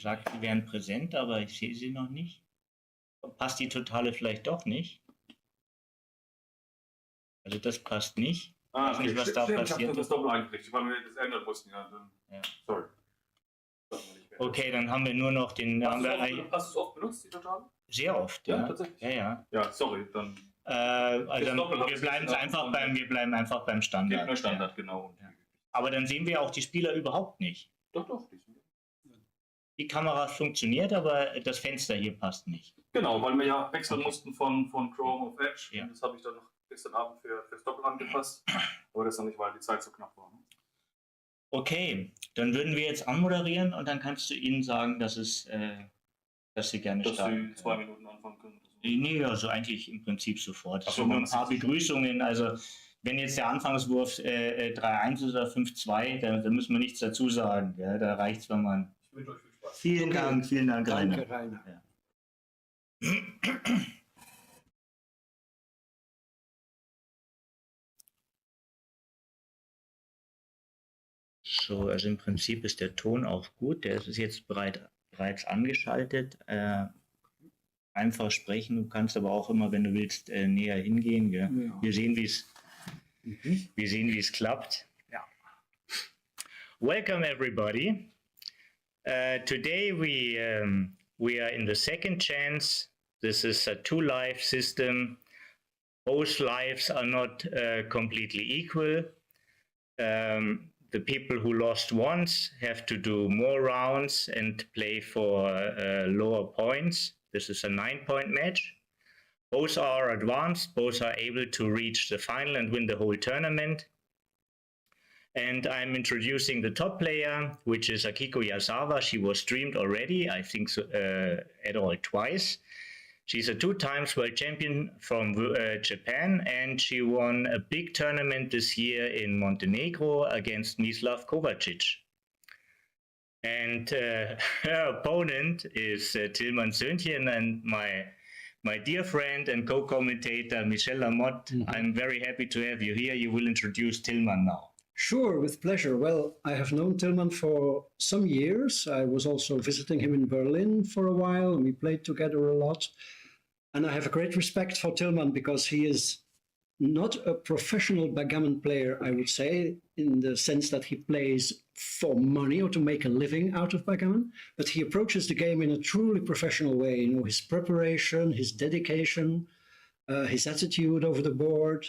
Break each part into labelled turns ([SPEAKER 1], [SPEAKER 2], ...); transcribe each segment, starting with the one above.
[SPEAKER 1] sagt, sie wären präsent, aber ich sehe sie noch nicht. Passt die Totale vielleicht doch nicht? Also das passt nicht. Ich weiß nicht, was da passiert.
[SPEAKER 2] Ich habe das Doppel eingekriegt, weil wir das ändern mussten. Ja. Sorry.
[SPEAKER 1] Okay, dann haben wir nur noch den...
[SPEAKER 2] Hast du es oft benutzt, die Totale?
[SPEAKER 1] Sehr oft,
[SPEAKER 2] ja. Tatsächlich?
[SPEAKER 1] Ja.
[SPEAKER 2] Ja, sorry, dann...
[SPEAKER 1] Also wir bleiben einfach beim Standard.
[SPEAKER 2] Gegner Standard, genau.
[SPEAKER 1] Ja. Aber dann sehen wir auch die Spieler überhaupt nicht.
[SPEAKER 2] Doch.
[SPEAKER 1] Die Kamera funktioniert, aber das Fenster hier passt nicht.
[SPEAKER 2] Genau, weil wir ja wechseln mussten von Chrome auf Edge.
[SPEAKER 1] Ja.
[SPEAKER 2] Das habe ich dann noch gestern Abend fürs Doppel angepasst. Aber das noch nicht, weil die Zeit so knapp war. Ne?
[SPEAKER 1] Okay, dann würden wir jetzt anmoderieren und dann kannst du ihnen sagen, dass sie gerne starten.
[SPEAKER 2] Dass sie 2 Minuten anfangen können.
[SPEAKER 1] Nee, also eigentlich im Prinzip sofort. Es sind nur ein paar Begrüßungen. Also wenn jetzt der Anfangswurf 3-1 ist oder 5-2, dann müssen wir nichts dazu sagen. Ja? Da reicht es, wenn man...
[SPEAKER 2] Ich wünsche euch viel Spaß.
[SPEAKER 1] Vielen Dank, Rainer.
[SPEAKER 3] Danke, Rainer.
[SPEAKER 1] Ja. So, also im Prinzip ist der Ton auch gut. Der ist jetzt bereits angeschaltet. Einfach sprechen. Du kannst aber auch immer, wenn du willst, näher hingehen. Ja. Wir sehen, wie es klappt.
[SPEAKER 3] Ja.
[SPEAKER 1] Welcome everybody. Today we are in the second chance. This is a 2-life system. Both lives are not completely equal. The people who lost once have to do more rounds and play for lower points. This is a 9-point match. Both are advanced, both are able to reach the final and win the whole tournament. And I'm introducing the top player, which is Akiko Yasawa. She was streamed already, I think so, at all twice. She's a 2-time world champion from Japan, and she won a big tournament this year in Montenegro against Mislav Kovacic. And her opponent is Tilman Söntjen and my dear friend and co-commentator Michel Lamotte. I'm very happy to have you here. You will introduce Tilman now.
[SPEAKER 3] Sure, with pleasure. Well, I have known Tilman for some years. I was also visiting him in Berlin for a while, and we played together a lot. And I have a great respect for Tilman because he is not a professional backgammon player, I would say, in the sense that he plays for money or to make a living out of backgammon, but he approaches the game in a truly professional way. You know, his preparation, his dedication, his attitude over the board,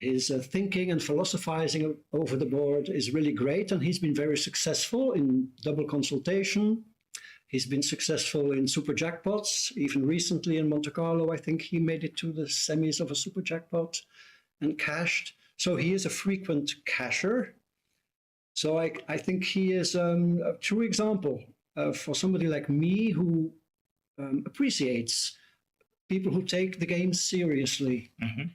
[SPEAKER 3] his thinking and philosophizing over the board is really great, and he's been very successful in double consultation. He's been successful in super jackpots. Even recently in Monte Carlo, I think he made it to the semis of a super jackpot and cashed. So he is a frequent casher. So I think he is a true example for somebody like me who appreciates people who take the game seriously. Mm-hmm.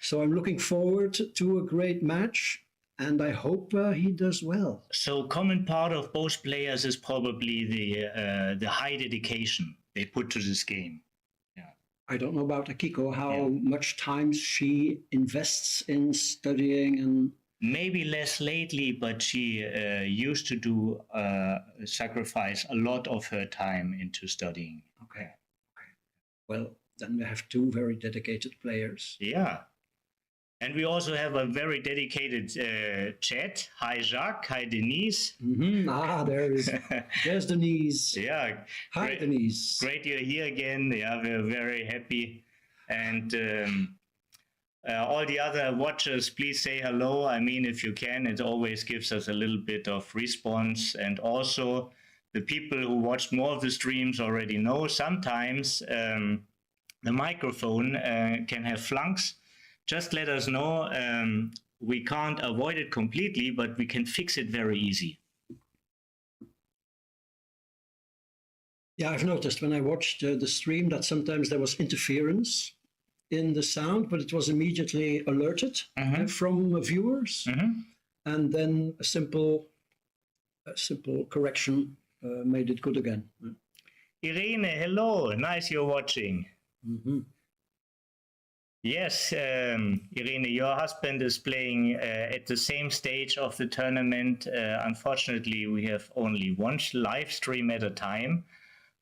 [SPEAKER 3] So I'm looking forward to a great match, and I hope he does well.
[SPEAKER 1] So common part of both players is probably the high dedication they put to this game. Yeah.
[SPEAKER 3] I don't know about Akiko, how much time she invests in studying and...
[SPEAKER 1] Maybe less lately, but she used to do sacrifice a lot of her time into studying.
[SPEAKER 3] Okay. Well, then we have 2 very dedicated players.
[SPEAKER 1] Yeah. And we also have a very dedicated chat. Hi, Jacques. Hi, Denise.
[SPEAKER 3] Mm-hmm. There's Denise.
[SPEAKER 1] Yeah.
[SPEAKER 3] Hi, Denise.
[SPEAKER 1] Great you're here again. Yeah, we're very happy. And all the other watchers, please say hello. I mean, if you can, it always gives us a little bit of response. And also, the people who watch more of the streams already know sometimes the microphone can have flunks. Just let us know. We can't avoid it completely, but we can fix it very easy.
[SPEAKER 3] Yeah, I've noticed when I watched the stream that sometimes there was interference in the sound, but it was immediately alerted from viewers. And then a simple correction made it good again.
[SPEAKER 1] Irene, hello. Nice you're watching. Yes, Irene, your husband is playing at the same stage of the tournament. Unfortunately, we have only one live stream at a time,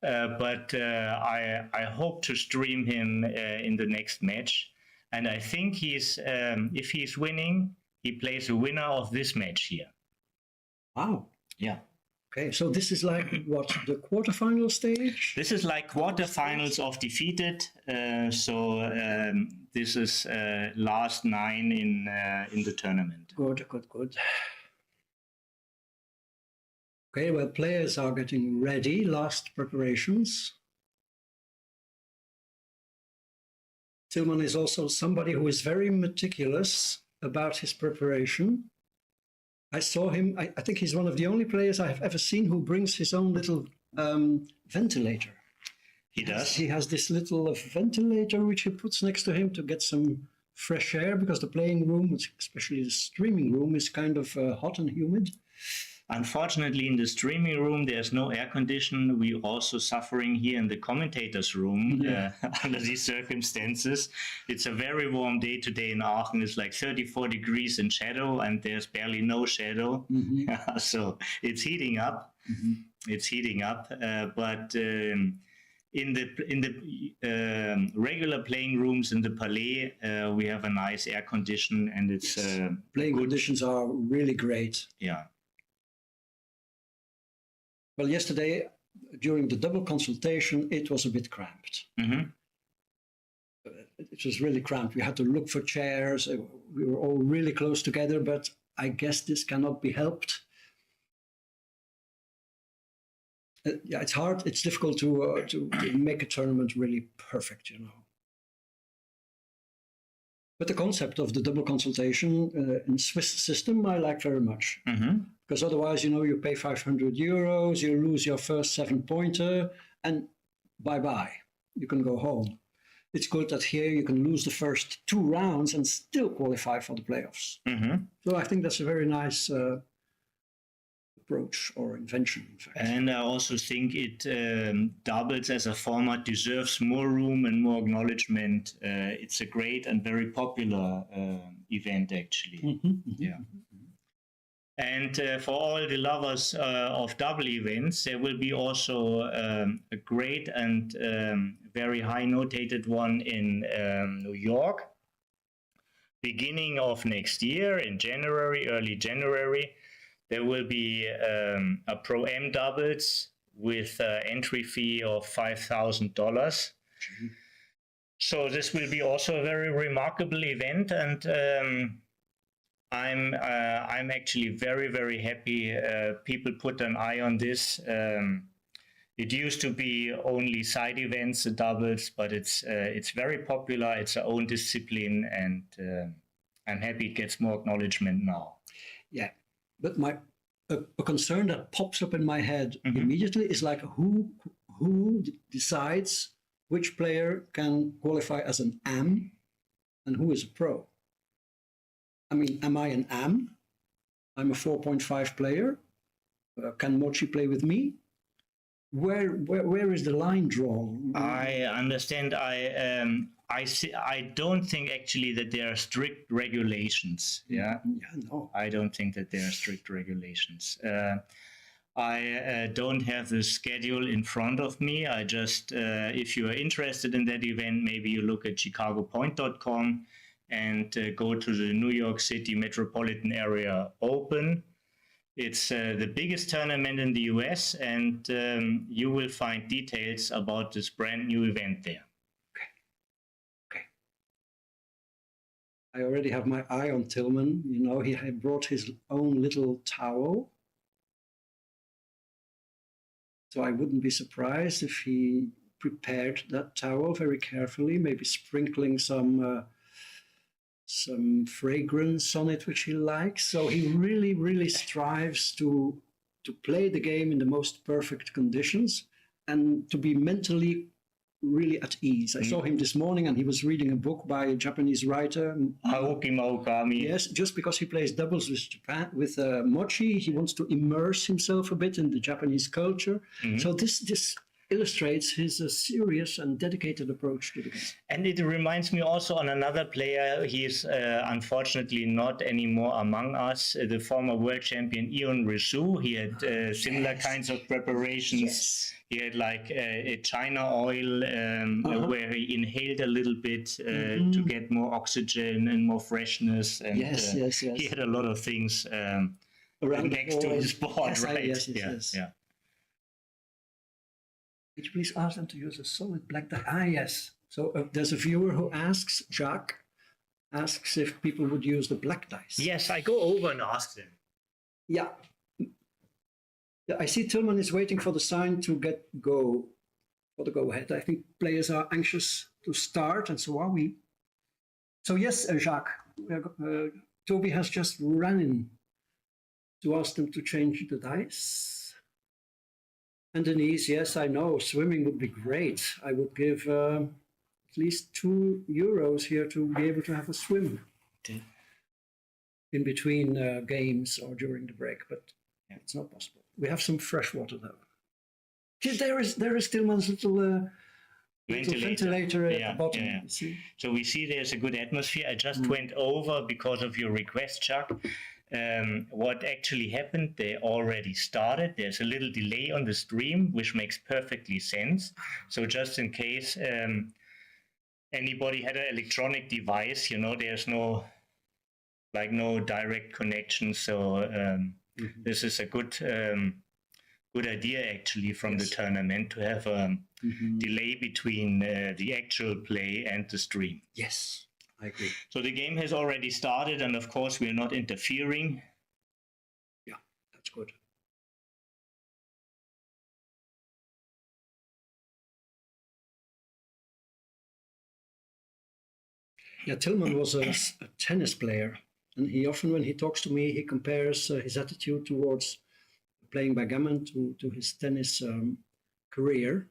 [SPEAKER 1] but I hope to stream him in the next match. And I think if he's winning, he plays a winner of this match here.
[SPEAKER 3] Wow.
[SPEAKER 1] Yeah.
[SPEAKER 3] Okay, so this is like what, the quarterfinal stage?
[SPEAKER 1] This is like quarterfinals of defeated. This is last 9 in the tournament.
[SPEAKER 3] Good, good, good. Okay, well, players are getting ready, last preparations. Tillman is also somebody who is very meticulous about his preparation. I saw him, I think he's one of the only players I have ever seen who brings his own little ventilator.
[SPEAKER 1] He does?
[SPEAKER 3] He has this little ventilator which he puts next to him to get some fresh air, because the playing room, especially the streaming room, is kind of hot and humid.
[SPEAKER 1] Unfortunately, in the streaming room, there's no air condition. We're also suffering here in the commentators' room under these circumstances. It's a very warm day today in Aachen. It's like 34 degrees in shadow, and there's barely no shadow. So it's heating up. It's heating up. But in the regular playing rooms in the Palais, we have a nice air condition, and it's
[SPEAKER 3] playing conditions are really great.
[SPEAKER 1] Yeah.
[SPEAKER 3] Well, yesterday, during the double consultation, it was a bit cramped. It was really cramped. We had to look for chairs. We were all really close together, but I guess this cannot be helped. Yeah, it's hard. It's difficult to make a tournament really perfect, you know. But the concept of the double consultation in Swiss system, I like very much. Because otherwise, you know, you pay 500 euros, you lose your first 7-pointer, and bye-bye. You can go home. It's good that here you can lose the first 2 rounds and still qualify for the playoffs. So I think that's a very nice approach or invention, in fact.
[SPEAKER 1] And I also think it doubles as a format, deserves more room and more acknowledgement. It's a great and very popular event, actually. Yeah. And for all the lovers of double events, there will be also a great and very high notated one in New York, beginning of next year in January, early January. There will be a Pro-Am doubles with an entry fee of $5,000. So this will be also a very remarkable event, and I'm actually very, very happy people put an eye on this. It used to be only side events, the doubles, but it's very popular. It's our own discipline, and I'm happy it gets more acknowledgement now.
[SPEAKER 3] Yeah, but a concern that pops up in my head immediately is like who decides which player can qualify as an AM and who is a pro? I mean, am I an AM? I'm a 4.5 player. Can Mochi play with me? Where is the line drawn?
[SPEAKER 1] I understand. I don't think actually that there are strict regulations. Yeah.
[SPEAKER 3] No.
[SPEAKER 1] I don't think that there are strict regulations. I don't have the schedule in front of me. I just, if you are interested in that event, maybe you look at chicagopoint.com and go to the New York City Metropolitan Area Open. It's the biggest tournament in the US, and you will find details about this brand new event there.
[SPEAKER 3] Okay. I already have my eye on Tillman. You know, he had brought his own little towel. So I wouldn't be surprised if he prepared that towel very carefully, maybe sprinkling some fragrance on it, which he likes. So he really, really strives to play the game in the most perfect conditions and to be mentally really at ease. I saw him this morning and he was reading a book by a Japanese writer.
[SPEAKER 1] Haruki Murakami.
[SPEAKER 3] Yes, just because he plays doubles with Mochi, he wants to immerse himself a bit in the Japanese culture. So this illustrates his serious and dedicated approach to the game.
[SPEAKER 1] And it reminds me also on another player. He is unfortunately not anymore among us. The former world champion Ion Risu. He had similar kinds of preparations.
[SPEAKER 3] Yes.
[SPEAKER 1] He had like a China oil where he inhaled a little bit to get more oxygen and more freshness. And
[SPEAKER 3] Yes.
[SPEAKER 1] he had a lot of things
[SPEAKER 3] Around
[SPEAKER 1] next to his board,
[SPEAKER 3] yes,
[SPEAKER 1] right?
[SPEAKER 3] Yes.
[SPEAKER 1] Yeah.
[SPEAKER 3] Could you please ask them to use a solid black die? Ah, yes. So there's a viewer who asks, Jacques, asks if people would use the black dice.
[SPEAKER 1] Yes, I go over and ask them.
[SPEAKER 3] Yeah. I see Tillman is waiting for the sign to for the go-ahead. I think players are anxious to start, and so are we. So yes, Jacques, Toby has just run in to ask them to change the dice. And Denise, yes, I know, swimming would be great. I would give at least €2 here to be able to have a swim in between games or during the break, but it's not possible. We have some fresh water though. There is Tillman's little ventilator at the bottom.
[SPEAKER 1] Yeah.
[SPEAKER 3] You see?
[SPEAKER 1] So we see there's a good atmosphere. I just went over because of your request, Chuck. What actually happened, they already started. There's a little delay on the stream, which makes perfectly sense. So just in case anybody had an electronic device, there's no direct connection. So this is a good idea actually from the tournament to have a delay between the actual play and the stream.
[SPEAKER 3] Yes, I agree.
[SPEAKER 1] So the game has already started, and of course we are not interfering.
[SPEAKER 3] Yeah, that's good. Yeah, Tillman was a tennis player, and he often, when he talks to me, he compares his attitude towards playing backgammon to his tennis career.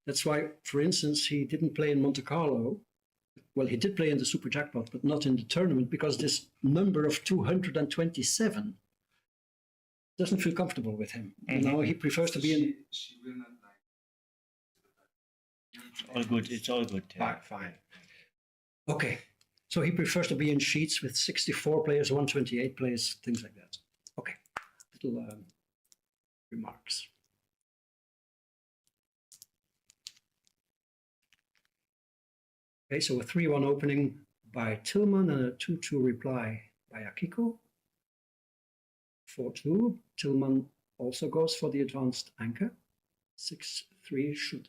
[SPEAKER 3] That's why, for instance, he didn't play in Monte Carlo. Well, he did play in the Super Jackpot, but not in the tournament, because this number of 227 doesn't feel comfortable with him. He prefers to be in...
[SPEAKER 2] She will not like.
[SPEAKER 1] It's all good. It's all good.
[SPEAKER 3] Fine. Okay. So he prefers to be in sheets with 64 players, 128 players, things like that. Okay. Little remarks. Okay, so a 3-1 opening by Tillman and a 2-2 reply by Akiko. 4-2. Tillman also goes for the advanced anchor. 6-3 should.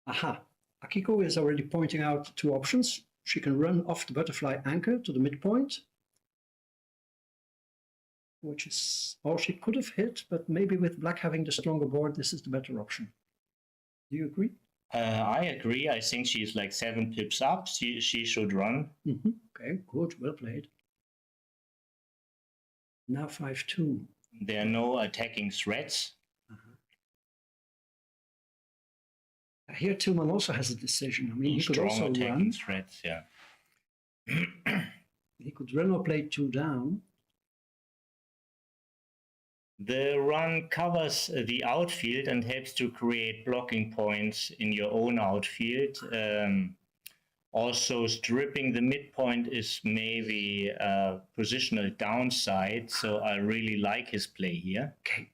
[SPEAKER 3] Aha. Akiko is already pointing out two options. She can run off the butterfly anchor to the midpoint, which is all she could have hit, but maybe with black having the stronger board, this is the better option. Do you agree?
[SPEAKER 1] I agree. I think she's like 7 pips up. She should run.
[SPEAKER 3] Okay, good. Well played. Now 5-2.
[SPEAKER 1] There are no attacking threats.
[SPEAKER 3] Here Tillman also has a decision. I mean, he could
[SPEAKER 1] Strong
[SPEAKER 3] also
[SPEAKER 1] attacking
[SPEAKER 3] run.
[SPEAKER 1] threats, yeah.
[SPEAKER 3] He could run or play 2 down.
[SPEAKER 1] The run covers the outfield and helps to create blocking points in your own outfield. Also, stripping the midpoint is maybe a positional downside, so I really like his play here.
[SPEAKER 3] Okay.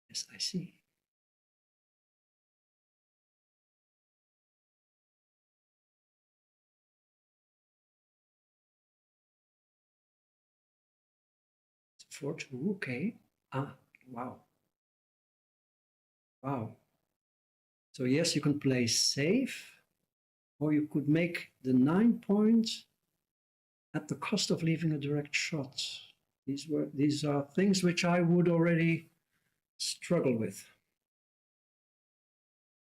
[SPEAKER 3] Yes, I see. It's 4-2, okay. Ah, wow. Wow. So yes, you can play safe, or you could make the 9 points at the cost of leaving a direct shot. These are things which I would already struggle with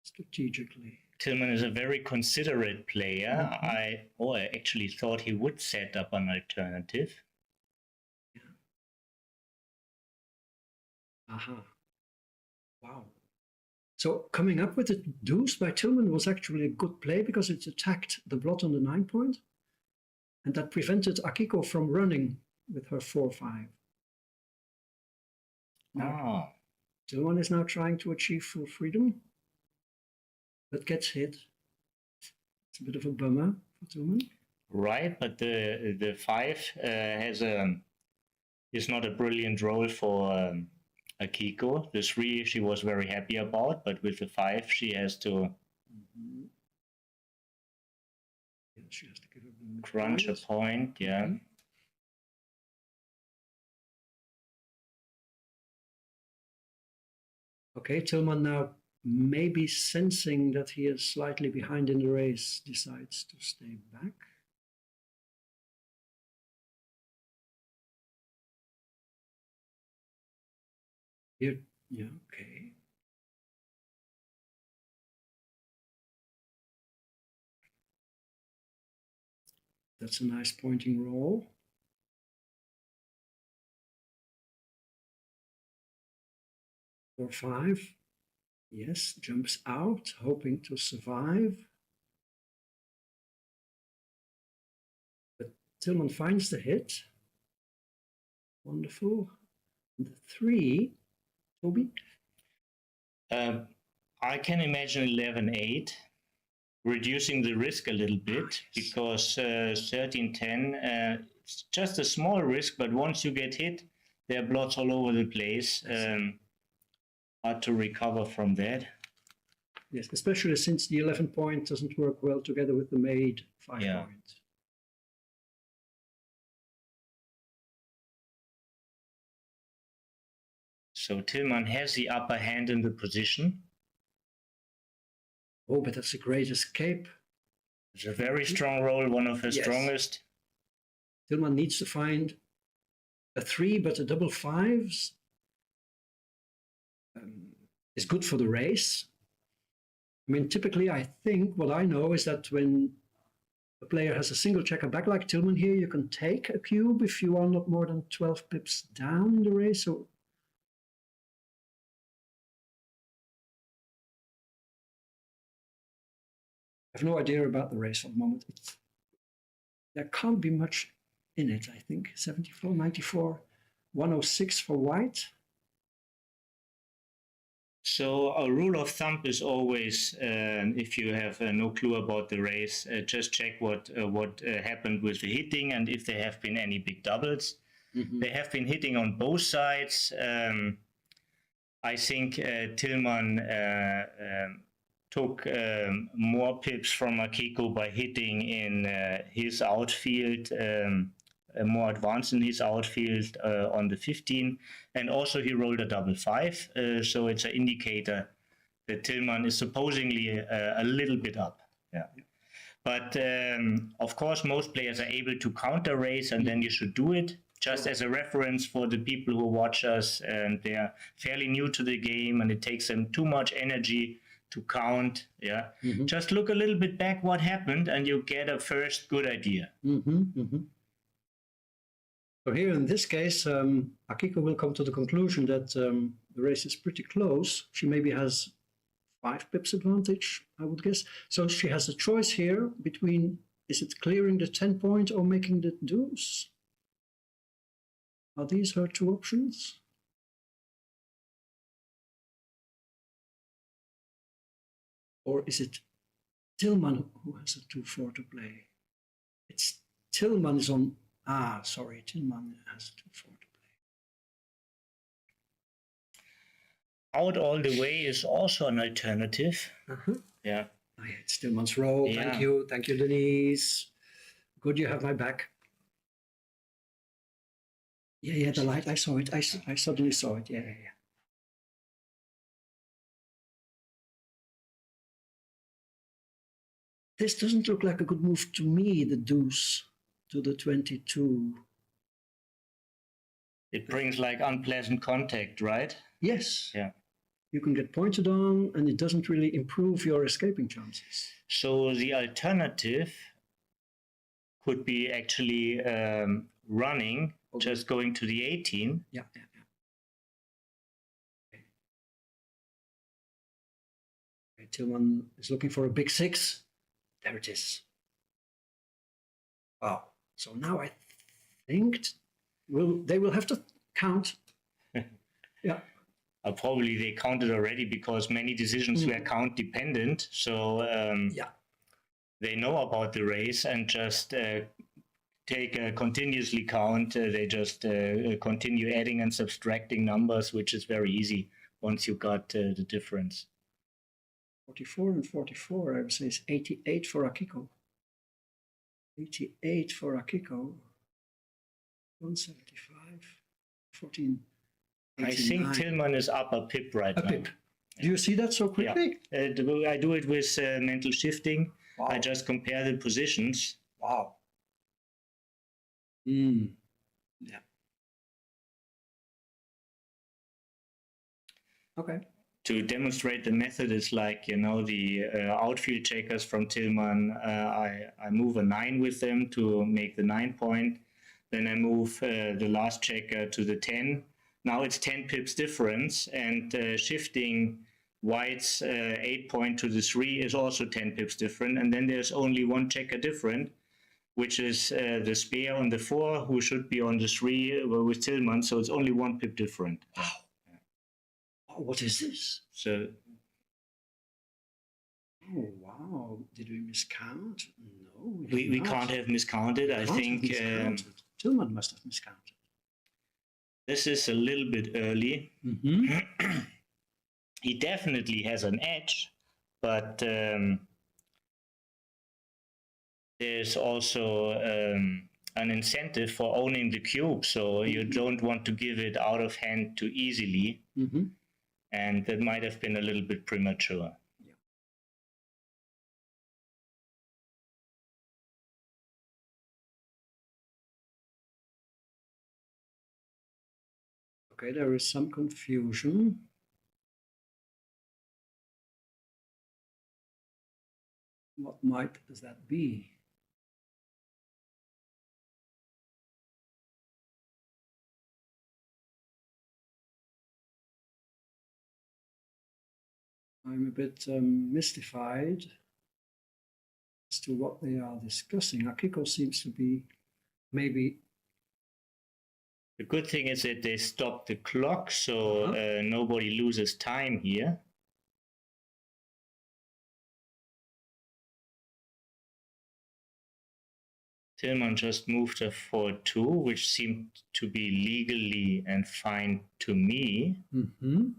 [SPEAKER 3] strategically.
[SPEAKER 1] Tillman is a very considerate player. I actually thought he would set up an alternative.
[SPEAKER 3] Aha. Wow. So coming up with the deuce by Tillman was actually a good play because it attacked the blot on the 9 point, and that prevented Akiko from running with her 4-5.
[SPEAKER 1] Ah.
[SPEAKER 3] Tillman is now trying to achieve full freedom, but gets hit. It's a bit of a bummer for Tillman.
[SPEAKER 1] Right, but the 5 has is not a brilliant roll for Akiko. The 3 she was very happy about, but with the 5 she has to
[SPEAKER 3] Yeah, she has to give him
[SPEAKER 1] crunch a point. Yeah.
[SPEAKER 3] Mhm. Okay, Tillman now, maybe sensing that he is slightly behind in the race, decides to stay back. Here, yeah, okay. That's a nice pointing roll. Or 5. Yes, jumps out, hoping to survive. But Tillman finds the hit. Wonderful. And the 3, Toby?
[SPEAKER 1] I can imagine 11-8, reducing the risk a little bit, because 13-10, it's just a small risk, but once you get hit, there are blots all over the place. Hard to recover from that.
[SPEAKER 3] Yes, especially since the 11 point doesn't work well together with the made 5
[SPEAKER 1] Yeah.
[SPEAKER 3] point.
[SPEAKER 1] So Tillman has the upper hand in the position.
[SPEAKER 3] Oh, but that's a great escape.
[SPEAKER 1] It's a very strong roll, one of the
[SPEAKER 3] Yes.
[SPEAKER 1] strongest.
[SPEAKER 3] Tillman needs to find a 3, but a double 5s is good for the race. I mean, typically, I think what I know is that when a player has a single checker back like Tillman here, you can take a cube if you are not more than 12 pips down in the race. So I have no idea about the race for the moment. There can't be much in it, I think. 74, 94, 106 for white.
[SPEAKER 1] So a rule of thumb is always, if you have no clue about the race, just check what happened with the hitting and if there have been any big doubles.
[SPEAKER 3] Mm-hmm.
[SPEAKER 1] They have been hitting on both sides. I think Tillman took more pips from Akiko by hitting in his outfield, more advanced in his outfield on the 15, and also he rolled a double 5, so it's an indicator that Tillman is supposedly a little bit up. Yeah. But of course, most players are able to counter race, and then you should do it. Just as a reference for the people who watch us, and they are fairly new to the game, and it takes them too much energy to count. Yeah, just look a little bit back what happened, and you get a first good idea.
[SPEAKER 3] So here in this case, Akiko will come to the conclusion that the race is pretty close. She maybe has 5 pips advantage, I would guess. So she has a choice here between, is it clearing the 10 point or making the deuce? Are these her 2 options? Or is it Tillman who has a 2-4 to play? It's Tillman is on, Tillman has a 2-4 to play.
[SPEAKER 1] Out all the way is also an alternative. Yeah.
[SPEAKER 3] It's Tillman's roll.
[SPEAKER 1] Yeah.
[SPEAKER 3] Thank you, Denise. Good, you have my back. Yeah, the light, I saw it. I suddenly saw it. Yeah. This doesn't look like a good move to me, the deuce to the 22.
[SPEAKER 1] It brings like unpleasant contact, right?
[SPEAKER 3] Yes.
[SPEAKER 1] Yeah.
[SPEAKER 3] You can get pointed on, and it doesn't really improve your escaping chances.
[SPEAKER 1] So the alternative could be actually running, just going to the 18.
[SPEAKER 3] Yeah. Okay, Tillman is looking for a big 6. There it is. Wow. So now I think they will have to count. Yeah.
[SPEAKER 1] Probably they counted already because many decisions were count dependent. So
[SPEAKER 3] Yeah.
[SPEAKER 1] they know about the race and just take a continuously count. They just continue adding and subtracting numbers, which is very easy once you got the difference.
[SPEAKER 3] 44 and 44, I would say, is 88 for Akiko. 88 for Akiko. 175. 14.
[SPEAKER 1] I think Tillman is up a pip right
[SPEAKER 3] A
[SPEAKER 1] now.
[SPEAKER 3] pip. Do you see that so quickly?
[SPEAKER 1] Yeah. I do it with mental shifting.
[SPEAKER 3] Wow.
[SPEAKER 1] I just compare the positions.
[SPEAKER 3] Wow. Yeah. Okay.
[SPEAKER 1] To demonstrate the method is like, the outfield checkers from Tillman. I move a 9 with them to make the 9 point. Then I move the last checker to the 10. Now it's 10 pips difference, and shifting white's 8 point to the 3 is also 10 pips different. And then there's only one checker different, which is the spare on the 4, who should be on the 3 with Tillman. So it's only 1 pip different.
[SPEAKER 3] Wow. Oh, what is this?
[SPEAKER 1] So.
[SPEAKER 3] Oh, wow. Did we miscount? No.
[SPEAKER 1] We can't have miscounted. I think
[SPEAKER 3] Tillman must have miscounted.
[SPEAKER 1] This is a little bit early.
[SPEAKER 3] Mm-hmm.
[SPEAKER 1] He definitely has an edge, but there's also an incentive for owning the cube, so you don't want to give it out of hand too easily.
[SPEAKER 3] Mm-hmm.
[SPEAKER 1] And that might have been a little bit premature.
[SPEAKER 3] Yeah. Okay, there is some confusion. What might that be? I'm a bit mystified as to what they are discussing. Akiko seems to be maybe.
[SPEAKER 1] The good thing is that they stopped the clock, so nobody loses time here. Tillman just moved a 4-2, which seemed to be legally and fine to me.
[SPEAKER 3] Mm-hmm.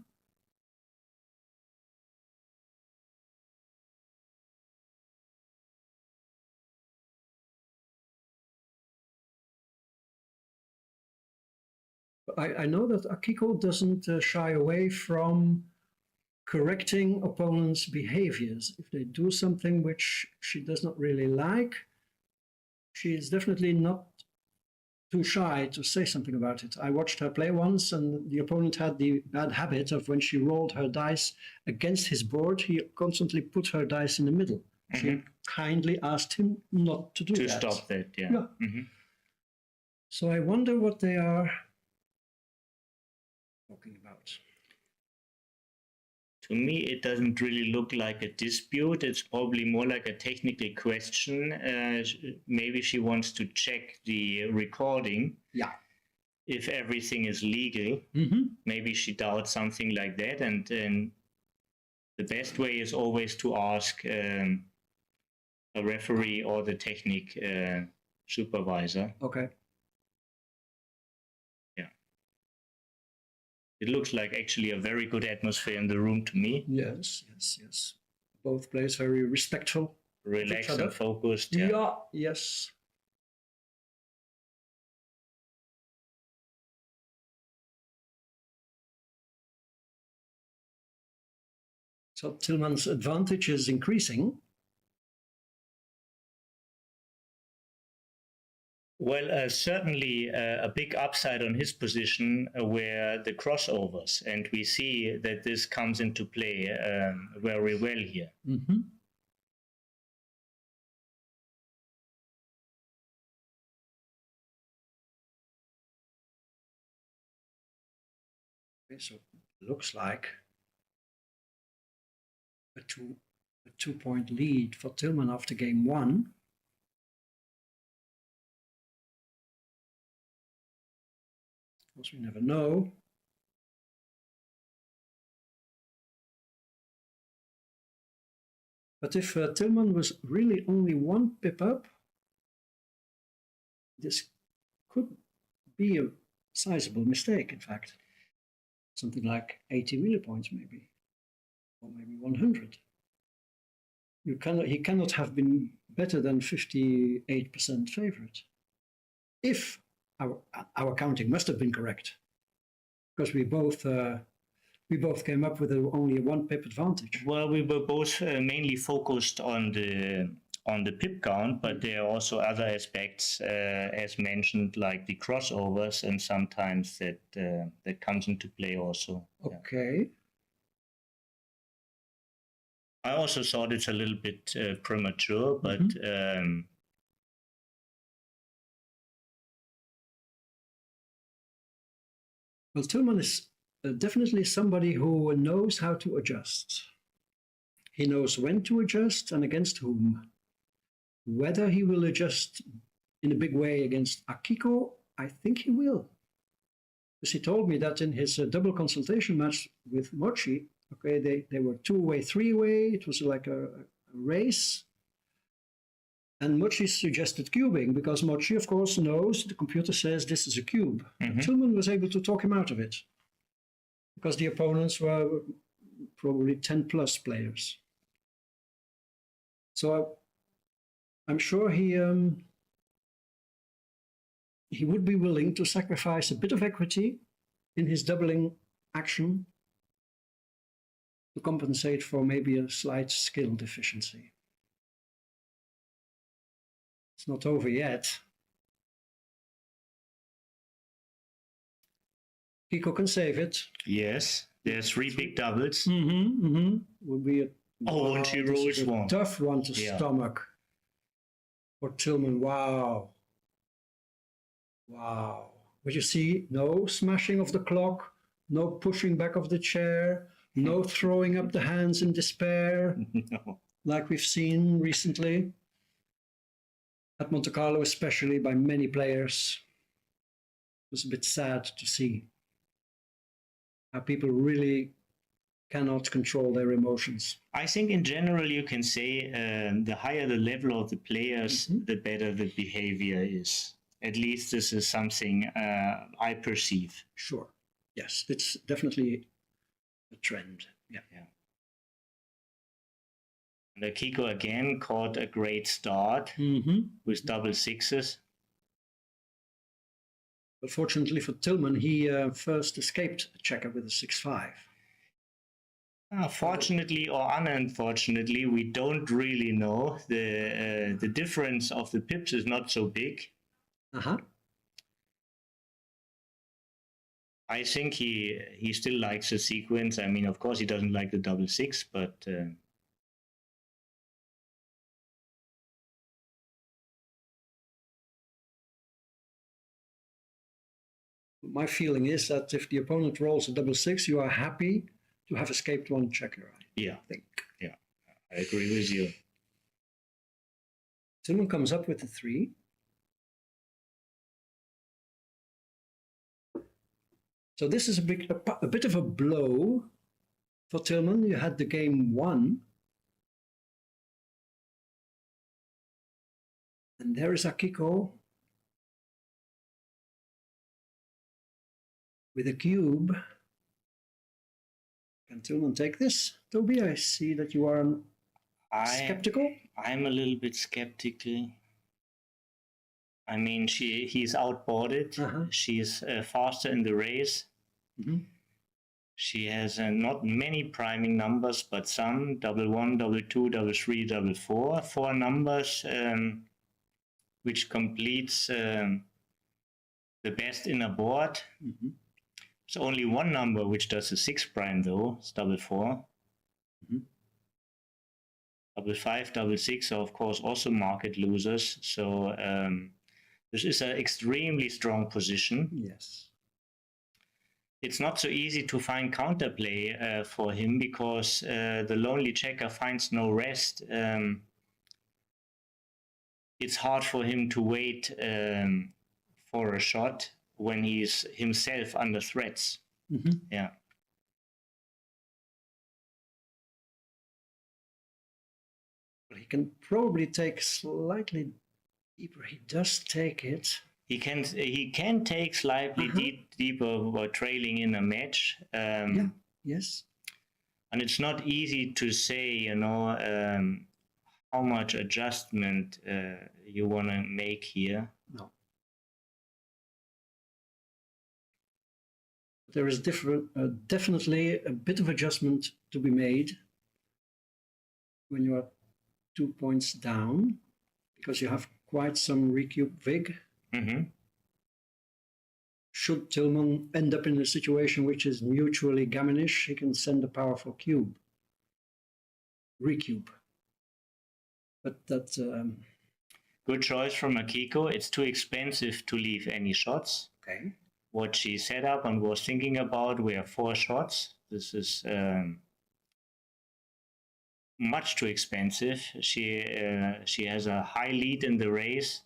[SPEAKER 3] I know that Akiko doesn't shy away from correcting opponents' behaviors. If they do something which she does not really like, she is definitely not too shy to say something about it. I watched her play once, and the opponent had the bad habit of when she rolled her dice against his board, he constantly put her dice in the middle. Mm-hmm. She kindly asked him not to do that.
[SPEAKER 1] To stop that, yeah. Mm-hmm.
[SPEAKER 3] So I wonder what they are talking about.
[SPEAKER 1] To me, it doesn't really look like a dispute. It's probably more like a technical question. Maybe she wants to check the recording.
[SPEAKER 3] Yeah.
[SPEAKER 1] If everything is legal.
[SPEAKER 3] Mm-hmm.
[SPEAKER 1] Maybe she doubts something like that. And the best way is always to ask a referee or the technique supervisor.
[SPEAKER 3] Okay.
[SPEAKER 1] It looks like actually a very good atmosphere in the room to me.
[SPEAKER 3] Yes, yes, yes. Both players very respectful.
[SPEAKER 1] Relaxed and focused.
[SPEAKER 3] Yeah, yes. So Tillman's advantage is increasing.
[SPEAKER 1] Well, certainly a big upside on his position were the crossovers, and we see that this comes into play very well here.
[SPEAKER 3] Mm-hmm. Okay, so it looks like a 2-point lead for Tillman after game 1. Of course, we never know. But if Tillman was really only one pip up, this could be a sizable mistake, in fact. Something like 80 millipoints, maybe, or maybe 100. He cannot have been better than 58% favorite. If our counting must have been correct, because we both came up with only a 1 pip advantage.
[SPEAKER 1] Well, we were both mainly focused on the pip count, but there are also other aspects, as mentioned, like the crossovers, and sometimes that comes into play also.
[SPEAKER 3] Okay.
[SPEAKER 1] Yeah. I also thought it's a little bit premature, but
[SPEAKER 3] well, Tillman is definitely somebody who knows how to adjust. He knows when to adjust and against whom. Whether he will adjust in a big way against Akiko, I think he will. Because he told me that in his double consultation match with Mochi, okay, they were 2-way, 3-way. It was like a race. And Mochi suggested cubing because Mochi, of course, knows the computer says this is a cube. Tillman was able to talk him out of it because the opponents were probably 10 plus players. So I'm sure he would be willing to sacrifice a bit of equity in his doubling action to compensate for maybe a slight skill deficiency. It's not over yet. Kiko can save it.
[SPEAKER 1] yes, there's 3 big doubles.
[SPEAKER 3] Would be a
[SPEAKER 1] and she rolls one.
[SPEAKER 3] tough one to stomach for Tillman. Wow. But you see, no smashing of the clock, no pushing back of the chair, no throwing up the hands in despair,
[SPEAKER 1] No.
[SPEAKER 3] like we've seen recently at Monte Carlo, especially by many players. It was a bit sad to see how people really cannot control their emotions.
[SPEAKER 1] I think in general you can say the higher the level of the players, the better the behavior is. At least this is something I perceive.
[SPEAKER 3] Sure. Yes, it's definitely a trend. Yeah.
[SPEAKER 1] And Akiko again caught a great start with double sixes.
[SPEAKER 3] But fortunately for Tillman, he first escaped a checker with a 6-5.
[SPEAKER 1] Fortunately or unfortunately, we don't really know. The difference of the pips is not so big. I think he still likes the sequence. I mean, of course, he doesn't like the double six, but
[SPEAKER 3] my feeling is that if the opponent rolls a double six, you are happy to have escaped one checker.
[SPEAKER 1] Yeah,
[SPEAKER 3] I think.
[SPEAKER 1] Yeah, I agree with you.
[SPEAKER 3] Tillman comes up with a 3. So this is a bit of a blow for Tillman. You had the game won. And there is Akiko with a cube. Can Tillman take this? Toby, I see that you are skeptical.
[SPEAKER 1] I'm a little bit skeptical. I mean, he's outboarded. She's faster in the race. She has not many priming numbers, but some: double 1, double 2, double 3, double 4. 4 numbers, which completes the best inner board. There's only one number which does the 6 prime though. It's double 4. Double 5, double 6 are of course also market losers. So this is an extremely strong position.
[SPEAKER 3] Yes.
[SPEAKER 1] It's not so easy to find counterplay for him because the lonely checker finds no rest. It's hard for him to wait for a shot when he's himself under threats. Yeah.
[SPEAKER 3] He can probably take slightly deeper. He does take it.
[SPEAKER 1] He can take slightly deeper while trailing in a match.
[SPEAKER 3] Yeah. Yes.
[SPEAKER 1] And it's not easy to say, you know, how much adjustment you want to make here.
[SPEAKER 3] No. There is definitely a bit of adjustment to be made when you are 2 points down, because you have quite some recube vig.
[SPEAKER 1] Mm-hmm.
[SPEAKER 3] Should Tillman end up in a situation which is mutually gammonish, he can send a powerful cube. Recube. But that...
[SPEAKER 1] Good choice from Akiko. It's too expensive to leave any shots.
[SPEAKER 3] Okay.
[SPEAKER 1] What she set up and was thinking about were 4 shots. This is much too expensive. She has a high lead in the race.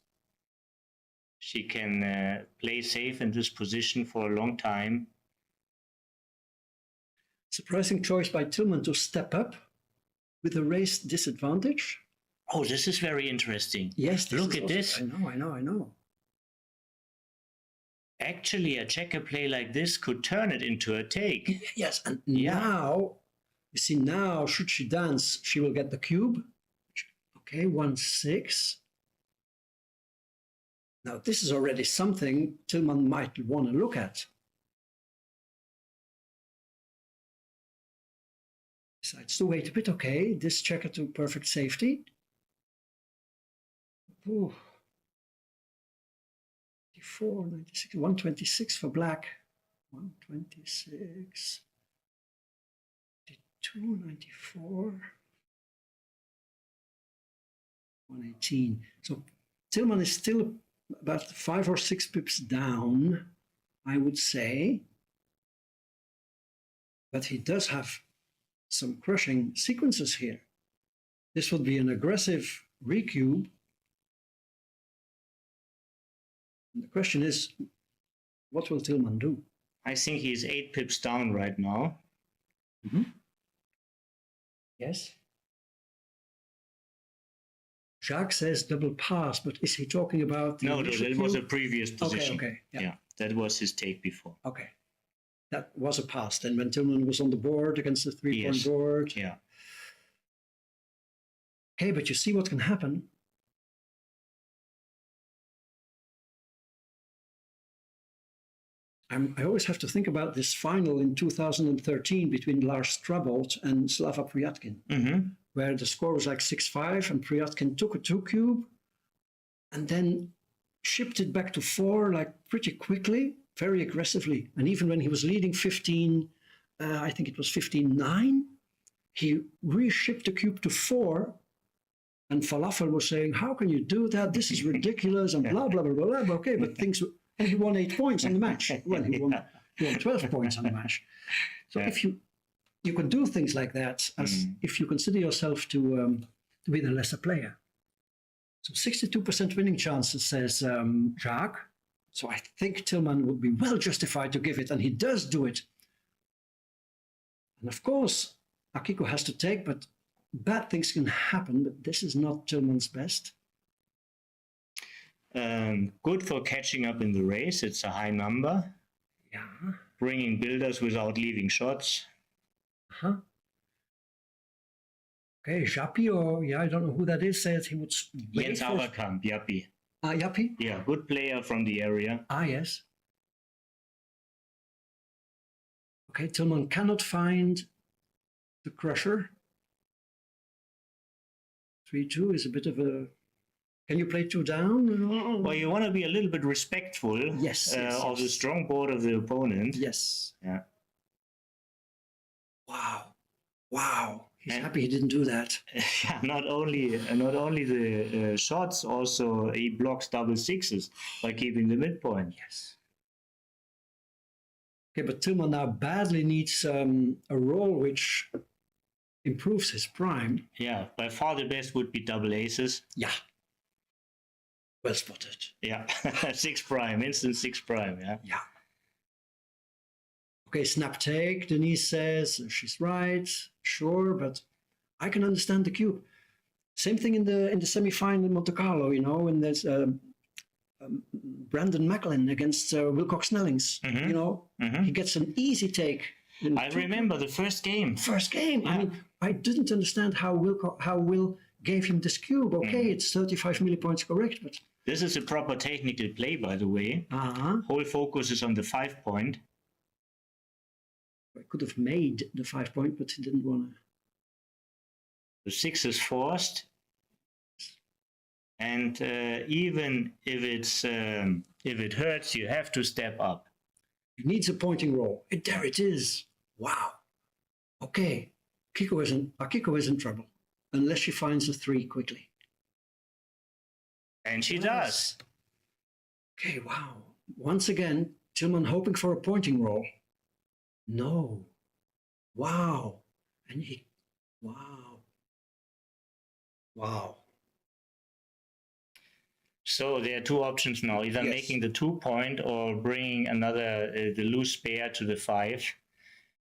[SPEAKER 1] She can play safe in this position for a long time.
[SPEAKER 3] Surprising choice by Tillman to step up with a race disadvantage.
[SPEAKER 1] Oh, this is very interesting.
[SPEAKER 3] Yes.
[SPEAKER 1] Look at this.
[SPEAKER 3] I know.
[SPEAKER 1] Actually, a checker play like this could turn it into a take.
[SPEAKER 3] Yes, and now, you see, now should she dance, she will get the cube. Okay, 1-6. Now, this is already something Tillman might want to look at. Decides to wait a bit. Okay, this checker to perfect safety. Ooh. 94, 96, 126 for black. 126. 92, 94. 118. So Tillman is still about 5 or 6 pips down, I would say. But he does have some crushing sequences here. This would be an aggressive recube. And the question is, what will Tillman do?
[SPEAKER 1] I think he's 8 pips down right now.
[SPEAKER 3] Mm-hmm. Yes. Jacques says double pass, but is he talking about the
[SPEAKER 1] No, that was a previous position.
[SPEAKER 3] Okay.
[SPEAKER 1] Yeah, that was his take before.
[SPEAKER 3] Okay. That was a pass. Then when Tillman was on the board against the 3-point board.
[SPEAKER 1] Yeah.
[SPEAKER 3] Okay, but you see what can happen. I always have to think about this final in 2013 between Lars Strabold and Slava Pryatkin, where the score was like 6-5, and Pryatkin took a 2-cube and then shipped it back to 4 like pretty quickly, very aggressively. And even when he was leading 15, I think it was 15-9, he reshipped the cube to 4. And Falafel was saying, how can you do that? This is ridiculous, and blah, blah, blah, blah, blah. Okay, but things... And he won 8 points on the match. Well, he won 12 points on the match. So if you can do things like that, as if you consider yourself to be the lesser player. So 62% winning chances, says Jacques. So I think Tillman would be well justified to give it, and he does do it. And of course, Akiko has to take, but bad things can happen, but this is not Tillman's best.
[SPEAKER 1] Good for catching up in the race. It's a high number.
[SPEAKER 3] Yeah.
[SPEAKER 1] Bringing builders without leaving shots.
[SPEAKER 3] Okay, Jappi, or I don't know who that is, says he would...
[SPEAKER 1] Jens Auerkamp, Jappi.
[SPEAKER 3] Jappi?
[SPEAKER 1] Yeah, good player from the area.
[SPEAKER 3] Yes. Okay, Tillman cannot find the crusher. 3-2 is a bit of a... Can you play 2 down?
[SPEAKER 1] Well, you want to be a little bit respectful of the strong board of the opponent.
[SPEAKER 3] Yes.
[SPEAKER 1] Yeah.
[SPEAKER 3] Wow. He's happy he didn't do that.
[SPEAKER 1] Yeah, not only the shots, also he blocks double sixes by keeping the midpoint.
[SPEAKER 3] Yes. Okay, but Tillman now badly needs a roll which improves his prime.
[SPEAKER 1] Yeah, by far the best would be double aces.
[SPEAKER 3] Yeah. Well spotted.
[SPEAKER 1] Yeah, 6 prime, instant 6 prime, yeah.
[SPEAKER 3] Yeah. Okay, snap take, Denise says, she's right, sure, but I can understand the cube. Same thing in the semi-final in Monte Carlo, you know, and there's Brandon Macklin against Wilcox Snellings.
[SPEAKER 1] Mhm.
[SPEAKER 3] You know,
[SPEAKER 1] Mhm.
[SPEAKER 3] he gets an easy take.
[SPEAKER 1] I remember the first game.
[SPEAKER 3] First game.
[SPEAKER 1] Yeah.
[SPEAKER 3] I mean, I didn't understand how Will gave him this cube. Okay, it's 35 millipoints correct, but
[SPEAKER 1] This is a proper technical play, by the way. Whole focus is on the 5 point.
[SPEAKER 3] I could have made the 5 point, but he didn't want to.
[SPEAKER 1] The 6 is forced. And even if it hurts, you have to step up.
[SPEAKER 3] He needs a pointing roll. There it is. Wow. Okay. Akiko is in trouble unless she finds a 3 quickly.
[SPEAKER 1] And she
[SPEAKER 3] Yes.
[SPEAKER 1] does.
[SPEAKER 3] Okay, wow. Once again, Tillman hoping for a pointing roll. No. Wow. And wow. Wow.
[SPEAKER 1] So there are two options now, either
[SPEAKER 3] Yes.
[SPEAKER 1] making the 2 point or bringing another, the loose spare to the 5.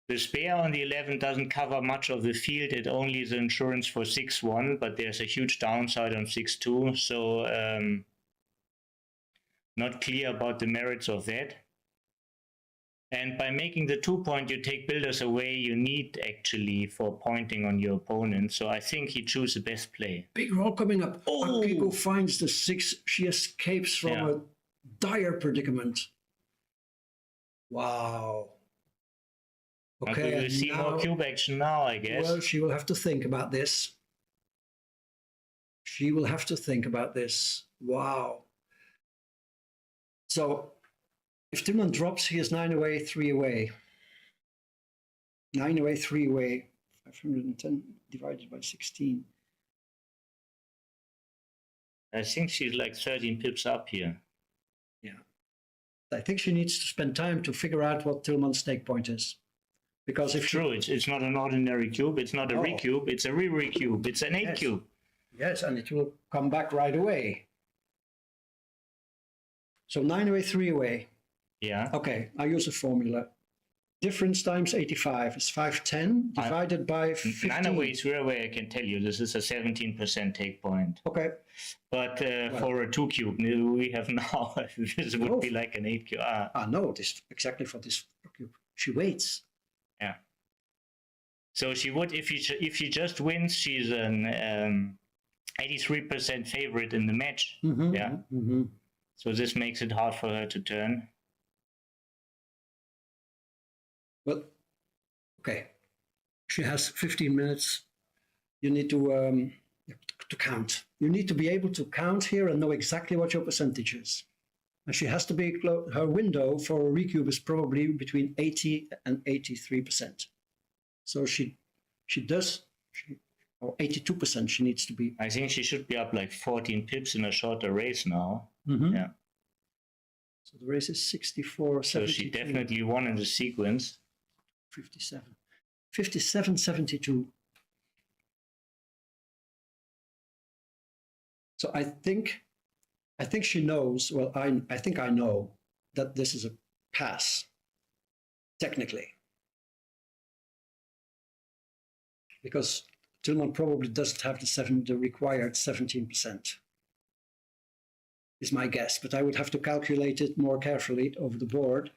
[SPEAKER 1] The spare on the 11 doesn't cover much of the field. It only is insurance for 6-1, but there's a huge downside on 6-2. So not clear about the merits of that. And by making the 2 point, you take builders away you need actually for pointing on your opponent. So I think he chose the best play.
[SPEAKER 3] Big roll coming up.
[SPEAKER 1] Oh.
[SPEAKER 3] Akiko finds the 6. She escapes from
[SPEAKER 1] Yeah.
[SPEAKER 3] a dire predicament. Wow.
[SPEAKER 1] Okay,
[SPEAKER 3] Okay,
[SPEAKER 1] we'll see more cube action now, I guess.
[SPEAKER 3] well, she will have to think about this. She will have to think about this. Wow. So, if Tillman drops, he is 9 away, 3 away. 9 away, 3 away. 510 divided by 16.
[SPEAKER 1] I think she's like 13 pips up here.
[SPEAKER 3] Yeah. I think she needs to spend time to figure out what Tillman's stake point is. Because if
[SPEAKER 1] True, it's not an ordinary cube. It's not a
[SPEAKER 3] No.
[SPEAKER 1] recube. It's a re-recube. It's an 8
[SPEAKER 3] Yes.
[SPEAKER 1] cube.
[SPEAKER 3] Yes, and it will come back right away. So 9 away, 3 away.
[SPEAKER 1] Yeah.
[SPEAKER 3] Okay, I use a formula. Difference times 85 is 510 divided by 15.
[SPEAKER 1] 9 away, 3 away, I can tell you, this is a 17% take point.
[SPEAKER 3] Okay,
[SPEAKER 1] But for a 2 cube we have now, this would
[SPEAKER 3] Oh.
[SPEAKER 1] be like an 8 cube.
[SPEAKER 3] no, this exactly for this cube. She waits.
[SPEAKER 1] Yeah. So she would, if she just wins, she's an 83% favorite in the match.
[SPEAKER 3] Mhm,
[SPEAKER 1] Yeah.
[SPEAKER 3] mhm.
[SPEAKER 1] So this makes it hard for her to turn.
[SPEAKER 3] Well, okay. She has 15 minutes. You need to count. You need to be able to count here and know exactly what your percentage is. And she has to be her window for a recube is probably between 80 and 83%. So or 82% she needs to be.
[SPEAKER 1] I think she should be up like 14 pips in a shorter race now.
[SPEAKER 3] Mhm.
[SPEAKER 1] Yeah.
[SPEAKER 3] So the race is 64,
[SPEAKER 1] So
[SPEAKER 3] 72,
[SPEAKER 1] she definitely won in the sequence.
[SPEAKER 3] 57. 57, 72. So I think she knows, well, I think I know that this is a pass, technically. Because Tillman probably doesn't have the required 17%, is my guess, but I would have to calculate it more carefully over the board.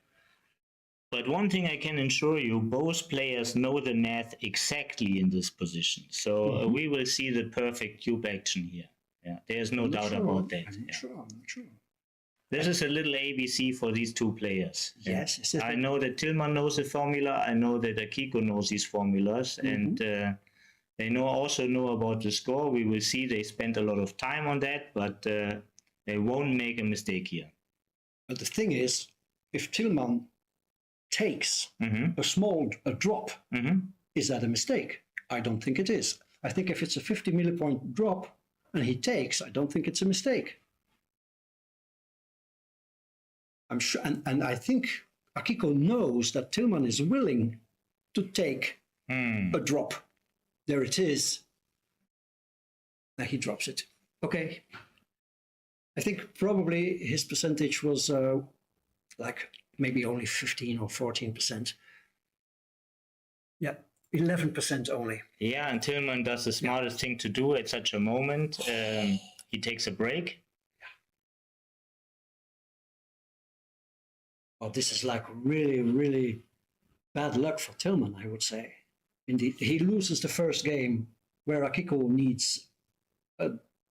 [SPEAKER 1] But one thing I can assure you, both players know the math exactly in this position. So we will see the perfect cube action here. Yeah, there's no doubt about that.
[SPEAKER 3] I'm
[SPEAKER 1] Yeah.
[SPEAKER 3] sure, I'm not sure.
[SPEAKER 1] This is a little ABC for these two players.
[SPEAKER 3] Yes, is it-
[SPEAKER 1] I know that Tillman knows the formula. I know that Akiko knows these formulas, and they also know about the score. We will see they spent a lot of time on that, but they won't make a mistake here.
[SPEAKER 3] But the thing is, if Tillman takes a drop, is that a mistake? I don't think it is. I think if it's a 50 millipoint drop and he takes, I don't think it's a mistake. I'm sure, and I think Akiko knows that Tillman is willing to take a drop. There it is. Now he drops it. Okay. I think probably his percentage was like maybe only 15 or 14%. Yeah. 11% only.
[SPEAKER 1] Yeah, and Tillman does the smartest thing to do at such a moment. He takes a break.
[SPEAKER 3] Well, this is like really, really bad luck for Tillman, I would say. Indeed, he loses the first game where Akiko needs a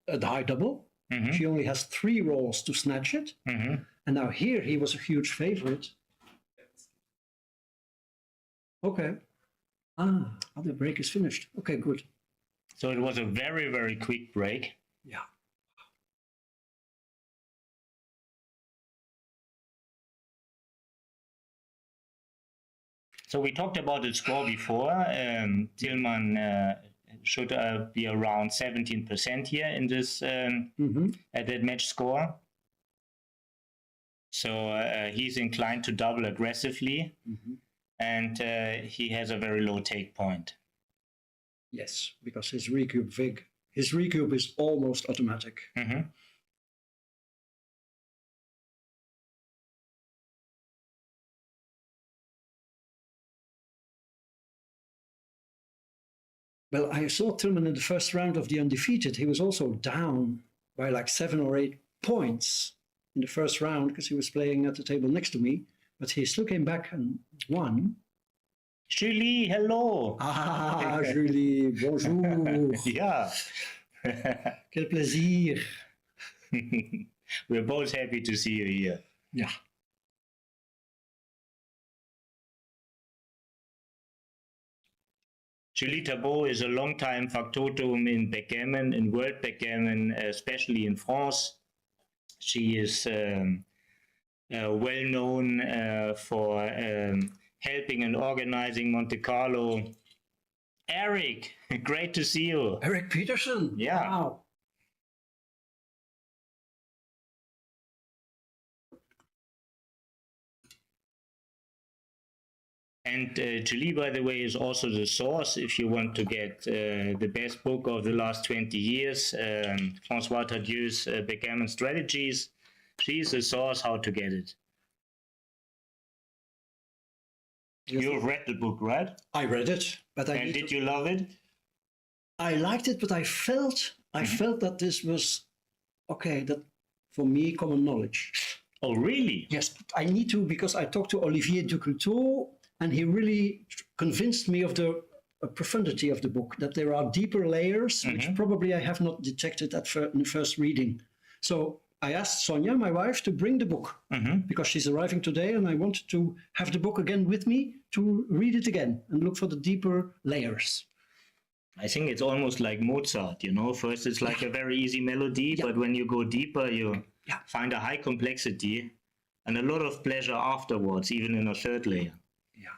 [SPEAKER 3] high double.
[SPEAKER 1] Mhm.
[SPEAKER 3] She only has 3 rolls to snatch it.
[SPEAKER 1] Mhm.
[SPEAKER 3] And now here he was a huge favorite. Okay. The break is finished. Okay, good.
[SPEAKER 1] So it was a very, very quick break.
[SPEAKER 3] Yeah.
[SPEAKER 1] So we talked about the score before. Tillman should be around 17% here in this at that match score. So he's inclined to double aggressively, and he has a very low take point.
[SPEAKER 3] Yes, because his recube is almost automatic. Well, I saw Tillman in the first round of the undefeated. He was also down by like 7 or 8 points in the first round because he was playing at the table next to me. But he still came back and won.
[SPEAKER 1] Julie, hello.
[SPEAKER 3] Ah, Julie, bonjour.
[SPEAKER 1] Yeah.
[SPEAKER 3] Quel plaisir.
[SPEAKER 1] We're both happy to see you here.
[SPEAKER 3] Yeah.
[SPEAKER 1] Julie Tabot is a long-time factotum in backgammon, in world backgammon, especially in France. She is well known for helping and organizing Monte Carlo. Eric, great to see you.
[SPEAKER 3] Eric Peterson.
[SPEAKER 1] Yeah.
[SPEAKER 3] Wow.
[SPEAKER 1] And Julie, by the way, is also the source if you want to get the best book of the last 20 years, François Tardieu's Backgammon Strategies. She's the source how to get it.
[SPEAKER 3] Yes.
[SPEAKER 1] You've read the book, right?
[SPEAKER 3] I read it, but
[SPEAKER 1] And did you love it?
[SPEAKER 3] I liked it, but I felt that this was okay. That for me, common knowledge.
[SPEAKER 1] Oh, really?
[SPEAKER 3] Yes, but I need to because I talked to Olivier Ducouteau, and he really convinced me of the profundity of the book. That there are deeper layers, which probably I have not detected in the first reading. So I asked Sonia, my wife, to bring the book because she's arriving today, and I wanted to have the book again with me to read it again and look for the deeper layers.
[SPEAKER 1] I think it's almost like Mozart, you know. First, it's like a very easy melody, but when you go deeper, you find a high complexity and a lot of pleasure afterwards, even in a third layer.
[SPEAKER 3] Yeah.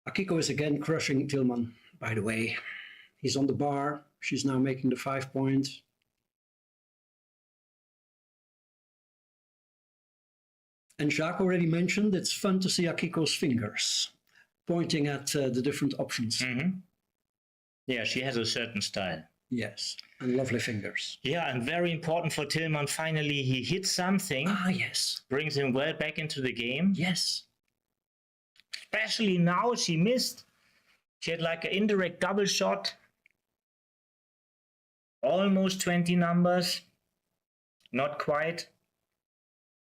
[SPEAKER 3] Akiko is again crushing Tillman, by the way. He's on the bar. She's now making the 5 point. And Jacques already mentioned it's fun to see Akiko's fingers pointing at the different options.
[SPEAKER 1] Yeah, she has a certain style.
[SPEAKER 3] Yes, and lovely fingers.
[SPEAKER 1] Yeah, and very important for Tillman, finally he hits something.
[SPEAKER 3] Ah, yes.
[SPEAKER 1] Brings him well back into the game.
[SPEAKER 3] Yes.
[SPEAKER 1] Especially now she missed. She had like an indirect double shot. Almost 20 numbers. Not quite.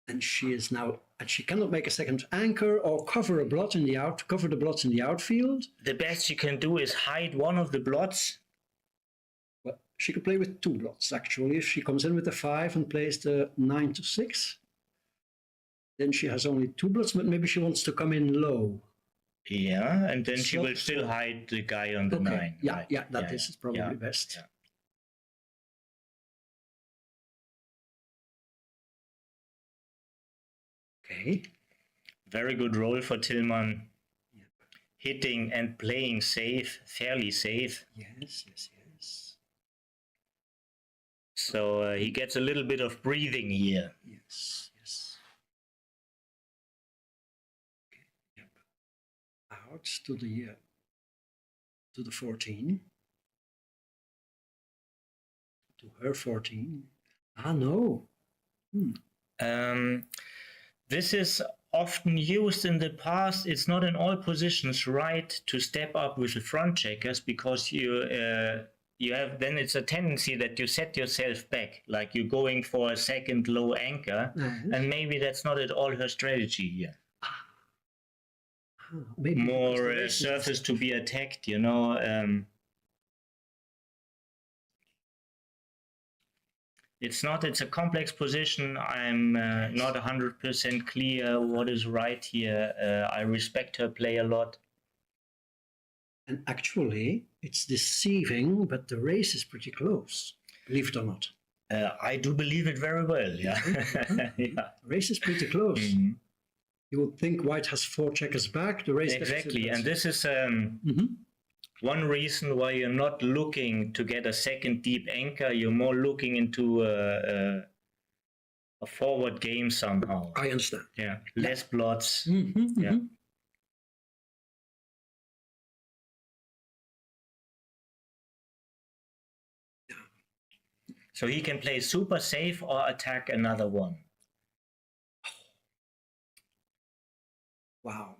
[SPEAKER 3] And she is now, and she cannot make a second anchor or cover the blots in the outfield.
[SPEAKER 1] The best she can do is hide one of the blots.
[SPEAKER 3] Well, she could play with 2 blots actually. If she comes in with the 5 and plays the 9 to 6, then she has only 2 blots, but maybe she wants to come in low.
[SPEAKER 1] Yeah, and then she will still hide the guy on the 9.
[SPEAKER 3] Yeah,
[SPEAKER 1] right?
[SPEAKER 3] yeah, that is probably best.
[SPEAKER 1] Yeah.
[SPEAKER 3] Okay.
[SPEAKER 1] Very good role for Tillman. Yep. Hitting and playing safe, fairly safe.
[SPEAKER 3] Yes.
[SPEAKER 1] So he gets a little bit of breathing here.
[SPEAKER 3] Yes. Okay. Yep. Out to the 14. To her 14. Ah, no.
[SPEAKER 1] This is often used in the past. It's not in all positions right to step up with the front checkers, because you have, then it's a tendency that you set yourself back, like you're going for a second low anchor, and maybe that's not at all her strategy here.
[SPEAKER 3] Maybe
[SPEAKER 1] More surface to be attacked, you know. It's a complex position. I'm not 100% clear what is right here. I respect her play a lot.
[SPEAKER 3] And actually, it's deceiving, but the race is pretty close, believe it or not.
[SPEAKER 1] I do believe it very well, yeah. Yeah.
[SPEAKER 3] Race is pretty close.
[SPEAKER 1] Mm-hmm.
[SPEAKER 3] You would think white has 4 checkers back. The race
[SPEAKER 1] exactly, and this is one reason why you're not looking to get a second deep anchor. You're more looking into a forward game somehow.
[SPEAKER 3] I understand.
[SPEAKER 1] Yeah, less blots.
[SPEAKER 3] Yeah.
[SPEAKER 1] So he can play super safe or attack another one.
[SPEAKER 3] Wow.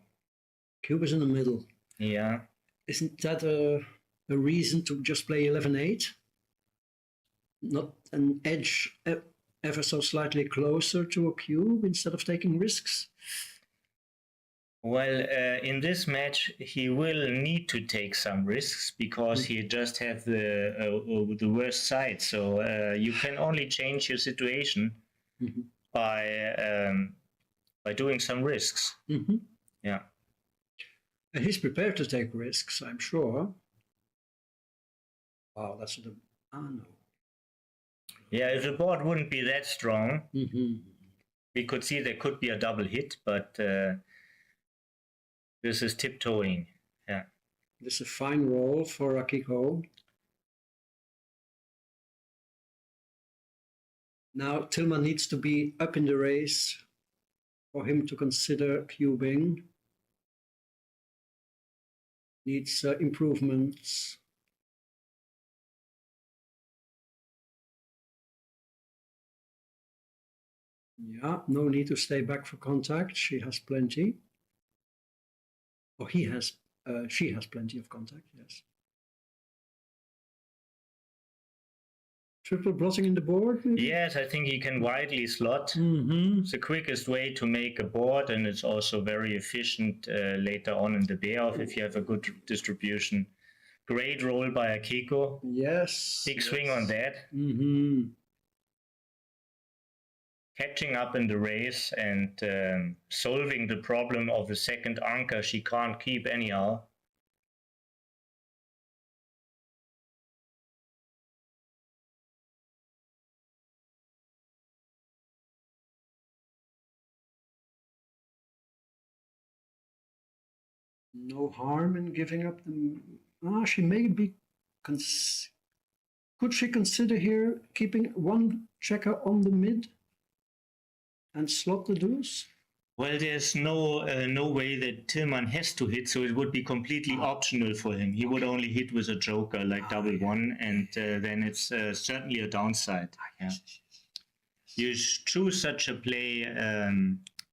[SPEAKER 3] Cube is in the middle.
[SPEAKER 1] Yeah.
[SPEAKER 3] Isn't that a reason to just play 11-8? Not an edge ever so slightly closer to a cube instead of taking risks?
[SPEAKER 1] Well, in this match, he will need to take some risks, because he just have the worst side. So you can only change your situation by doing some risks. Yeah.
[SPEAKER 3] And he's prepared to take risks, I'm sure. Wow, that's the... no.
[SPEAKER 1] Yeah, if the board wouldn't be that strong, we could see there could be a double hit, but this is tiptoeing. Yeah.
[SPEAKER 3] This is a fine roll for Akiko. Now Tillman needs to be up in the race for him to consider cubing. Needs improvements. Yeah, no need to stay back for contact. She has plenty. Or she has plenty of contact, yes. Triple blotting in the board, maybe?
[SPEAKER 1] Yes, I think he can widely slot. It's the quickest way to make a board, and it's also very efficient later on in the payoff if you have a good distribution. Great roll by Akiko.
[SPEAKER 3] Yes.
[SPEAKER 1] Big swing on that. Catching up in the race and solving the problem of the second anchor she can't keep anyhow.
[SPEAKER 3] No harm in giving up the... she may be... Could she consider here keeping one checker on the mid and slot the deuce?
[SPEAKER 1] Well, there's no way that Tillman has to hit, so it would be completely optional for him. He would only hit with a joker like double one, and then it's certainly a downside. Yeah. You choose such a play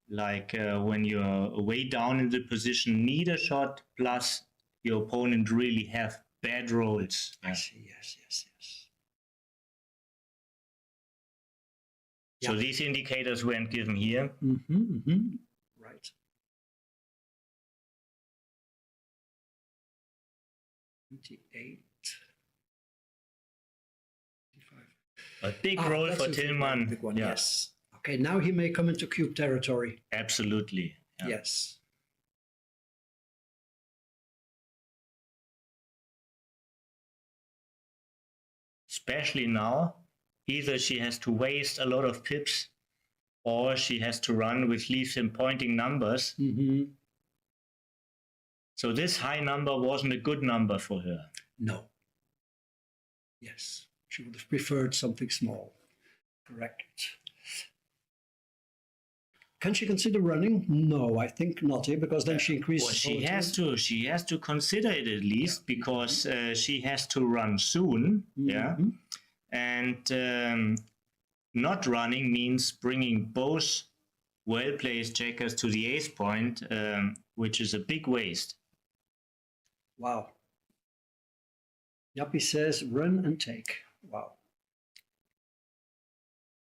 [SPEAKER 1] when you're way down in the position, need a shot, plus your opponent really have bad rolls.
[SPEAKER 3] I see, yes.
[SPEAKER 1] So these indicators weren't given here.
[SPEAKER 3] Right.
[SPEAKER 1] A big roll for Tillman.
[SPEAKER 3] Big one, yes. Okay, now he may come into cube territory.
[SPEAKER 1] Absolutely. Yeah.
[SPEAKER 3] Yes.
[SPEAKER 1] Especially now, either she has to waste a lot of pips or she has to run which leaves him pointing numbers. So this high number wasn't a good number for her.
[SPEAKER 3] No. Yes, she would have preferred something small. Correct. Can she consider running? No, I think not, because then she increases.
[SPEAKER 1] Well, she has to consider it at least, because she has to run soon. Yeah. And not running means bringing both well-placed checkers to the ace point, which is a big waste.
[SPEAKER 3] Wow. Yappi says, run and take. Wow.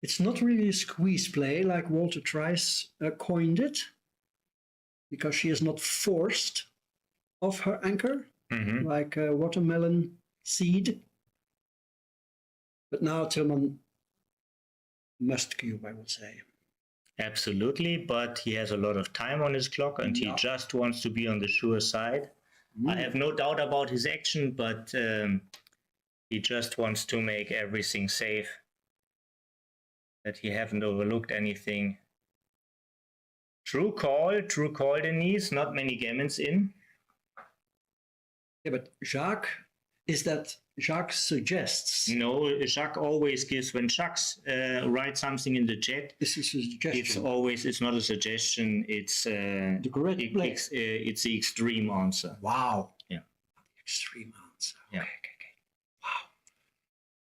[SPEAKER 3] It's not really a squeeze play like Walter Trice coined it, because she is not forced off her anchor, like a watermelon seed. But now Tillman must cube, I would say.
[SPEAKER 1] Absolutely, but he has a lot of time on his clock and he just wants to be on the sure side. I have no doubt about his action, but he just wants to make everything safe, that he haven't overlooked anything. True call, Denise. Not many gammons in.
[SPEAKER 3] Yeah, but Jacques, is that Jacques suggests?
[SPEAKER 1] No, Jacques always gives, when Jacques writes something in the chat,
[SPEAKER 3] This is a suggestion.
[SPEAKER 1] it's not a suggestion, it's
[SPEAKER 3] The correct play.
[SPEAKER 1] it's the extreme answer.
[SPEAKER 3] Wow.
[SPEAKER 1] Yeah.
[SPEAKER 3] Extreme answer.
[SPEAKER 1] Yeah.
[SPEAKER 3] Okay. Wow.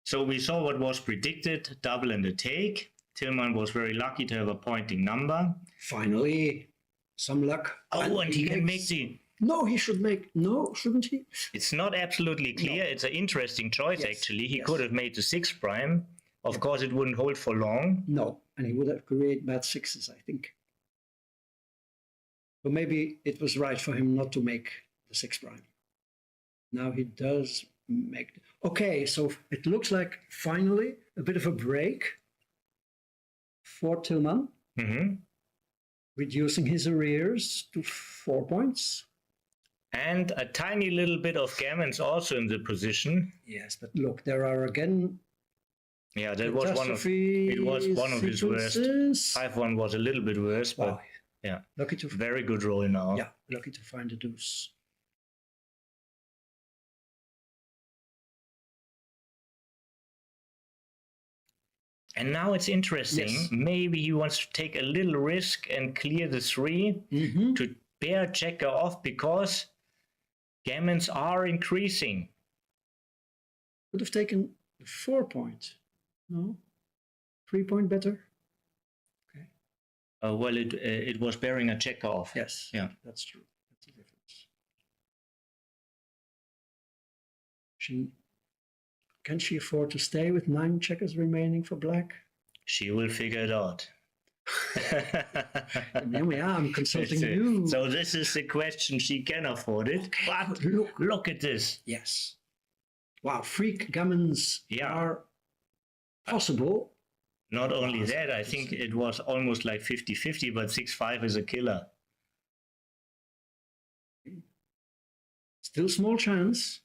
[SPEAKER 1] So we saw what was predicted, double and a take. Tillman was very lucky to have a pointing number.
[SPEAKER 3] Finally, some luck.
[SPEAKER 1] Oh, and he can make the...
[SPEAKER 3] No, he should make... No, shouldn't he?
[SPEAKER 1] It's not absolutely clear.
[SPEAKER 3] No.
[SPEAKER 1] It's an interesting choice,
[SPEAKER 3] Yes,
[SPEAKER 1] actually. He
[SPEAKER 3] yes.
[SPEAKER 1] could have made the 6 prime. Of course, it wouldn't hold for long.
[SPEAKER 3] No, and he would have created bad sixes, I think. But maybe it was right for him not to make the 6 prime. Now he does make... Okay, so it looks like finally a bit of a break for Tillman, reducing his arrears to 4 points.
[SPEAKER 1] And a tiny little bit of gammons also in the position.
[SPEAKER 3] Yes, but look, there are again...
[SPEAKER 1] Yeah, that was one of his worst.
[SPEAKER 3] sequences.
[SPEAKER 1] 5-1 was a little bit worse, but
[SPEAKER 3] Wow.
[SPEAKER 1] yeah,
[SPEAKER 3] Lucky to
[SPEAKER 1] very good roll now.
[SPEAKER 3] Yeah, lucky to find a deuce.
[SPEAKER 1] And now it's interesting.
[SPEAKER 3] Yes.
[SPEAKER 1] Maybe he wants to take a little risk and clear the 3 to pair checker off, because gammons are increasing.
[SPEAKER 3] Could have taken the 4 point. No? 3 point better? Okay.
[SPEAKER 1] Well, it was bearing a checker off.
[SPEAKER 3] Yes.
[SPEAKER 1] Yeah.
[SPEAKER 3] That's true. That's the difference. Can she afford to stay with 9 checkers remaining for black?
[SPEAKER 1] She will figure it out.
[SPEAKER 3] And here we are, I'm consulting you.
[SPEAKER 1] So this is the question. She can afford it. But look at this.
[SPEAKER 3] Yes. Wow, freak gammons
[SPEAKER 1] Yeah.
[SPEAKER 3] are possible.
[SPEAKER 1] Not only that, I think it was almost like 50-50, but 6-5 is a killer.
[SPEAKER 3] Still small chance.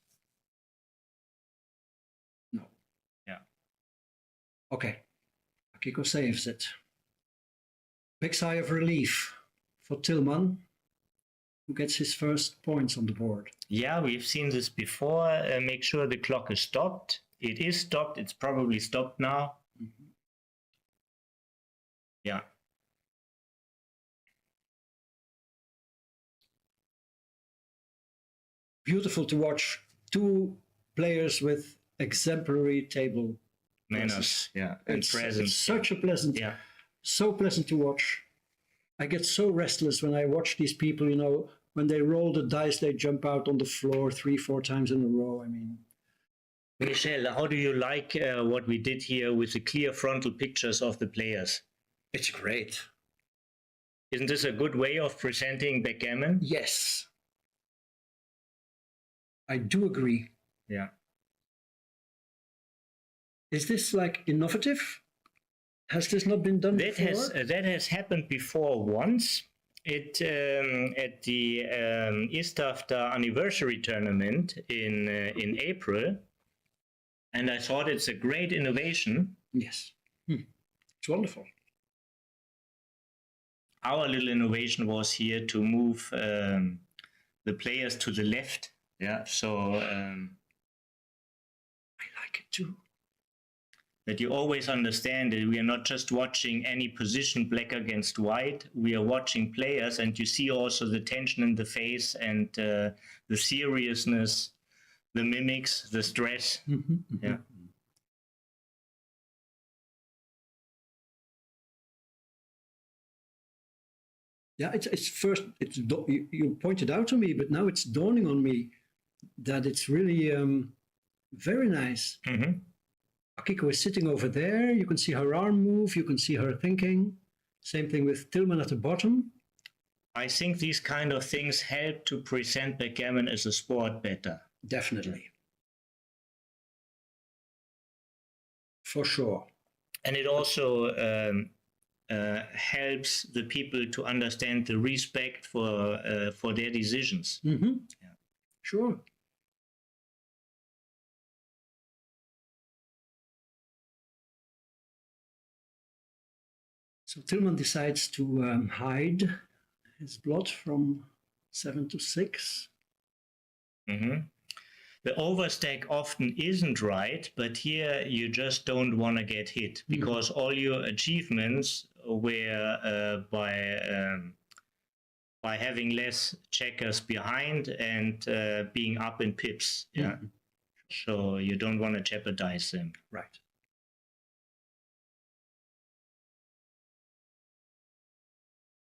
[SPEAKER 3] No.
[SPEAKER 1] Yeah.
[SPEAKER 3] Okay. Akiko saves it. Big sigh of relief for Tillman, who gets his first points on the board.
[SPEAKER 1] Yeah, we've seen this before. Make sure the clock is stopped. It is stopped. It's probably stopped now. Yeah.
[SPEAKER 3] Beautiful to watch 2 players with exemplary table
[SPEAKER 1] Manners. Yeah. And
[SPEAKER 3] It's
[SPEAKER 1] presence.
[SPEAKER 3] such a pleasant,
[SPEAKER 1] Yeah.
[SPEAKER 3] so pleasant to watch. I get so restless when I watch these people, you know, when they roll the dice, they jump out on the floor 3-4 times in a row. I mean,
[SPEAKER 1] Michelle, how do you like what we did here with the clear frontal pictures of the players?
[SPEAKER 3] it's great.
[SPEAKER 1] Isn't this a good way of presenting backgammon?
[SPEAKER 3] Yes. I do agree.
[SPEAKER 1] Yeah.
[SPEAKER 3] Is this like innovative? Has this not been done before?
[SPEAKER 1] That has happened before once. It at the Istafta anniversary tournament in April, and I thought it's a great innovation.
[SPEAKER 3] Yes. It's wonderful.
[SPEAKER 1] Our little innovation was here to move the players to the left. Yeah, so
[SPEAKER 3] I like it too.
[SPEAKER 1] that you always understand that we are not just watching any position, black against white. We are watching players, and you see also the tension in the face and the seriousness, the mimics, the stress. Yeah.
[SPEAKER 3] Yeah, it's first, you pointed out to me, but now it's dawning on me that it's really very nice.
[SPEAKER 1] Mm-hmm.
[SPEAKER 3] Akiko is sitting over there. You can see her arm move. You can see her thinking. Same thing with Tillman at the bottom.
[SPEAKER 1] I think these kind of things help to present backgammon as a sport better.
[SPEAKER 3] Definitely. For sure.
[SPEAKER 1] And it also helps the people to understand the respect for their decisions.
[SPEAKER 3] Mm-hmm. Yeah. Sure. So Tillman decides to hide his blot from 7 to 6.
[SPEAKER 1] Mm-hmm. The overstack often isn't right, but here you just don't want to get hit because all your achievements were by having less checkers behind and being up in pips. Yeah. So you don't want to jeopardize them.
[SPEAKER 3] Right.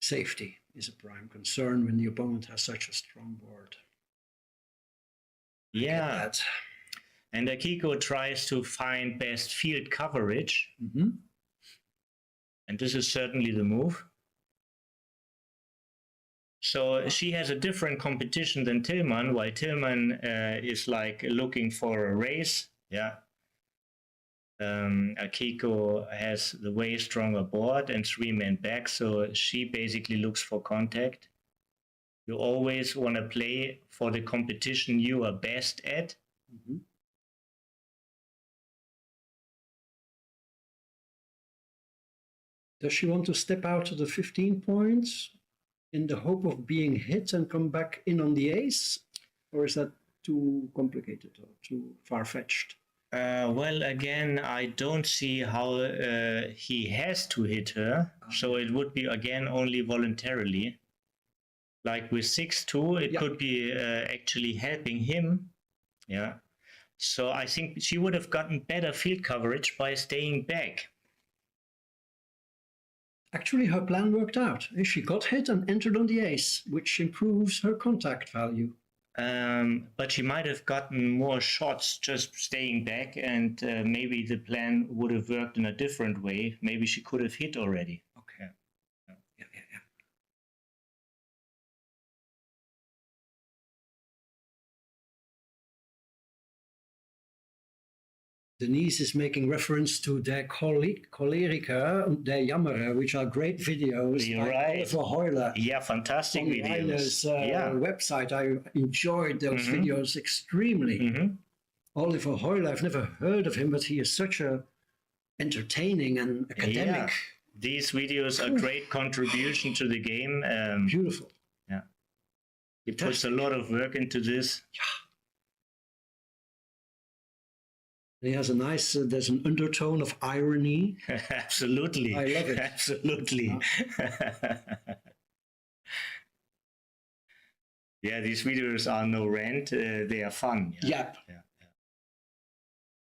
[SPEAKER 3] Safety is a prime concern when the opponent has such a strong board.
[SPEAKER 1] Yeah. And Akiko tries to find best field coverage.
[SPEAKER 3] Mm-hmm.
[SPEAKER 1] And this is certainly the move. So she has a different competition than Tillman, while Tillman is like looking for a race. Yeah. Akiko has the way stronger board and 3-man back, so she basically looks for contact. You always want to play for the competition you are best at.
[SPEAKER 3] Mm-hmm. Does she want to step out to the 15 points in the hope of being hit and come back in on the ace? Or is that too complicated or too far-fetched?
[SPEAKER 1] Well, again, I don't see how he has to hit her. So it would be, again, only voluntarily. Like with 6-2, it could be actually helping him. Yeah. So I think she would have gotten better field coverage by staying back.
[SPEAKER 3] Actually, her plan worked out. She got hit and entered on the ace, which improves her contact value.
[SPEAKER 1] But she might have gotten more shots just staying back, and maybe the plan would have worked in a different way. Maybe she could have hit already.
[SPEAKER 3] Okay. Yeah. Denise is making reference to Der Choleriker und der Jammerer, which are great videos
[SPEAKER 1] You're
[SPEAKER 3] by
[SPEAKER 1] right.
[SPEAKER 3] Oliver Heuler.
[SPEAKER 1] Yeah, fantastic
[SPEAKER 3] on
[SPEAKER 1] videos.
[SPEAKER 3] Reiner's website. I enjoyed those videos extremely. Oliver Heuler, I've never heard of him, but he is such a entertaining and academic.
[SPEAKER 1] Yeah. These videos are great contribution to the game.
[SPEAKER 3] Beautiful.
[SPEAKER 1] Yeah. He puts a lot of work into this.
[SPEAKER 3] Yeah. He has a nice, there's an undertone of irony.
[SPEAKER 1] Absolutely.
[SPEAKER 3] I love it.
[SPEAKER 1] Absolutely. Yeah, these videos are no rant. They are fun.
[SPEAKER 3] Yeah.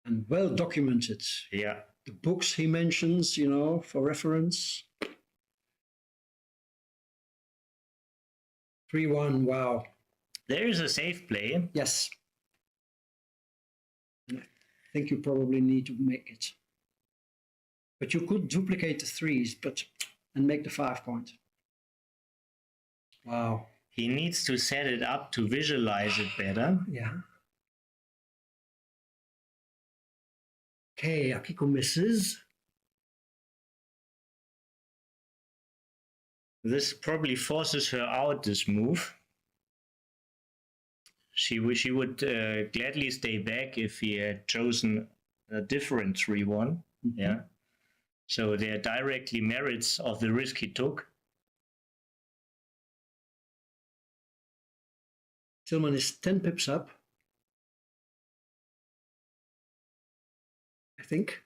[SPEAKER 3] And well documented.
[SPEAKER 1] Yeah.
[SPEAKER 3] The books he mentions, for reference. 3-1, wow.
[SPEAKER 1] There is a safe play.
[SPEAKER 3] Yes. I think you probably need to make it. But you could duplicate the 3s and make the 5 point. Wow.
[SPEAKER 1] He needs to set it up to visualize it better.
[SPEAKER 3] Yeah. Okay, Akiko misses.
[SPEAKER 1] This probably forces her out, this move. She would gladly stay back if he had chosen a different 3-1. Yeah. So they are directly merits of the risk he took.
[SPEAKER 3] Tillman is 10 pips up. I think.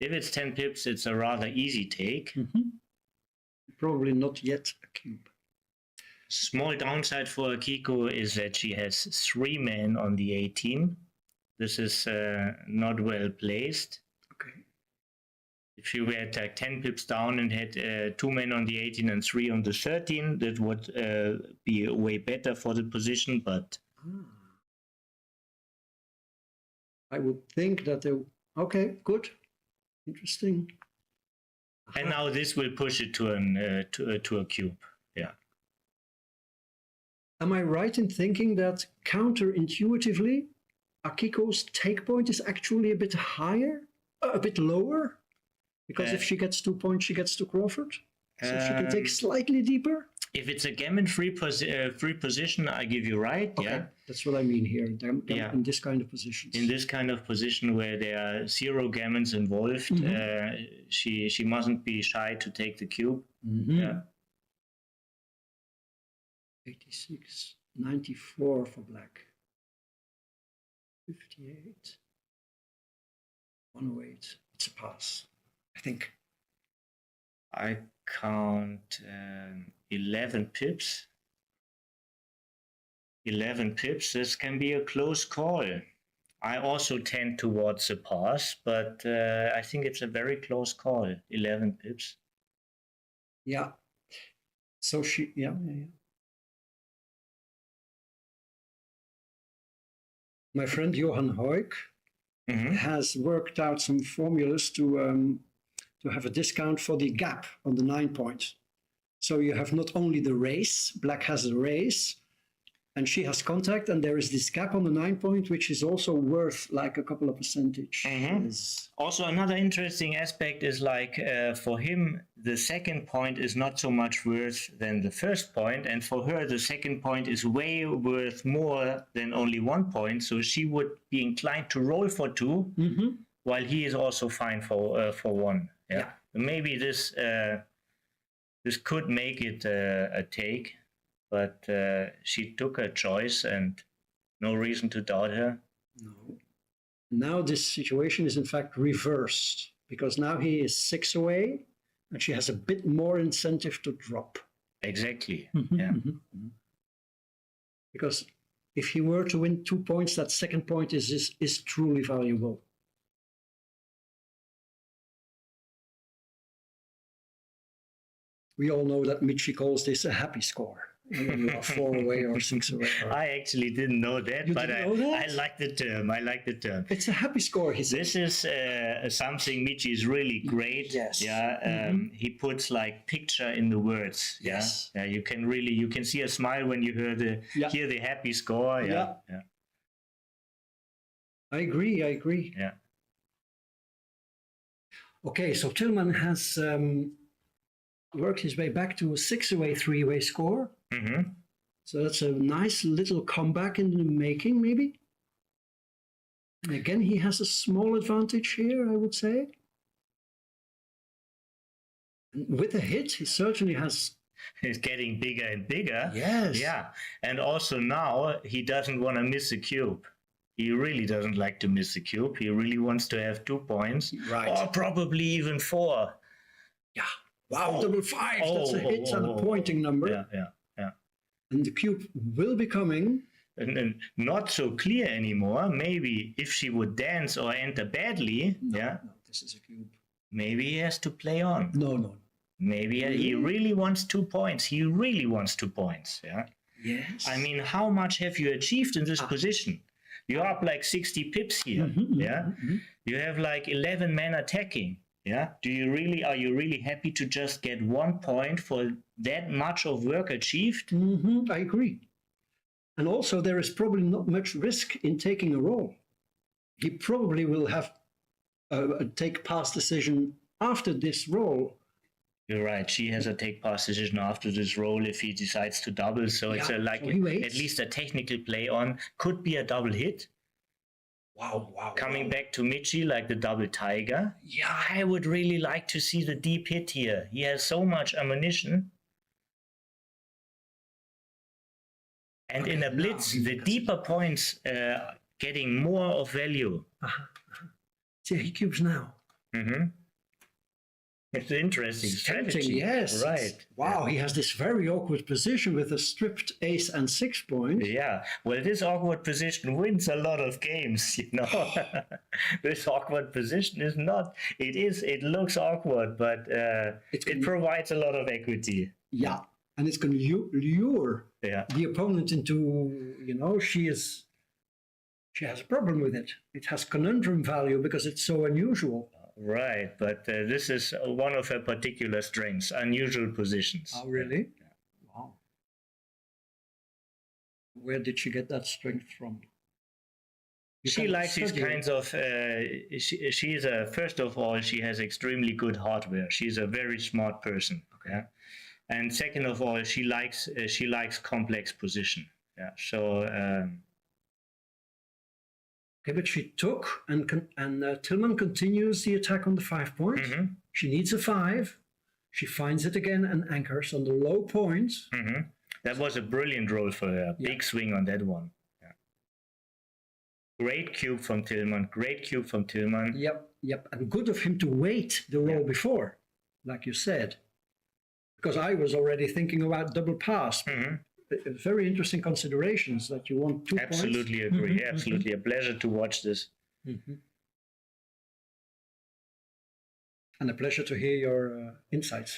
[SPEAKER 1] If it's 10 pips, it's a rather easy take.
[SPEAKER 3] Probably not yet a cube.
[SPEAKER 1] Small downside for Akiko is that she has 3 men on the 18. This is not well placed.
[SPEAKER 3] Okay.
[SPEAKER 1] if you were like 10 pips down and had 2 men on the 18 and 3 on the 13, that would be way better for the position, but...
[SPEAKER 3] I would think that they... Okay, good. Interesting.
[SPEAKER 1] And now this will push it to a cube. Yeah.
[SPEAKER 3] Am I right in thinking that counterintuitively, Akiko's take point is actually a bit higher, a bit lower? Because if she gets 2 points, she gets to Crawford. So she can take slightly deeper.
[SPEAKER 1] If it's a gammon free position, I give you right.
[SPEAKER 3] Okay,
[SPEAKER 1] yeah,
[SPEAKER 3] that's what I mean here. In this kind of positions.
[SPEAKER 1] In this kind of position where there are 0 gammons involved, she mustn't be shy to take the cube. Yeah.
[SPEAKER 3] 86, 94 for black. 58, 108. It's a pass, I think.
[SPEAKER 1] I count 11 pips. 11 pips, this can be a close call. I also tend towards a pass, but I think it's a very close call, 11 pips.
[SPEAKER 3] Yeah. So she, yeah. My friend Johan Hoik has worked out some formulas to have a discount for the gap on the 9 point. So you have not only the race, black has a race, and she has contact, and there is this gap on the 9 point, which is also worth like a couple of percentage.
[SPEAKER 1] Also, another interesting aspect is like for him, the second point is not so much worth than the first point, and for her, the second point is way worth more than only 1 point. So she would be inclined to roll for 2, while he is also fine for 1. Yeah. Maybe this this could make it a take. But she took her choice and no reason to doubt her.
[SPEAKER 3] No. Now this situation is in fact reversed because now he is 6 away and she has a bit more incentive to drop.
[SPEAKER 1] Exactly.
[SPEAKER 3] Because if he were to win 2 points, that second point is truly valuable. We all know that Michi calls this a happy score. When you are 4 away or 6 away.
[SPEAKER 1] I actually didn't know that, but I like the term. I like the term.
[SPEAKER 3] It's a happy score, he says.
[SPEAKER 1] This is something Michi is really great.
[SPEAKER 3] Yes.
[SPEAKER 1] Yeah. He puts like picture in the words. Yeah.
[SPEAKER 3] Yes.
[SPEAKER 1] Yeah. You can see a smile when you hear the happy score. Yeah.
[SPEAKER 3] I agree.
[SPEAKER 1] Yeah.
[SPEAKER 3] Okay, so Tillman has worked his way back to a 6 away, 3 away score. So that's a nice little comeback in the making, maybe. And again, he has a small advantage here, I would say. And with a hit, he certainly has.
[SPEAKER 1] It's getting bigger and bigger.
[SPEAKER 3] Yes.
[SPEAKER 1] Yeah. And also now he doesn't want to miss a cube. He really doesn't like to miss a cube. He really wants to have 2 points.
[SPEAKER 3] Right.
[SPEAKER 1] Or probably even 4.
[SPEAKER 3] Yeah. Wow, double 5. That's a hit and a pointing number.
[SPEAKER 1] Yeah.
[SPEAKER 3] And the cube will be coming.
[SPEAKER 1] And not so clear anymore. Maybe if she would dance or enter badly,
[SPEAKER 3] No, this is a cube.
[SPEAKER 1] maybe he has to play on.
[SPEAKER 3] No.
[SPEAKER 1] Maybe he really wants 2 points. He really wants 2 points. Yeah.
[SPEAKER 3] Yes.
[SPEAKER 1] I mean, how much have you achieved in this position? You're up like 60 pips here. You have like 11 men attacking. Yeah. Are you really happy to just get 1 point for that much of work achieved?
[SPEAKER 3] I agree. And also, there is probably not much risk in taking a roll. He probably will have a take-pass decision after this roll.
[SPEAKER 1] You're right. She has a take-pass decision after this roll if he decides to double. So it's at least a technical play on. Could be a double hit.
[SPEAKER 3] Wow.
[SPEAKER 1] Coming back to Michi, like the double tiger. Yeah, I would really like to see the deep hit here. He has so much ammunition. And in a blitz, the deeper points getting more of value.
[SPEAKER 3] See, he cubes now.
[SPEAKER 1] It's an interesting
[SPEAKER 3] It's tempting,
[SPEAKER 1] strategy.
[SPEAKER 3] yes.
[SPEAKER 1] Right.
[SPEAKER 3] Wow, he has this very awkward position with a stripped ace and 6 point.
[SPEAKER 1] Yeah. Well, this awkward position wins a lot of games, you know. This awkward position is not. It looks awkward, but it provides a lot of equity.
[SPEAKER 3] Yeah, and it's going to lure the opponent into, you know, she has a problem with it. It has conundrum value because it's so unusual.
[SPEAKER 1] Right, but this is one of her particular strengths, unusual positions.
[SPEAKER 3] Oh, really? Yeah. Wow. Where did she get that strength from?
[SPEAKER 1] She likes these kinds of. She's first of all, she has extremely good hardware. She's a very smart person. Okay. Yeah? And second of all, she likes complex position. Yeah. So.
[SPEAKER 3] Okay, but she took, and Tillman continues the attack on the 5 point.
[SPEAKER 1] Mm-hmm.
[SPEAKER 3] She needs a 5. She finds it again and anchors on the low point.
[SPEAKER 1] Mm-hmm. That was a brilliant roll for her. Big swing on that one. Yeah. Great cube from Tillman. Great cube from Tillman.
[SPEAKER 3] Yep. And good of him to wait the roll before, like you said. Because I was already thinking about double pass.
[SPEAKER 1] Mm-hmm.
[SPEAKER 3] Very interesting considerations that you want 2 points.
[SPEAKER 1] Absolutely agree. Mm-hmm. Absolutely. A pleasure to watch this.
[SPEAKER 3] Mm-hmm. And a pleasure to hear your insights.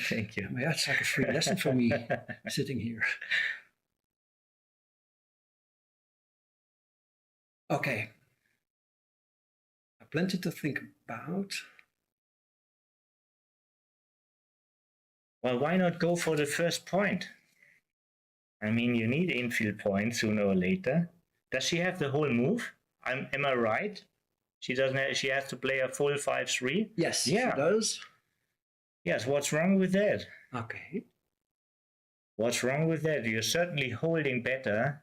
[SPEAKER 1] Thank you.
[SPEAKER 3] That's like a free lesson for me sitting here. Okay. Plenty to think about.
[SPEAKER 1] Well, why not go for the first point? I mean, you need infield points sooner or later. Does she have the whole move? Am I right? She doesn't. She has to play a full 5-3.
[SPEAKER 3] Yes, she does.
[SPEAKER 1] Yes. What's wrong with that?
[SPEAKER 3] Okay.
[SPEAKER 1] What's wrong with that? You're certainly holding better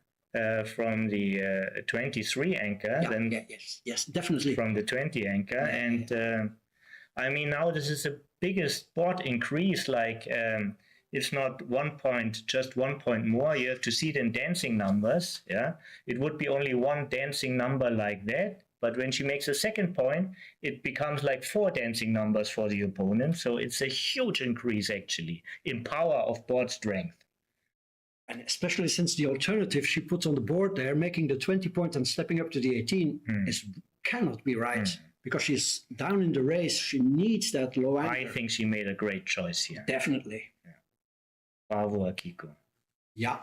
[SPEAKER 1] from the 23 anchor than
[SPEAKER 3] yes, definitely
[SPEAKER 1] from the 20 anchor. And I mean, now this is the biggest spot increase. Like. It's not 1 point, just 1 point more. You have to see it in dancing numbers. Yeah, it would be only one dancing number like that. But when she makes a second point, it becomes like 4 dancing numbers for the opponent. So it's a huge increase actually in power of board strength.
[SPEAKER 3] And especially since the alternative she puts on the board there, making the 20 point and stepping up to the 18, cannot be right. Because she's down in the race. She needs that low anchor.
[SPEAKER 1] I think she made a great choice here.
[SPEAKER 3] Definitely.
[SPEAKER 1] Yeah. Bravo, Akiko.
[SPEAKER 3] Yeah.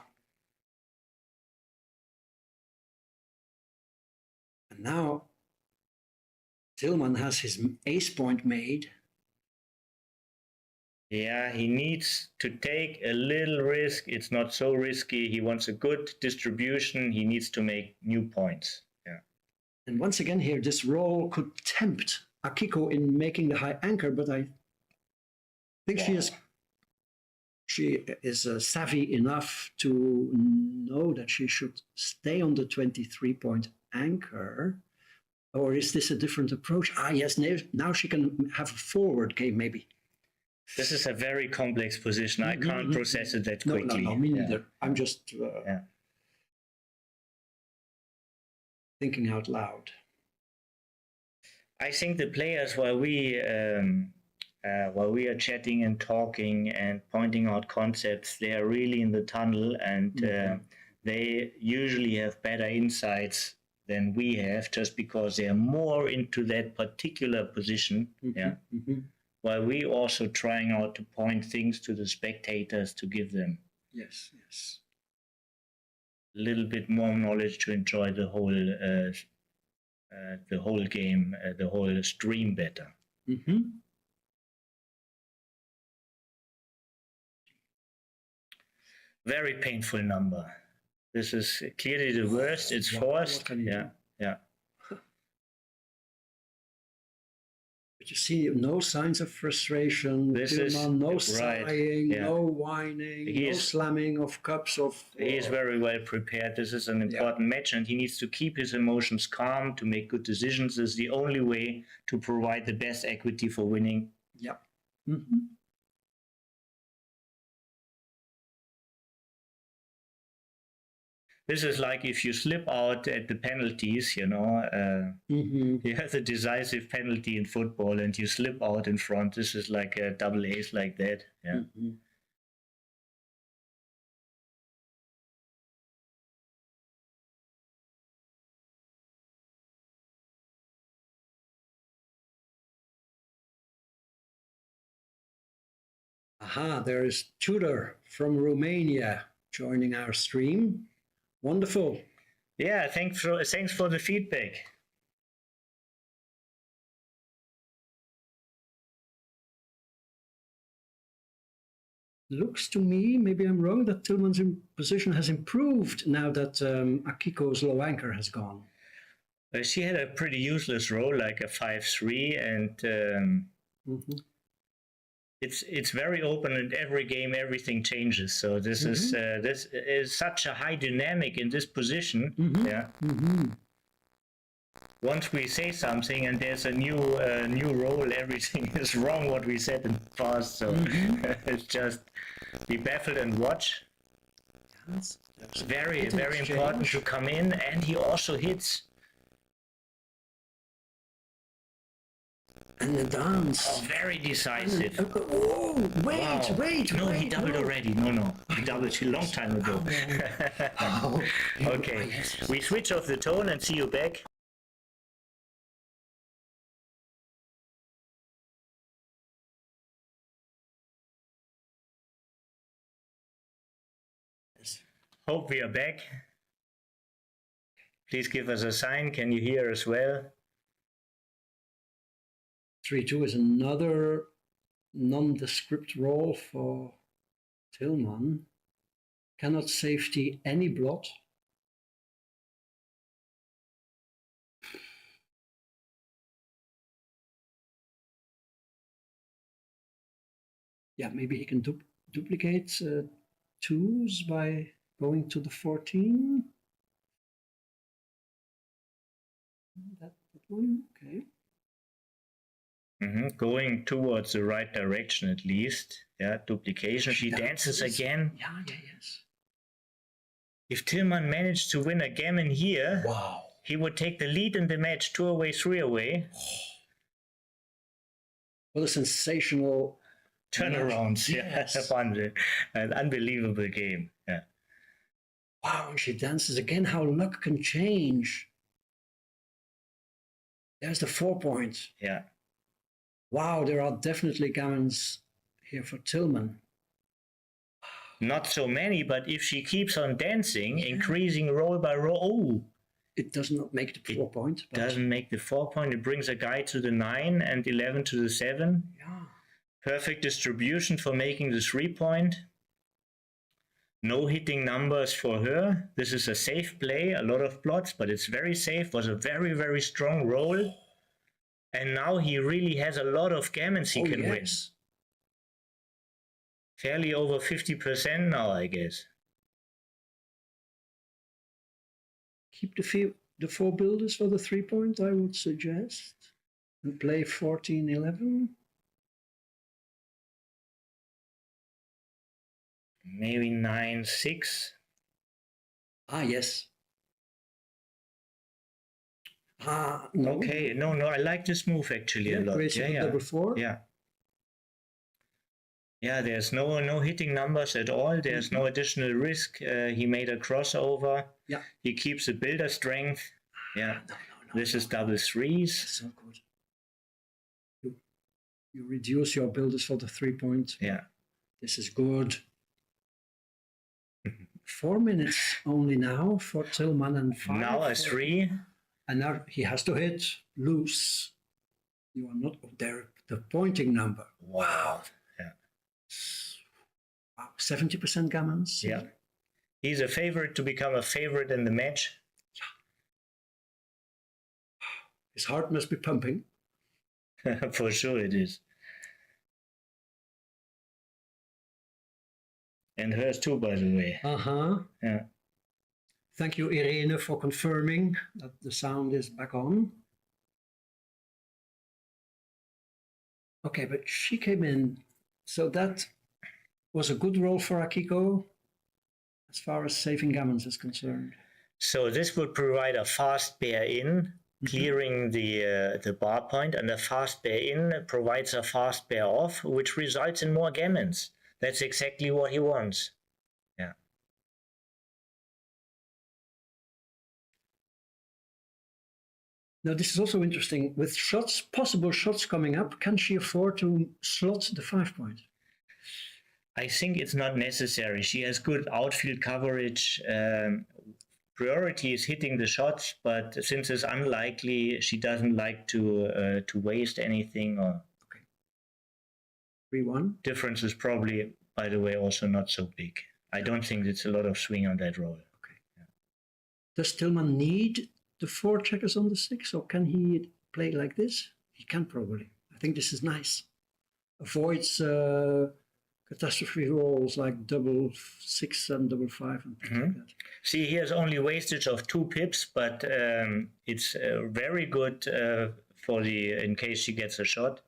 [SPEAKER 3] And now Tillman has his ace point made.
[SPEAKER 1] Yeah, he needs to take a little risk. It's not so risky. He wants a good distribution. He needs to make new points. Yeah.
[SPEAKER 3] And once again here, this roll could tempt Akiko in making the high anchor, but I think she is savvy enough to know that she should stay on the 23-point anchor. Or is this a different approach? Yes, now she can have a forward game, maybe.
[SPEAKER 1] This is a very complex position. I can't process it that quickly.
[SPEAKER 3] No, me neither. I'm just thinking out loud.
[SPEAKER 1] I think the players, while we are chatting and talking and pointing out concepts, they are really in the tunnel, and they usually have better insights than we have, just because they are more into that particular position. While we also trying out to point things to the spectators to give them a little bit more knowledge to enjoy the whole game, the whole stream better. Very painful number. This is clearly the worst. It's forced. Yeah.
[SPEAKER 3] But you see, no signs of frustration. No sighing, no whining, no slamming of cups.
[SPEAKER 1] He is very well prepared. This is an important match, and he needs to keep his emotions calm to make good decisions. This is the only way to provide the best equity for winning.
[SPEAKER 3] Yeah.
[SPEAKER 1] This is like if you slip out at the penalties, you know, you have the decisive penalty in football and you slip out in front. This is like a double ace like that. Yeah.
[SPEAKER 3] Aha, there is Tudor from Romania joining our stream. Wonderful.
[SPEAKER 1] Yeah, thanks for the feedback.
[SPEAKER 3] Looks to me, maybe I'm wrong, that Tillman's position has improved now that Akiko's low anchor has gone.
[SPEAKER 1] She had a pretty useless role, like a 5-3, and it's very open, and every game everything changes. So this is such a high dynamic in this position. Yeah. Once we say something and there's a new role, everything is wrong what we said in the past. So it's just be baffled and watch.
[SPEAKER 3] That's
[SPEAKER 1] Very important to come in, and he also hits.
[SPEAKER 3] And the dance.
[SPEAKER 1] Oh, very decisive.
[SPEAKER 3] Oh, wait.
[SPEAKER 1] No, he doubled already. No. He doubled a long time ago. Okay.
[SPEAKER 3] Yes.
[SPEAKER 1] We switch off the tone and see you back. Hope we are back. Please give us a sign. Can you hear us well?
[SPEAKER 3] 3-2 is another nondescript role for Tillman. Cannot safety any blot. Yeah, maybe he can duplicate twos by going to the 14. That one, okay.
[SPEAKER 1] Going towards the right direction at least. Yeah, duplication. She dances again.
[SPEAKER 3] Yeah, yes.
[SPEAKER 1] If Tillman managed to win a gammon here,
[SPEAKER 3] Wow.
[SPEAKER 1] he would take the lead in the match 2 away, 3 away.
[SPEAKER 3] What a sensational
[SPEAKER 1] Turnarounds.
[SPEAKER 3] Yes.
[SPEAKER 1] Yeah, an unbelievable game. Yeah.
[SPEAKER 3] Wow, and she dances again. How luck can change. There's the 4 point.
[SPEAKER 1] Yeah.
[SPEAKER 3] Wow, there are definitely gammons here for Tillman.
[SPEAKER 1] Not so many, but if she keeps on dancing, increasing roll by roll,
[SPEAKER 3] it does not make the 4 point. But
[SPEAKER 1] doesn't make the 4 point. It brings a guy to the 9 and 11 to the 7.
[SPEAKER 3] yeah.
[SPEAKER 1] Perfect distribution for making the 3 point. No hitting numbers for her. This is a safe play, a lot of plots, but it's very safe. Was a very, very strong roll. And now he really has a lot of gammons he can win. Fairly over 50% now, I guess.
[SPEAKER 3] Keep the 4 builders for the 3 point, I would suggest. And play 14-11.
[SPEAKER 1] Maybe 9-6.
[SPEAKER 3] Ah, yes. No.
[SPEAKER 1] Okay, no, I like this move actually a lot.
[SPEAKER 3] Double 4.
[SPEAKER 1] Yeah, there's no hitting numbers at all. There's no additional risk. He made a crossover.
[SPEAKER 3] Yeah.
[SPEAKER 1] He keeps the builder strength. Yeah.
[SPEAKER 3] No.
[SPEAKER 1] This is double 3s.
[SPEAKER 3] So good. You reduce your builders for the 3 point.
[SPEAKER 1] Yeah.
[SPEAKER 3] This is good. 4 minutes only now for Tillman and 5.
[SPEAKER 1] Now a 3.
[SPEAKER 3] And now he has to hit loose. You are not there. The pointing number.
[SPEAKER 1] Wow. Yeah.
[SPEAKER 3] Wow. 70% gammons.
[SPEAKER 1] Yeah. He's a favorite to become a favorite in the match.
[SPEAKER 3] His heart must be pumping.
[SPEAKER 1] For sure it is. And hers too, by the way. Yeah.
[SPEAKER 3] Thank you, Irene, for confirming that the sound is back on. Okay, but she came in. So that was a good roll for Akiko. as far as saving gammons is concerned.
[SPEAKER 1] So this would provide a fast bear in, clearing the bar point, and a fast bear in provides a fast bear off, which results in more gammons. That's exactly what he wants. Yeah.
[SPEAKER 3] Now, this is also interesting. With shots, possible shots coming up, can she afford to slot the 5 point?
[SPEAKER 1] I think it's not necessary. She has good outfield coverage. Priority is hitting the shots, but since it's unlikely, she doesn't like to waste anything. Or
[SPEAKER 3] 3-1.
[SPEAKER 1] Difference is probably, by the way, also not so big. I don't think it's a lot of swing on that roll.
[SPEAKER 3] Okay. Yeah. Does Tillman need the 4 checkers on the 6, or can he play like this? He can probably. I think this is nice. Avoids catastrophe rolls like double 6 and double 5 and things like that.
[SPEAKER 1] See, he has only wastage of 2 pips, but it's very good for in case she gets a shot.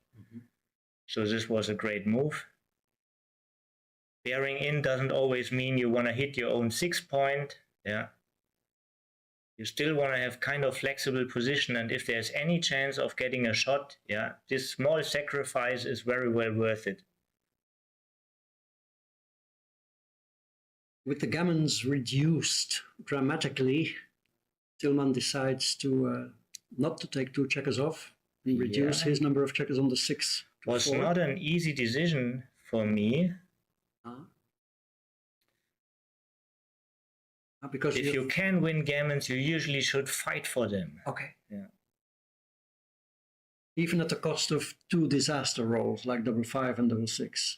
[SPEAKER 1] So this was a great move. Bearing in doesn't always mean you want to hit your own 6 point. Yeah. You still want to have kind of flexible position, and if there's any chance of getting a shot, yeah, this small sacrifice is very well worth it.
[SPEAKER 3] With the gammons reduced dramatically, Tillman decides to not to take 2 checkers off and reduce his number of checkers on the 6 to
[SPEAKER 1] was
[SPEAKER 3] 4.
[SPEAKER 1] Not an easy decision for me.
[SPEAKER 3] Because
[SPEAKER 1] if you can win gammons, you usually should fight for them.
[SPEAKER 3] Okay.
[SPEAKER 1] Yeah.
[SPEAKER 3] Even at the cost of 2 disaster rolls like double 5 and double 6.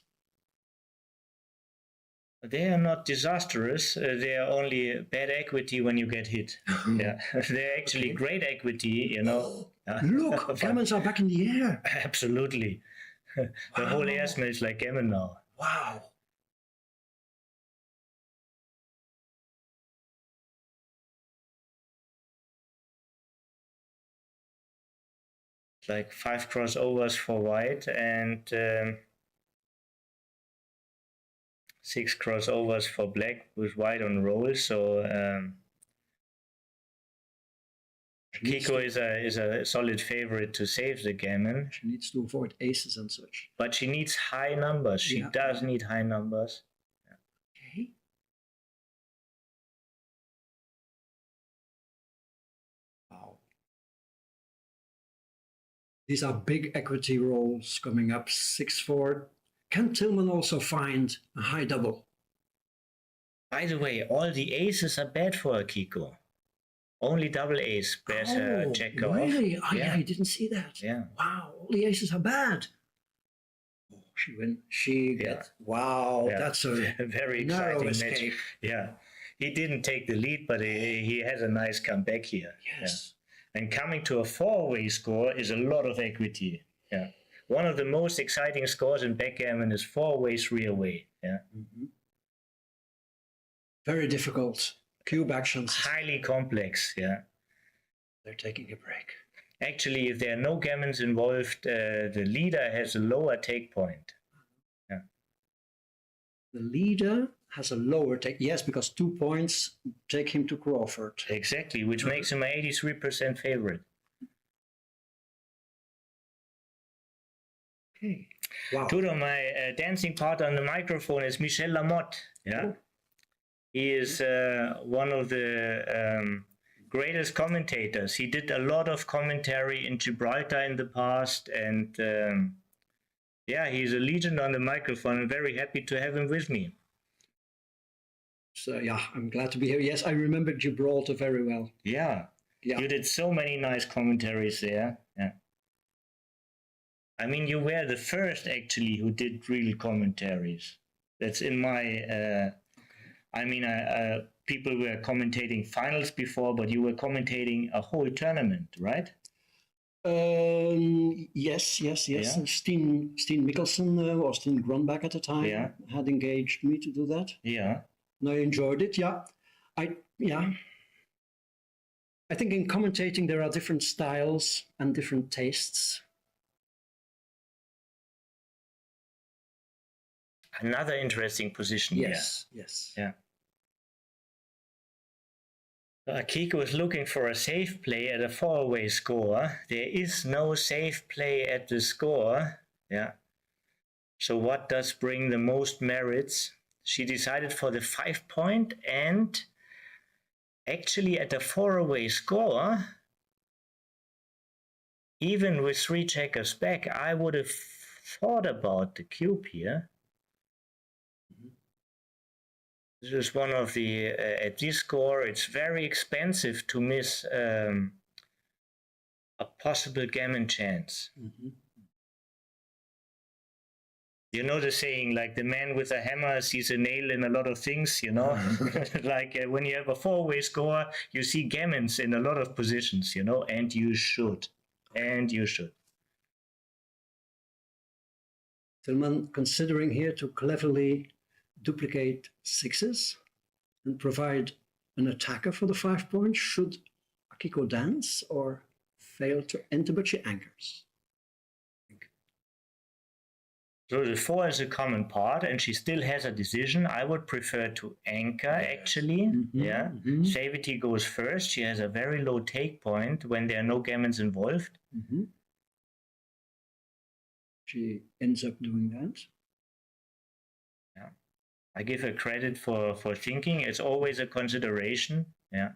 [SPEAKER 1] They are not disastrous. They are only bad equity when you get hit. Yeah, they're actually great equity, you know.
[SPEAKER 3] Look, gammons are back in the air.
[SPEAKER 1] Absolutely. The whole air smells like gammon now.
[SPEAKER 3] Wow.
[SPEAKER 1] Like 5 crossovers for white and 6 crossovers for black with white on roll. So Kiko is a solid favorite to save the gammon.
[SPEAKER 3] She needs to avoid aces and such.
[SPEAKER 1] But she needs high numbers. She does need high numbers.
[SPEAKER 3] Okay. Wow. These are big equity rolls coming up. 6-4. Can Tillman also find a high double?
[SPEAKER 1] By the way, all the aces are bad for a Kiko. Only double ace bears a check off.
[SPEAKER 3] Really? I didn't see that.
[SPEAKER 1] Yeah.
[SPEAKER 3] Wow, all the aces are bad. Oh, she win. She gets. Wow, that's a
[SPEAKER 1] very
[SPEAKER 3] narrow
[SPEAKER 1] exciting
[SPEAKER 3] escape.
[SPEAKER 1] match. Yeah, he didn't take the lead, but he has a nice comeback here.
[SPEAKER 3] Yes.
[SPEAKER 1] Yeah. And coming to a 4-way score is a lot of equity. Yeah. One of the most exciting scores in backgammon is 4-way, 3-away. Yeah.
[SPEAKER 3] Very difficult. Cube actions.
[SPEAKER 1] Highly complex. Yeah.
[SPEAKER 3] They're taking a break.
[SPEAKER 1] Actually, if there are no gammons involved, the leader has a lower take point. Yeah.
[SPEAKER 3] The leader has a lower take. Yes, because 2 points take him to Crawford.
[SPEAKER 1] Exactly, which makes him an 83% favorite.
[SPEAKER 3] Okay. Wow.
[SPEAKER 1] Tudor, my dancing partner on the microphone is Michel Lamotte. Yeah. Oh. He is one of the greatest commentators. He did a lot of commentary in Gibraltar in the past, and yeah, he's a legend on the microphone. I'm very happy to have him with me.
[SPEAKER 3] So yeah, I'm glad to be here. Yes, I remember Gibraltar very well.
[SPEAKER 1] Yeah. You did so many nice commentaries there. Yeah. I mean, you were the first actually who did real commentaries. That's in my. I mean, people were commentating finals before, but you were commentating a whole tournament, right?
[SPEAKER 3] Yes. Yeah. Steen Mikkelsen or Steen Grunback at the time had engaged me to do that.
[SPEAKER 1] Yeah.
[SPEAKER 3] And I enjoyed it. Yeah. I think in commentating there are different styles and different tastes.
[SPEAKER 1] Another interesting position.
[SPEAKER 3] Yes.
[SPEAKER 1] Yeah. Akiko is looking for a safe play at a 4-away score. There is no safe play at the score. Yeah. So what does bring the most merits? She decided for the 5-point, and actually at the 4-away score, even with 3 checkers back, I would have thought about the cube here. This is one of the, at this score, it's very expensive to miss a possible gammon chance. You know the saying, like the man with a hammer sees a nail in a lot of things, you know? Like when you have a 4-way score, you see gammons in a lot of positions, you know, and you should. And you should.
[SPEAKER 3] Tillman considering here to cleverly duplicate 6s and provide an attacker for the 5 points. Should Akiko dance or fail to enter, but she anchors?
[SPEAKER 1] So the 4 is a common part, and she still has a decision. I would prefer to anchor, actually. Yeah. Savity goes first. She has a very low take point when there are no gammons involved.
[SPEAKER 3] She ends up doing that.
[SPEAKER 1] Yeah. I give her credit for thinking. It's always a consideration. Yeah.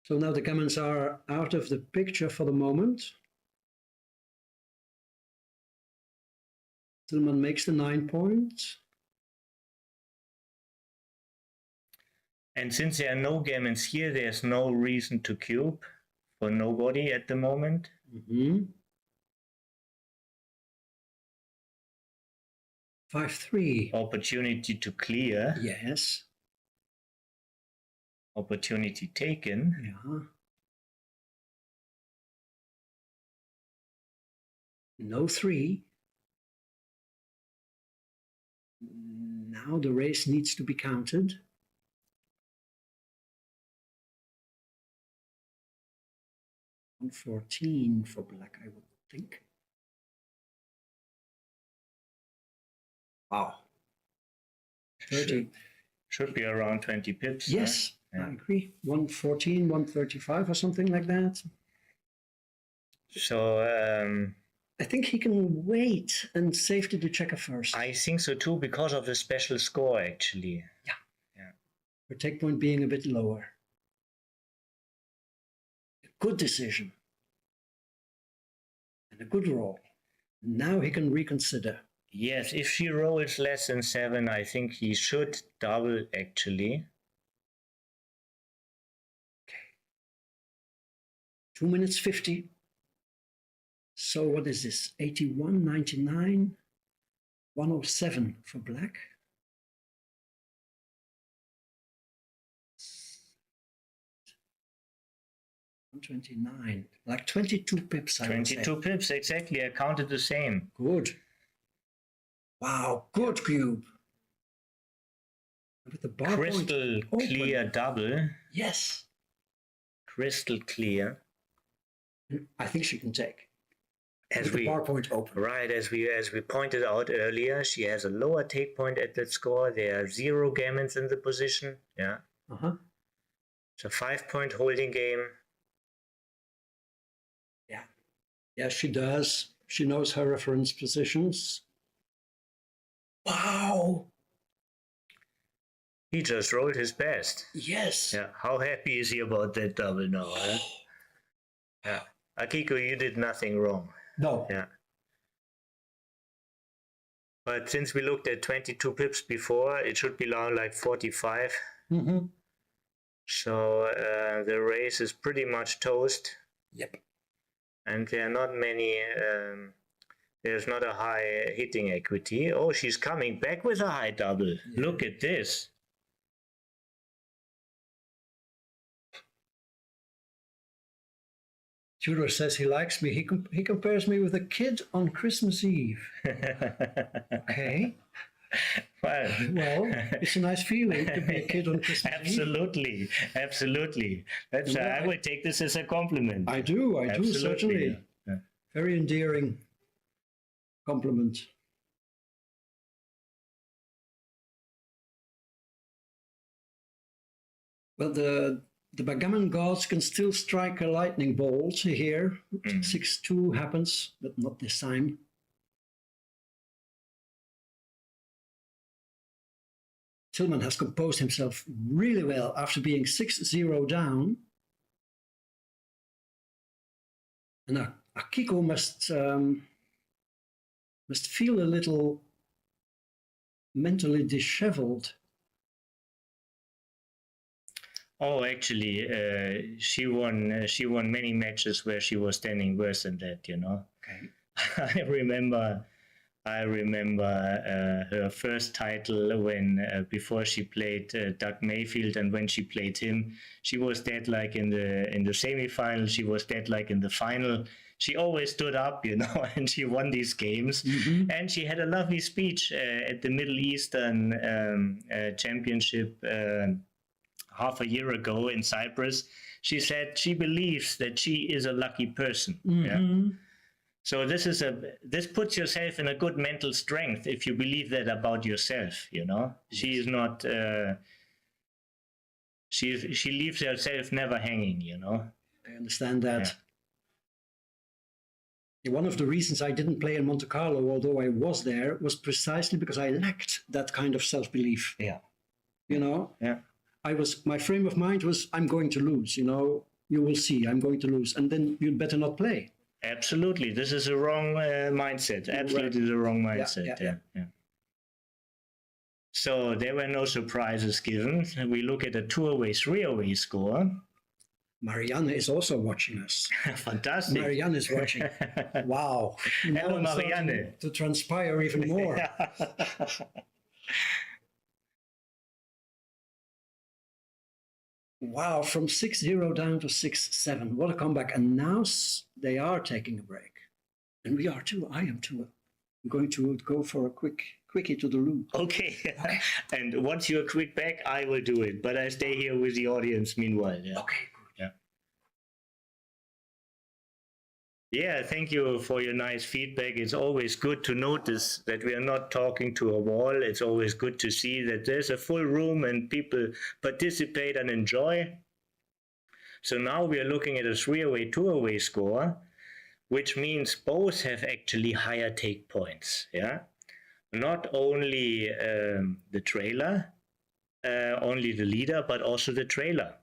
[SPEAKER 3] So now the gammons are out of the picture for the moment. Tillman makes the 9 points.
[SPEAKER 1] And since there are no gammons here, there's no reason to cube for nobody at the moment.
[SPEAKER 3] 5-3.
[SPEAKER 1] Opportunity to clear.
[SPEAKER 3] Yes.
[SPEAKER 1] Opportunity taken.
[SPEAKER 3] Yeah. No 3. Now the race needs to be counted. On 14 for black, I would think. Wow. 30.
[SPEAKER 1] Should be around 20 pips.
[SPEAKER 3] Yes,
[SPEAKER 1] huh? Yeah.
[SPEAKER 3] I agree. 114, 135 or something like that.
[SPEAKER 1] So
[SPEAKER 3] I think he can wait and safety the checker first.
[SPEAKER 1] I think so too, because of the special score, actually.
[SPEAKER 3] Yeah.
[SPEAKER 1] Yeah.
[SPEAKER 3] Her take point being a bit lower. A good decision. And a good roll. Now he can reconsider.
[SPEAKER 1] Yes, if she rolls less than 7, I think he should double, actually.
[SPEAKER 3] Okay. 2 minutes 50. So what is this? 81, 99, 107 for black. $129, like 22 pips.
[SPEAKER 1] 22 pips, exactly. I counted the same.
[SPEAKER 3] Good. Wow, good cube. With the bar
[SPEAKER 1] Crystal
[SPEAKER 3] point
[SPEAKER 1] clear
[SPEAKER 3] open.
[SPEAKER 1] double.
[SPEAKER 3] Yes.
[SPEAKER 1] Crystal clear.
[SPEAKER 3] I think she can take.
[SPEAKER 1] As
[SPEAKER 3] with the bar point open.
[SPEAKER 1] Right, as we pointed out earlier, she has a lower take point at that score. There are 0 gammons in the position. Yeah. It's a 5-point holding game.
[SPEAKER 3] Yeah. Yes, she does. She knows her reference positions. Wow.
[SPEAKER 1] He just rolled his best.
[SPEAKER 3] Yes.
[SPEAKER 1] Yeah. How happy is he about that double now? Huh? Yeah. Akiko, you did nothing wrong.
[SPEAKER 3] No.
[SPEAKER 1] Yeah. But since we looked at 22 pips before, it should be around like 45. So the race is pretty much toast.
[SPEAKER 3] Yep.
[SPEAKER 1] And there are not many, there's not a high hitting equity. Oh, she's coming back with a high double. Yeah. Look at this.
[SPEAKER 3] Tudor says he likes me. He compares me with a kid on Christmas Eve. Okay.
[SPEAKER 1] Well,
[SPEAKER 3] it's a nice feeling to be a kid on Christmas
[SPEAKER 1] Eve. Absolutely. That's, I would take this as a compliment.
[SPEAKER 3] I do, certainly. Yeah. Very endearing compliment. Well, the backgammon gods can still strike a lightning bolt here. 6-2 happens, but not this time. Tillman has composed himself really well after being 6-0 down. And Akiko must feel a little mentally disheveled.
[SPEAKER 1] Oh, actually, she won many matches where she was standing worse than that. You know.
[SPEAKER 3] Okay.
[SPEAKER 1] I remember her first title when before she played Doug Mayfield, and when she played him, she was dead like in the semi-final. She was dead like in the final. She always stood up, you know, and she won these games. Mm-hmm. And she had a lovely speech at the Middle Eastern Championship half a year ago in Cyprus. She said she believes that she is a lucky person. Mm-hmm. Yeah. So this puts yourself in a good mental strength if you believe that about yourself, you know. She is not she leaves herself never hanging, you know.
[SPEAKER 3] I understand that. Yeah. One of the reasons I didn't play in Monte Carlo, although I was there, was precisely because I lacked that kind of self-belief.
[SPEAKER 1] Yeah.
[SPEAKER 3] You know?
[SPEAKER 1] Yeah.
[SPEAKER 3] My frame of mind was, I'm going to lose, you know, you will see, I'm going to lose, and then you'd better not play.
[SPEAKER 1] Absolutely. This is a wrong mindset. Absolutely the wrong mindset. Yeah. So there were no surprises given. We look at a 2-away, 3-away score.
[SPEAKER 3] Marianne is also watching us.
[SPEAKER 1] Fantastic.
[SPEAKER 3] Marianne is watching. Wow.
[SPEAKER 1] Hello, Marianne.
[SPEAKER 3] To transpire even more. Wow, from 6-0 down to 6-7. What a comeback. And now they are taking a break. And we are too. I am too. I'm going to go for a quickie to the loo.
[SPEAKER 1] Okay. And once you're quick back, I will do it. But I stay here with the audience meanwhile. Yeah.
[SPEAKER 3] Okay, good.
[SPEAKER 1] Yeah. Yeah, thank you for your nice feedback. It's always good to notice that we are not talking to a wall. It's always good to see that there's a full room and people participate and enjoy. So now we are looking at a 3-away, 2-away score, which means both have actually higher take points. Yeah, not only the trailer, only the leader, but also the trailer.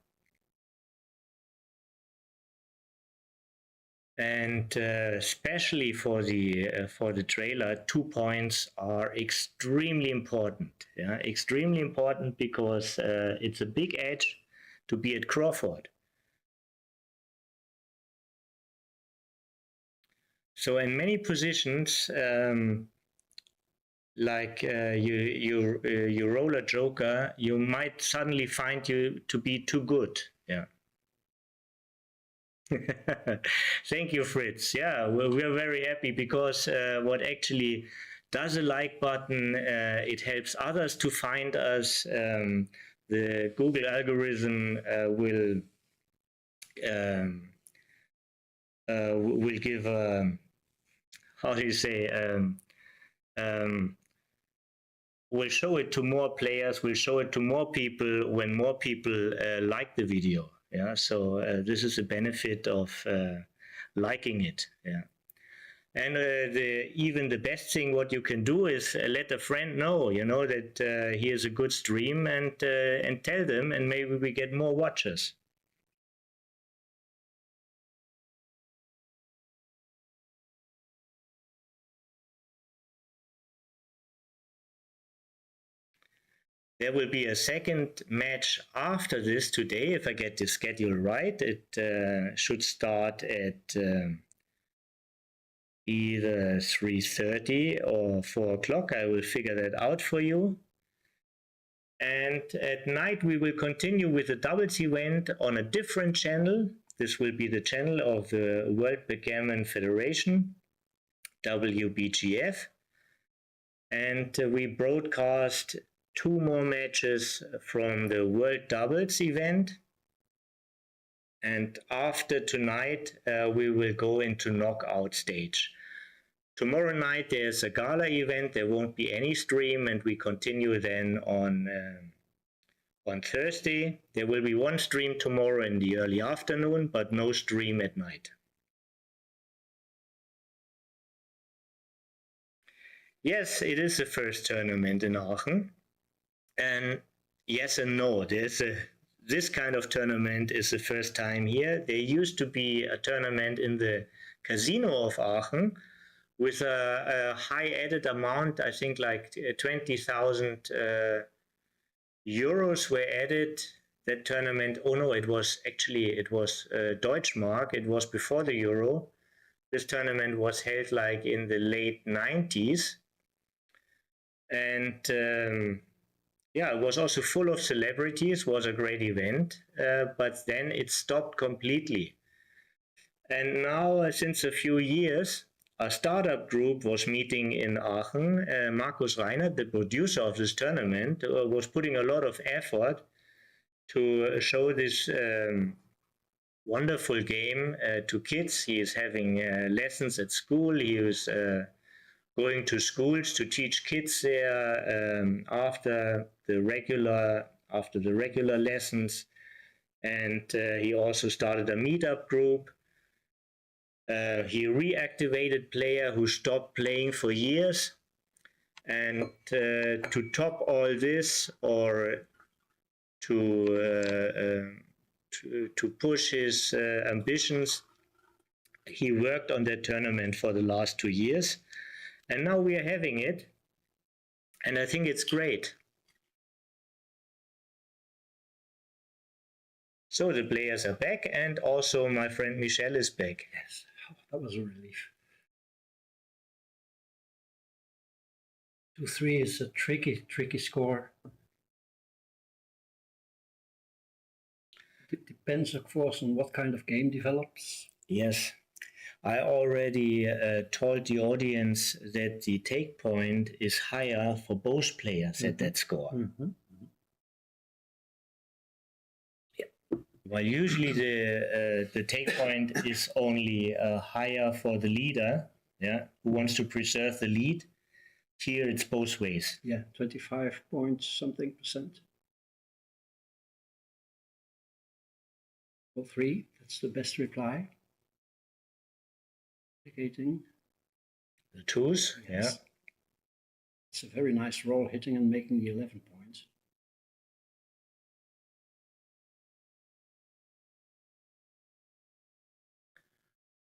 [SPEAKER 1] And especially for the trailer, 2 points are extremely important. Yeah, extremely important because it's a big edge to be at Crawford. So in many positions, like you roll a joker, you might suddenly find you to be too good. Yeah. Thank you, Fritz. Yeah, we're very happy because what actually does a like button, it helps others to find us. The Google algorithm will give how do you say will show it to more players, will show it to more people when more people like the video. Yeah, so this is a benefit of liking it. Yeah, and even the best thing what you can do is let a friend know, you know, that he has a good stream, and tell them, and maybe we get more watchers. There will be a second match after this today, if I get the schedule right. It should start at either 3:30 or 4 o'clock. I will figure that out for you. And at night, we will continue with the doubles event on a different channel. This will be the channel of the World Backgammon Federation, WBGF. And we broadcast 2 more matches from the World Doubles event. And after tonight, we will go into knockout stage. Tomorrow night, there's a gala event. There won't be any stream, and we continue then on Thursday. There will be one stream tomorrow in the early afternoon, but no stream at night. Yes, it is the first tournament in Aachen. And yes and no. This kind of tournament is the first time here. There used to be a tournament in the casino of Aachen with a high added amount, I think like 20,000 euros were added. That tournament, oh no, it was Deutschmark. It was before the euro. This tournament was held like in the late 90s. And yeah, it was also full of celebrities, was a great event, but then it stopped completely. And now, since a few years, a startup group was meeting in Aachen. Markus Reinert, the producer of this tournament, was putting a lot of effort to show this wonderful game to kids. He is having lessons at school. He was going to schools to teach kids there after the regular lessons, and he also started a meetup group. He reactivated player who stopped playing for years, and to top all this, or to push his ambitions, he worked on that tournament for the last 2 years. And now we are having it, and I think it's great. So the players are back, and also my friend Michel is back.
[SPEAKER 3] Yes, that was a relief. 2-3 is a tricky score. It depends, of course, on what kind of game develops.
[SPEAKER 1] Yes. I already told the audience that the take point is higher for both players at that score. Yeah. While usually the take point is only higher for the leader, yeah, who wants to preserve the lead. Here it's both ways.
[SPEAKER 3] Yeah, 25 point something percent. Or 3, that's the best reply. Indicating
[SPEAKER 1] the twos, yes. Yeah.
[SPEAKER 3] It's a very nice roll, hitting and making the 11 points.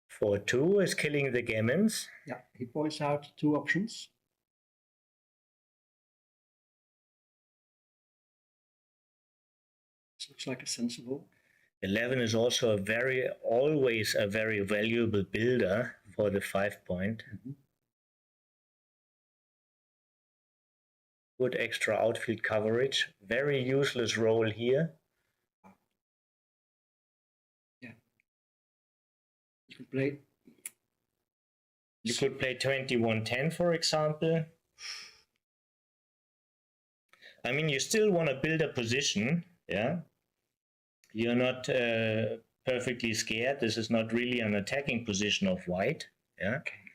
[SPEAKER 1] For 2 is killing the gammons.
[SPEAKER 3] Yeah, he points out 2 options. This looks like a sensible.
[SPEAKER 1] 11 is also always a very valuable builder for the 5 point. Good extra outfield coverage. Very useless roll here.
[SPEAKER 3] Yeah. You could play
[SPEAKER 1] 21-10, for example. I mean, you still want to build a position, yeah? You're not perfectly scared. This is not really an attacking position of white. Yeah, okay.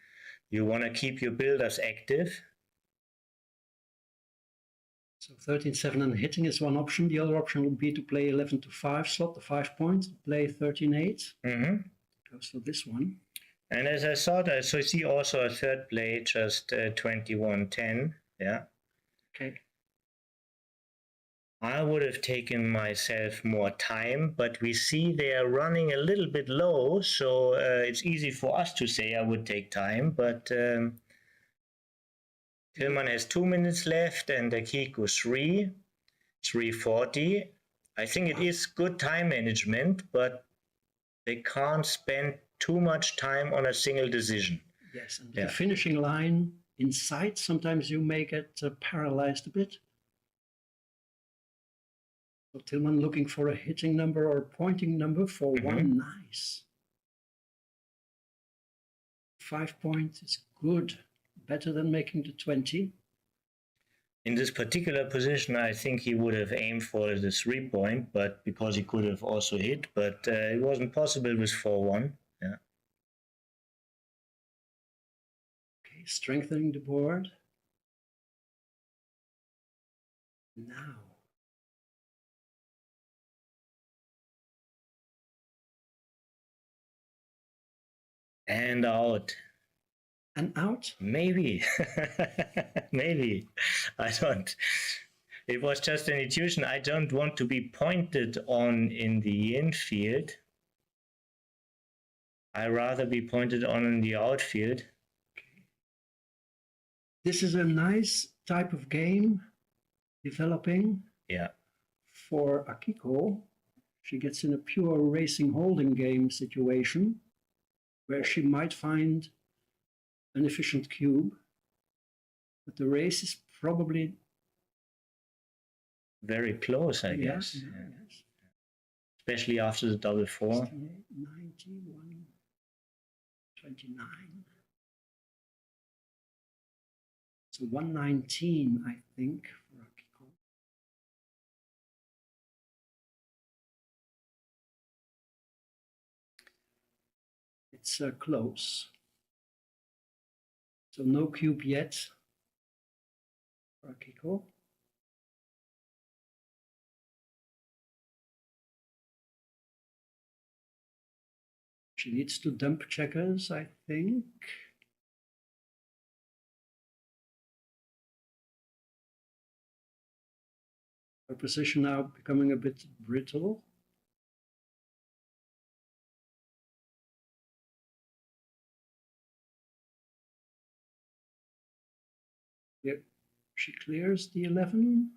[SPEAKER 1] You want to keep your builders active.
[SPEAKER 3] So 13-7 and hitting is one option. The other option would be to play 11-5 slot, the 5 point, play 13-8. Goes for this one.
[SPEAKER 1] And as I thought, I see also a third play, just 21-10. Yeah.
[SPEAKER 3] Okay.
[SPEAKER 1] I would have taken myself more time, but we see they are running a little bit low, so it's easy for us to say I would take time, but Tillman has 2 minutes left and Akiko 3:40. I think it is good time management, but they can't spend too much time on a single decision.
[SPEAKER 3] Yes, and the finishing line in sight, sometimes you may get paralyzed a bit. So Tillman looking for a hitting number or a pointing number for 1. Nice. 5 point is good. Better than making the 20.
[SPEAKER 1] In this particular position, I think he would have aimed for the 3 point, but because he could have also hit, but it wasn't possible with 4-1. Yeah.
[SPEAKER 3] Okay, strengthening the board. Now.
[SPEAKER 1] And out.
[SPEAKER 3] And out?
[SPEAKER 1] Maybe. Maybe. I don't. It was just an intuition. I don't want to be pointed on in the infield. I rather be pointed on in the outfield.
[SPEAKER 3] This is a nice type of game developing.
[SPEAKER 1] Yeah.
[SPEAKER 3] For Akiko. She gets in a pure racing holding game situation where she might find an efficient cube, but the race is probably
[SPEAKER 1] very close, I guess.
[SPEAKER 3] Yes.
[SPEAKER 1] Especially after the double four.
[SPEAKER 3] 91, 29. So 119, I think, for Akiko. It's close. So no cube yet for Akiko. She needs to dump checkers, I think. Her position now becoming a bit brittle. Yep, she clears the 11.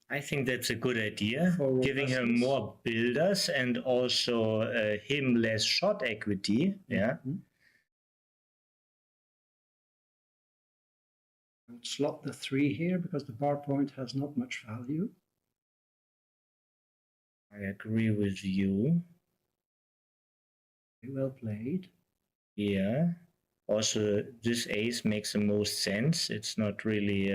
[SPEAKER 1] I think that's a good idea,
[SPEAKER 3] For
[SPEAKER 1] giving her
[SPEAKER 3] robustness.
[SPEAKER 1] more builders and also him less shot equity. Yeah.
[SPEAKER 3] Mhm. I'll slot the 3 here because the bar point has not much value.
[SPEAKER 1] I agree with you.
[SPEAKER 3] Very well played.
[SPEAKER 1] Yeah. Also, this ace makes the most sense. It's not really.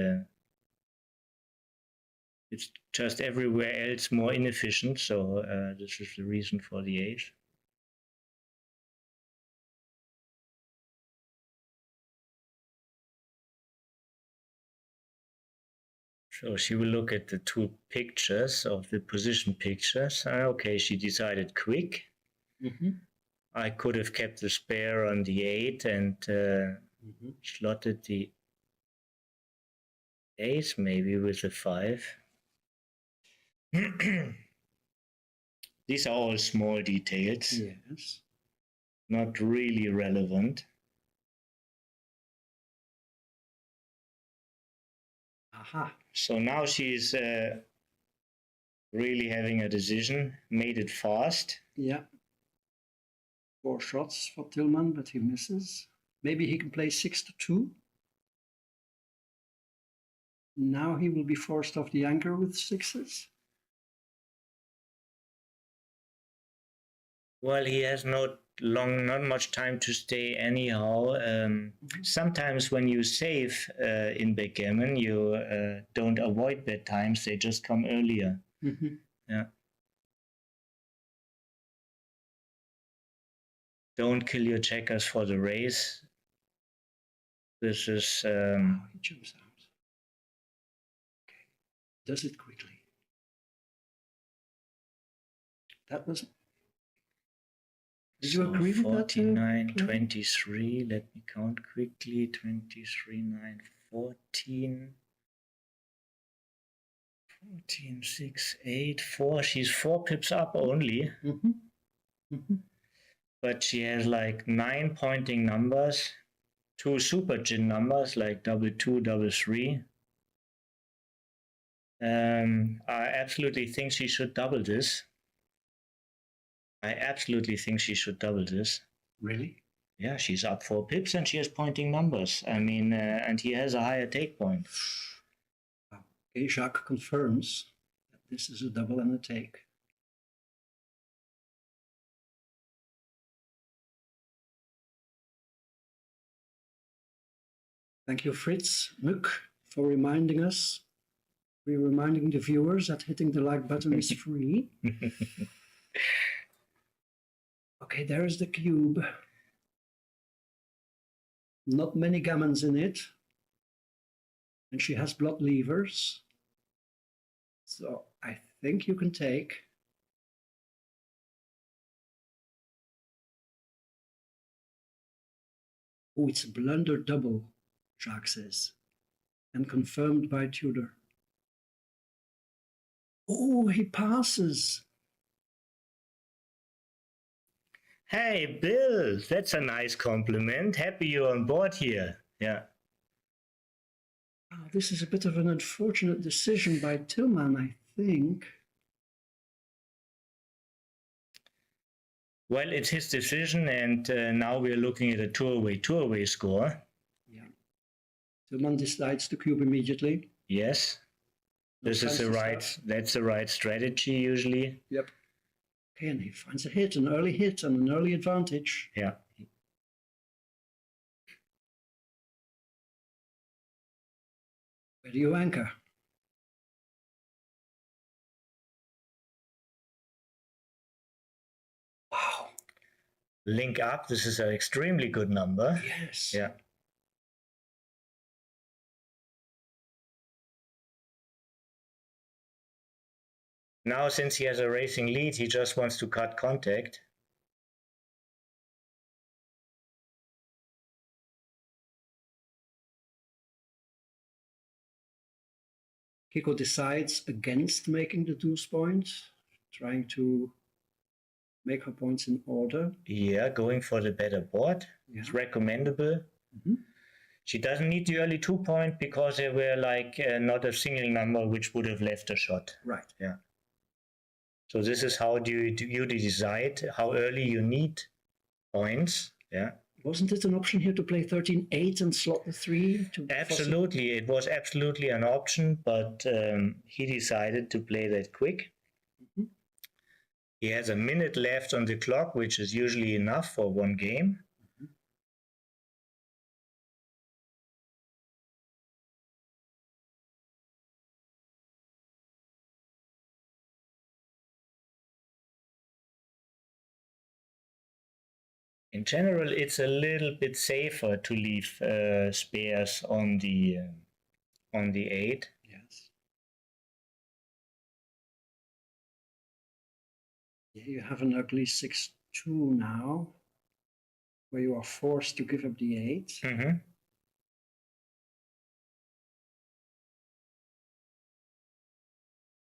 [SPEAKER 1] It's just everywhere else more inefficient. So this is the reason for the ace. So she will look at the two pictures of the position pictures. Okay, she decided quick.
[SPEAKER 3] Mm-hmm.
[SPEAKER 1] I could have kept the spare on the 8 and slotted the ace maybe with the 5. These are all small details,
[SPEAKER 3] Yes.
[SPEAKER 1] not really relevant.
[SPEAKER 3] Aha.
[SPEAKER 1] So now she's really having a decision, made it fast.
[SPEAKER 3] Yeah. 4 shots for Tillman, but he misses. Maybe he can play 6-2. Now he will be forced off the anchor with 6s.
[SPEAKER 1] Well, he has not much time to stay anyhow. Sometimes when you save in backgammon, you don't avoid bad times, they just come earlier.
[SPEAKER 3] Mm-hmm.
[SPEAKER 1] Yeah. Don't kill your checkers for the race. This is...
[SPEAKER 3] Oh, he jumps out. Okay. Does it quickly. That was... Did you agree with that?
[SPEAKER 1] 49, 23, let me count quickly. 23, 9, 14. 14, 6, 8, 4. She's 4 pips up only.
[SPEAKER 3] Mm-hmm. Mm-hmm.
[SPEAKER 1] But she has like 9 pointing numbers, 2 super gin numbers like 2, 3. I absolutely think she should double this.
[SPEAKER 3] Really?
[SPEAKER 1] Yeah, she's up 4 pips and she has pointing numbers. I mean, and he has a higher take point.
[SPEAKER 3] Okay, Jacques confirms that this is a double and a take. Thank you, Fritz Muck, for reminding us. We're reminding the viewers that hitting the like button is free. Okay, there is the cube. Not many gammons in it. And she has blood levers. So I think you can take. Oh, it's a blunder double, Jacques says, and confirmed by Tudor. Oh, he passes.
[SPEAKER 1] Hey, Bill, that's a nice compliment. Happy you're on board here. Yeah.
[SPEAKER 3] Oh, this is a bit of an unfortunate decision by Tillman, I think.
[SPEAKER 1] Well, it's his decision, and now we're looking at a two-away score.
[SPEAKER 3] Yeah. Tillman decides to cube immediately.
[SPEAKER 1] Yes.
[SPEAKER 3] No
[SPEAKER 1] This is the
[SPEAKER 3] fancy
[SPEAKER 1] right,
[SPEAKER 3] stuff.
[SPEAKER 1] that's the right strategy usually.
[SPEAKER 3] Yep. Okay, and he finds a hit, an early hit, and an early advantage.
[SPEAKER 1] Yeah.
[SPEAKER 3] Where do you anchor? Wow.
[SPEAKER 1] Link up, this is an extremely good number.
[SPEAKER 3] Yes.
[SPEAKER 1] Yeah. Now, since he has a racing lead, he just wants to cut contact.
[SPEAKER 3] Kiko decides against making the deuce point, trying to make her points in order.
[SPEAKER 1] Yeah, going for the better board.
[SPEAKER 3] Yeah.
[SPEAKER 1] It's recommendable.
[SPEAKER 3] Mhm.
[SPEAKER 1] She doesn't need the early 2 point because there were like not a single number which would have left a shot.
[SPEAKER 3] Right.
[SPEAKER 1] Yeah. So this is how you decide how early you need points. Yeah.
[SPEAKER 3] Wasn't it an option here to play 13-8 and slot the 3?
[SPEAKER 1] Absolutely, it was absolutely an option, but he decided to play that quick.
[SPEAKER 3] Mhm.
[SPEAKER 1] He has a minute left on the clock, which is usually enough for one game.
[SPEAKER 3] Mhm.
[SPEAKER 1] In general, it's a little bit safer to leave spares on the 8.
[SPEAKER 3] Yes. Yeah, you have an ugly 6-2 now, where you are forced to give up the 8.
[SPEAKER 1] Mm-hmm.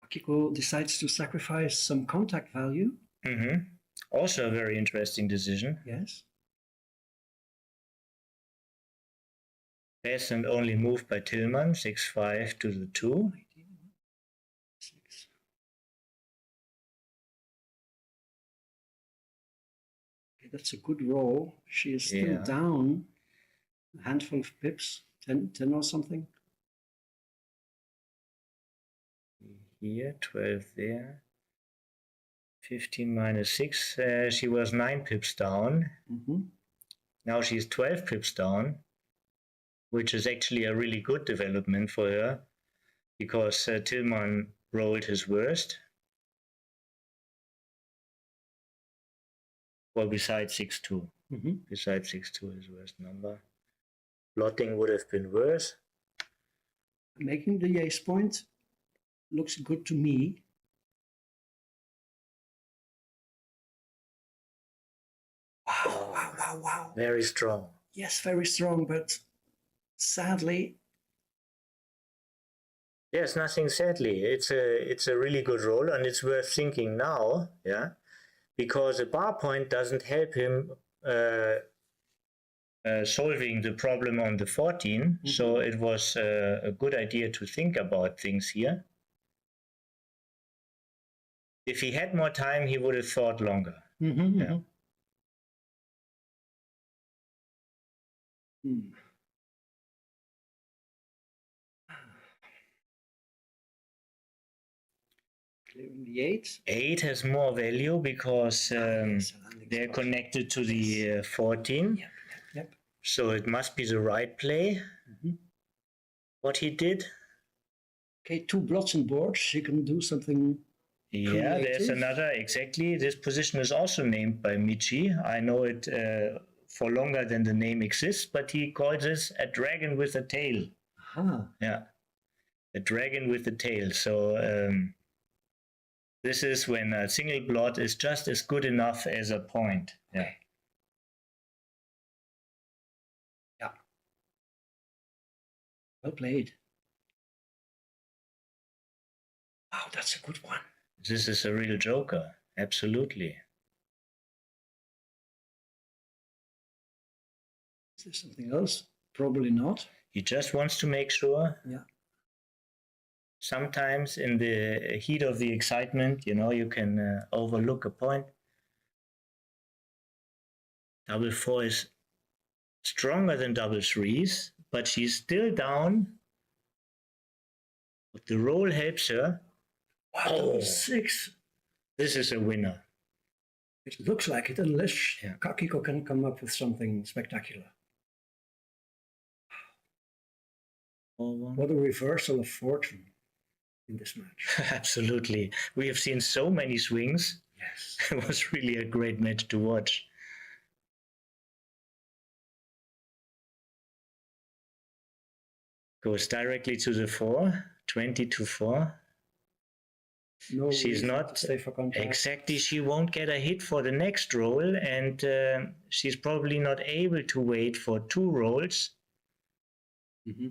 [SPEAKER 3] Akiko decides to sacrifice some contact value.
[SPEAKER 1] Mm-hmm. Also a very interesting decision.
[SPEAKER 3] Yes.
[SPEAKER 1] Best and only move by Tillman, 6-5 to the 2.
[SPEAKER 3] 6. Okay, that's a good roll. She is still
[SPEAKER 1] Yeah.
[SPEAKER 3] down a handful of pips, 10 or something.
[SPEAKER 1] Here, 12 there. 15 minus 6. She was 9 pips down.
[SPEAKER 3] Mm-hmm.
[SPEAKER 1] Now she's 12 pips down, which is actually a really good development for her because Tillman rolled his worst. Well, besides 6-2.
[SPEAKER 3] Mm-hmm.
[SPEAKER 1] Besides 6-2, his worst number. Blotting would have been worse.
[SPEAKER 3] Making the ace point looks good to me. Wow.
[SPEAKER 1] Very strong.
[SPEAKER 3] Yes, very strong, but sadly.
[SPEAKER 1] Yes, nothing sadly. It's a really good roll, and it's worth thinking now, yeah, because a bar point doesn't help him solving the problem on the 14.
[SPEAKER 3] Mm-hmm.
[SPEAKER 1] So it was a good idea to think about things here. If he had more time, he would have thought longer.
[SPEAKER 3] Mm-hmm,
[SPEAKER 1] yeah.
[SPEAKER 3] Mm-hmm. Clearing the 8.
[SPEAKER 1] 8 has more value because
[SPEAKER 3] Yes,
[SPEAKER 1] they're connected to the 14.
[SPEAKER 3] Yep.
[SPEAKER 1] So it must be the right play.
[SPEAKER 3] Mm-hmm.
[SPEAKER 1] What he did.
[SPEAKER 3] Okay, 2 blots on board. She can do something.
[SPEAKER 1] Yeah,
[SPEAKER 3] creative.
[SPEAKER 1] there's another, exactly. This position is also named by Michi. I know it for longer than the name exists, but he calls this a dragon with a tail.
[SPEAKER 3] Aha.
[SPEAKER 1] Yeah, a dragon with a tail. So this is when a single blot is just as good enough as a point. Yeah.
[SPEAKER 3] Well played. Wow, that's a good one.
[SPEAKER 1] This is a real joker. Absolutely.
[SPEAKER 3] Is there something else? Probably not.
[SPEAKER 1] He just wants to make sure.
[SPEAKER 3] Yeah.
[SPEAKER 1] Sometimes in the heat of the excitement, you can overlook a point. Double four is stronger than double threes, but she's still down. But the roll helps her.
[SPEAKER 3] Wow,
[SPEAKER 1] Oh.
[SPEAKER 3] double six.
[SPEAKER 1] This is a winner.
[SPEAKER 3] It looks like it, unless
[SPEAKER 1] Yeah.
[SPEAKER 3] Kakiko can come up with something spectacular. What a reversal of fortune in this match.
[SPEAKER 1] Absolutely. We have seen so many swings.
[SPEAKER 3] Yes.
[SPEAKER 1] It was really a great match to watch. Goes directly to the 4, 20 to 4.
[SPEAKER 3] No
[SPEAKER 1] She's
[SPEAKER 3] reason
[SPEAKER 1] not
[SPEAKER 3] to stay for contact.
[SPEAKER 1] exactly. She won't get a hit for the next roll, and she's probably not able to wait for 2 rolls.
[SPEAKER 3] Mm-hmm.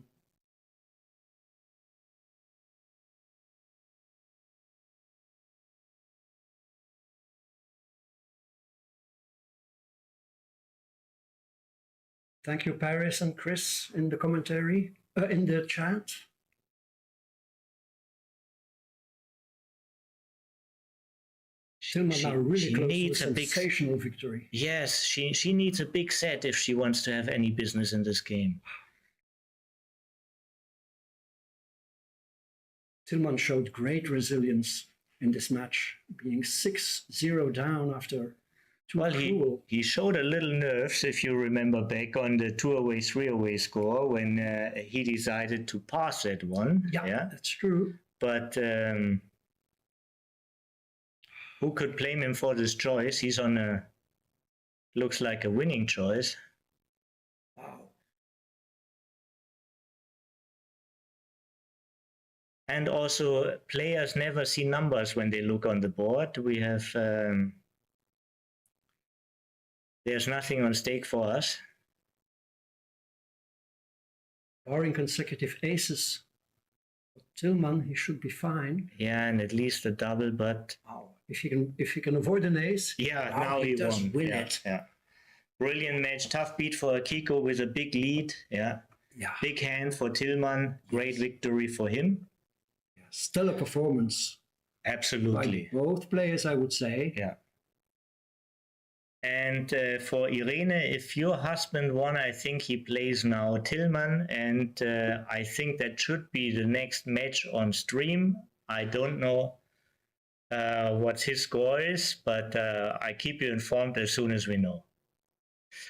[SPEAKER 3] Thank you, Paris and Chris, in the commentary, in the chat. Tillman now really close to a sensational victory.
[SPEAKER 1] Yes, she needs a big set if she wants to have any business in this game.
[SPEAKER 3] Tillman showed great resilience in this match, being 6-0 down after
[SPEAKER 1] he showed a little nerves, if you remember back on the 2-away, 3-away score when he decided to pass that one.
[SPEAKER 3] Yeah, that's true.
[SPEAKER 1] But who could blame him for this choice? He's on a, looks like a winning choice.
[SPEAKER 3] Wow.
[SPEAKER 1] And also, players never see numbers when they look on the board. We have, there's nothing on stake for us.
[SPEAKER 3] Barring consecutive aces, Tillman, he should be fine.
[SPEAKER 1] Yeah, and at least a double, but
[SPEAKER 3] wow. If he can avoid an ace,
[SPEAKER 1] yeah, now he
[SPEAKER 3] does
[SPEAKER 1] won.
[SPEAKER 3] Win
[SPEAKER 1] yeah,
[SPEAKER 3] it.
[SPEAKER 1] Yeah, brilliant match, tough beat for Akiko with a big lead. Yeah, big hand for Tillman. Great victory for him.
[SPEAKER 3] Yeah. Stellar performance.
[SPEAKER 1] Absolutely.
[SPEAKER 3] By both players, I would say.
[SPEAKER 1] Yeah. And for Irene, if your husband won, I think he plays now Tillman, and I think that should be the next match on stream. I don't know what his score is, but I keep you informed as soon as we know.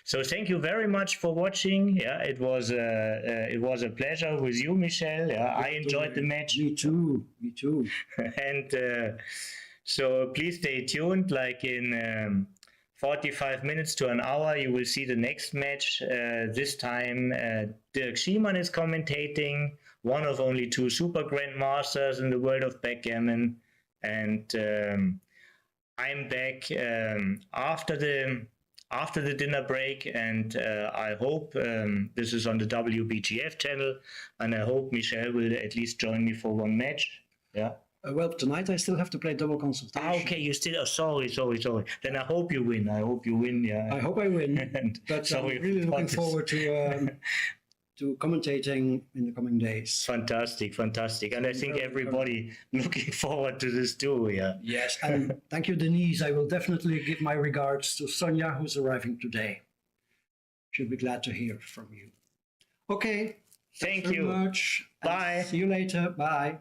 [SPEAKER 1] So thank you very much for watching. Yeah, it was a pleasure with you, Michel. Yeah, I enjoyed the match.
[SPEAKER 3] Me too. Me too.
[SPEAKER 1] And so please stay tuned. Like in 45 minutes to an hour, you will see the next match. This time, Dirk Schiemann is commentating, one of only 2 super grandmasters in the world of backgammon. And I'm back after the dinner break, and I hope this is on the WBGF channel, and I hope Michel will at least join me for one match. Yeah.
[SPEAKER 3] Well, tonight I still have to play double consultation.
[SPEAKER 1] Okay, you still. Oh, sorry. Then I hope you win. Yeah.
[SPEAKER 3] I hope I win. But I'm really looking forward to commentating in the coming days.
[SPEAKER 1] Fantastic. And I think everybody looking forward to this too. Yeah.
[SPEAKER 3] Yes, and thank you, Denise. I will definitely give my regards to Sonia, who's arriving today. She'll be glad to hear from you. Okay.
[SPEAKER 1] Thank
[SPEAKER 3] you
[SPEAKER 1] you
[SPEAKER 3] very much.
[SPEAKER 1] Bye.
[SPEAKER 3] See you later. Bye.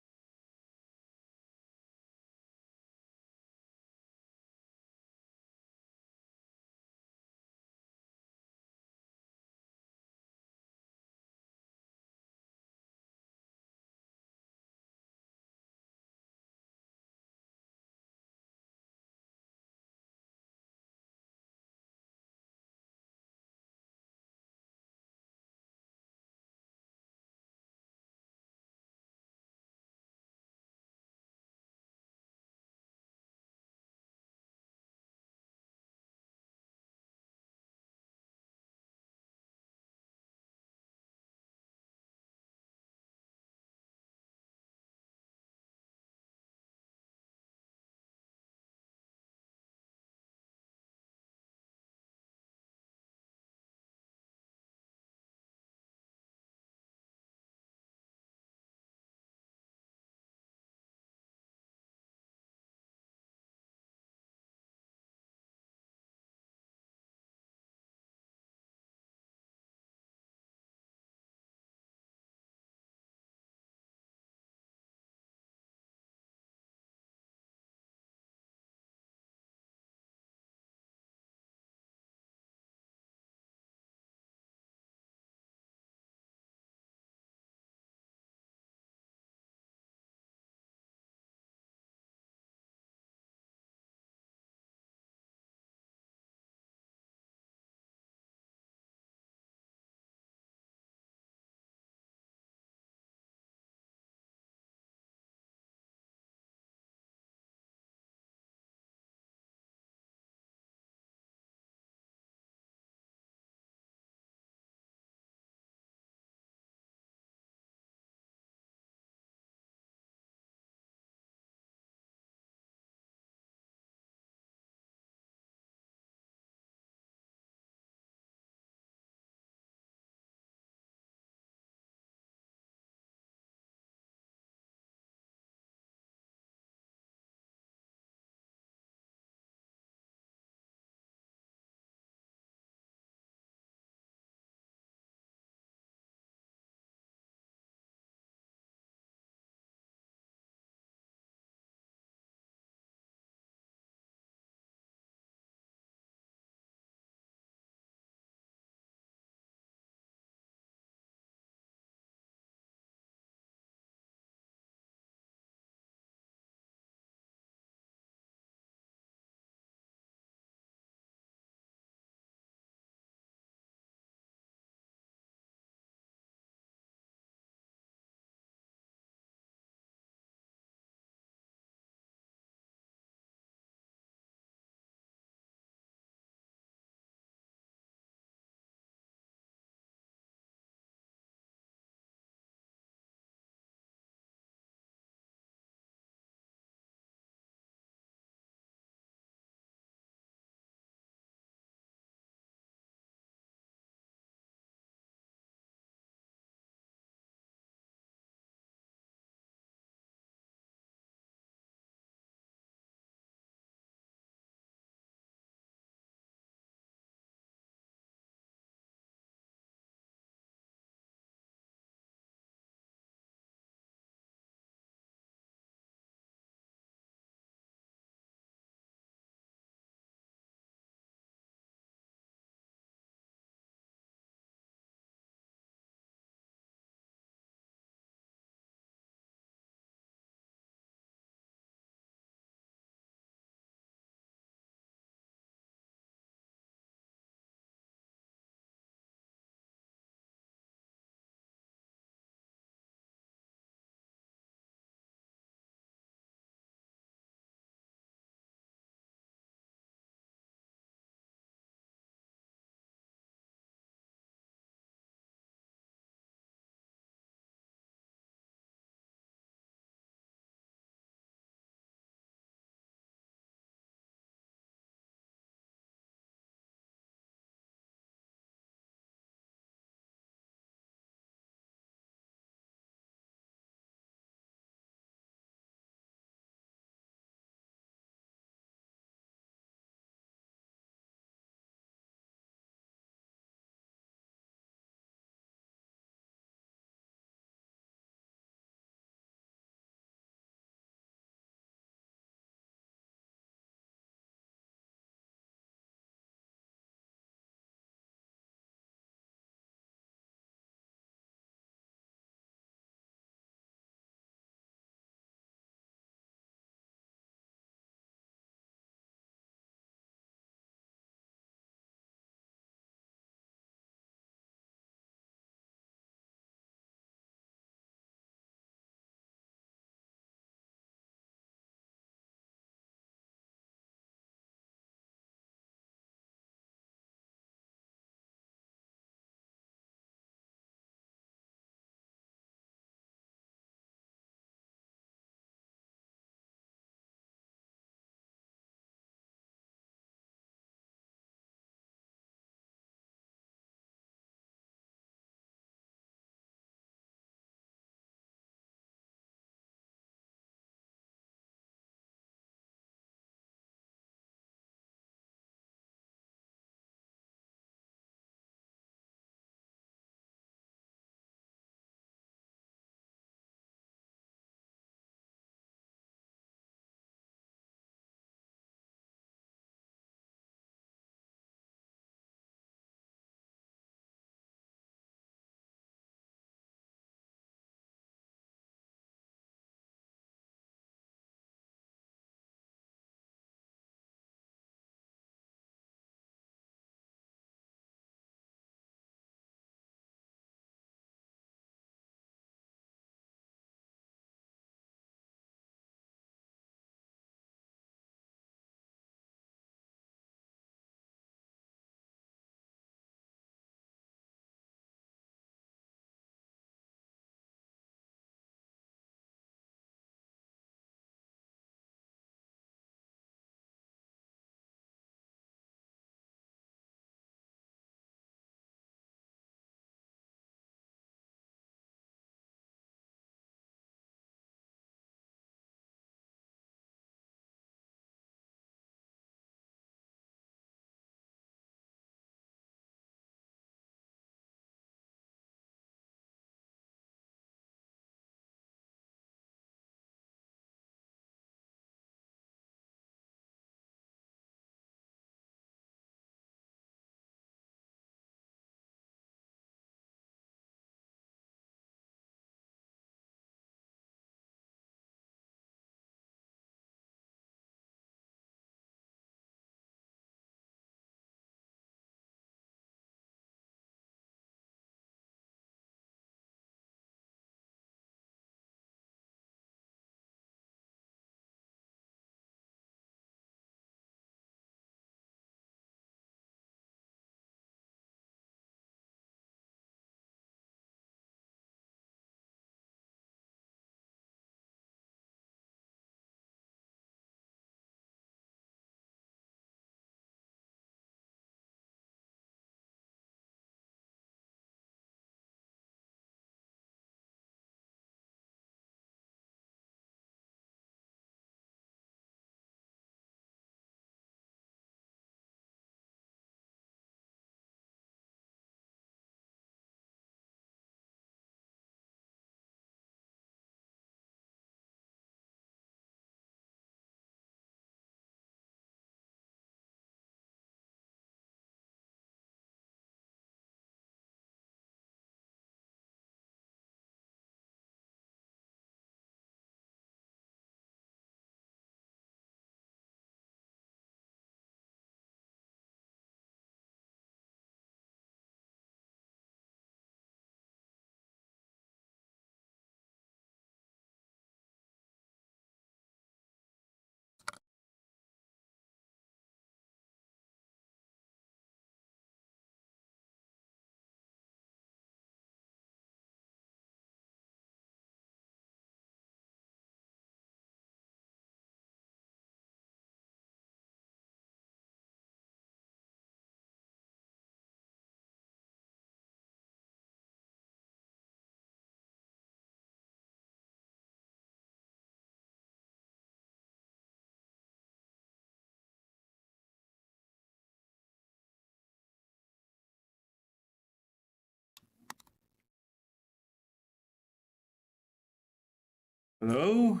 [SPEAKER 4] Hello,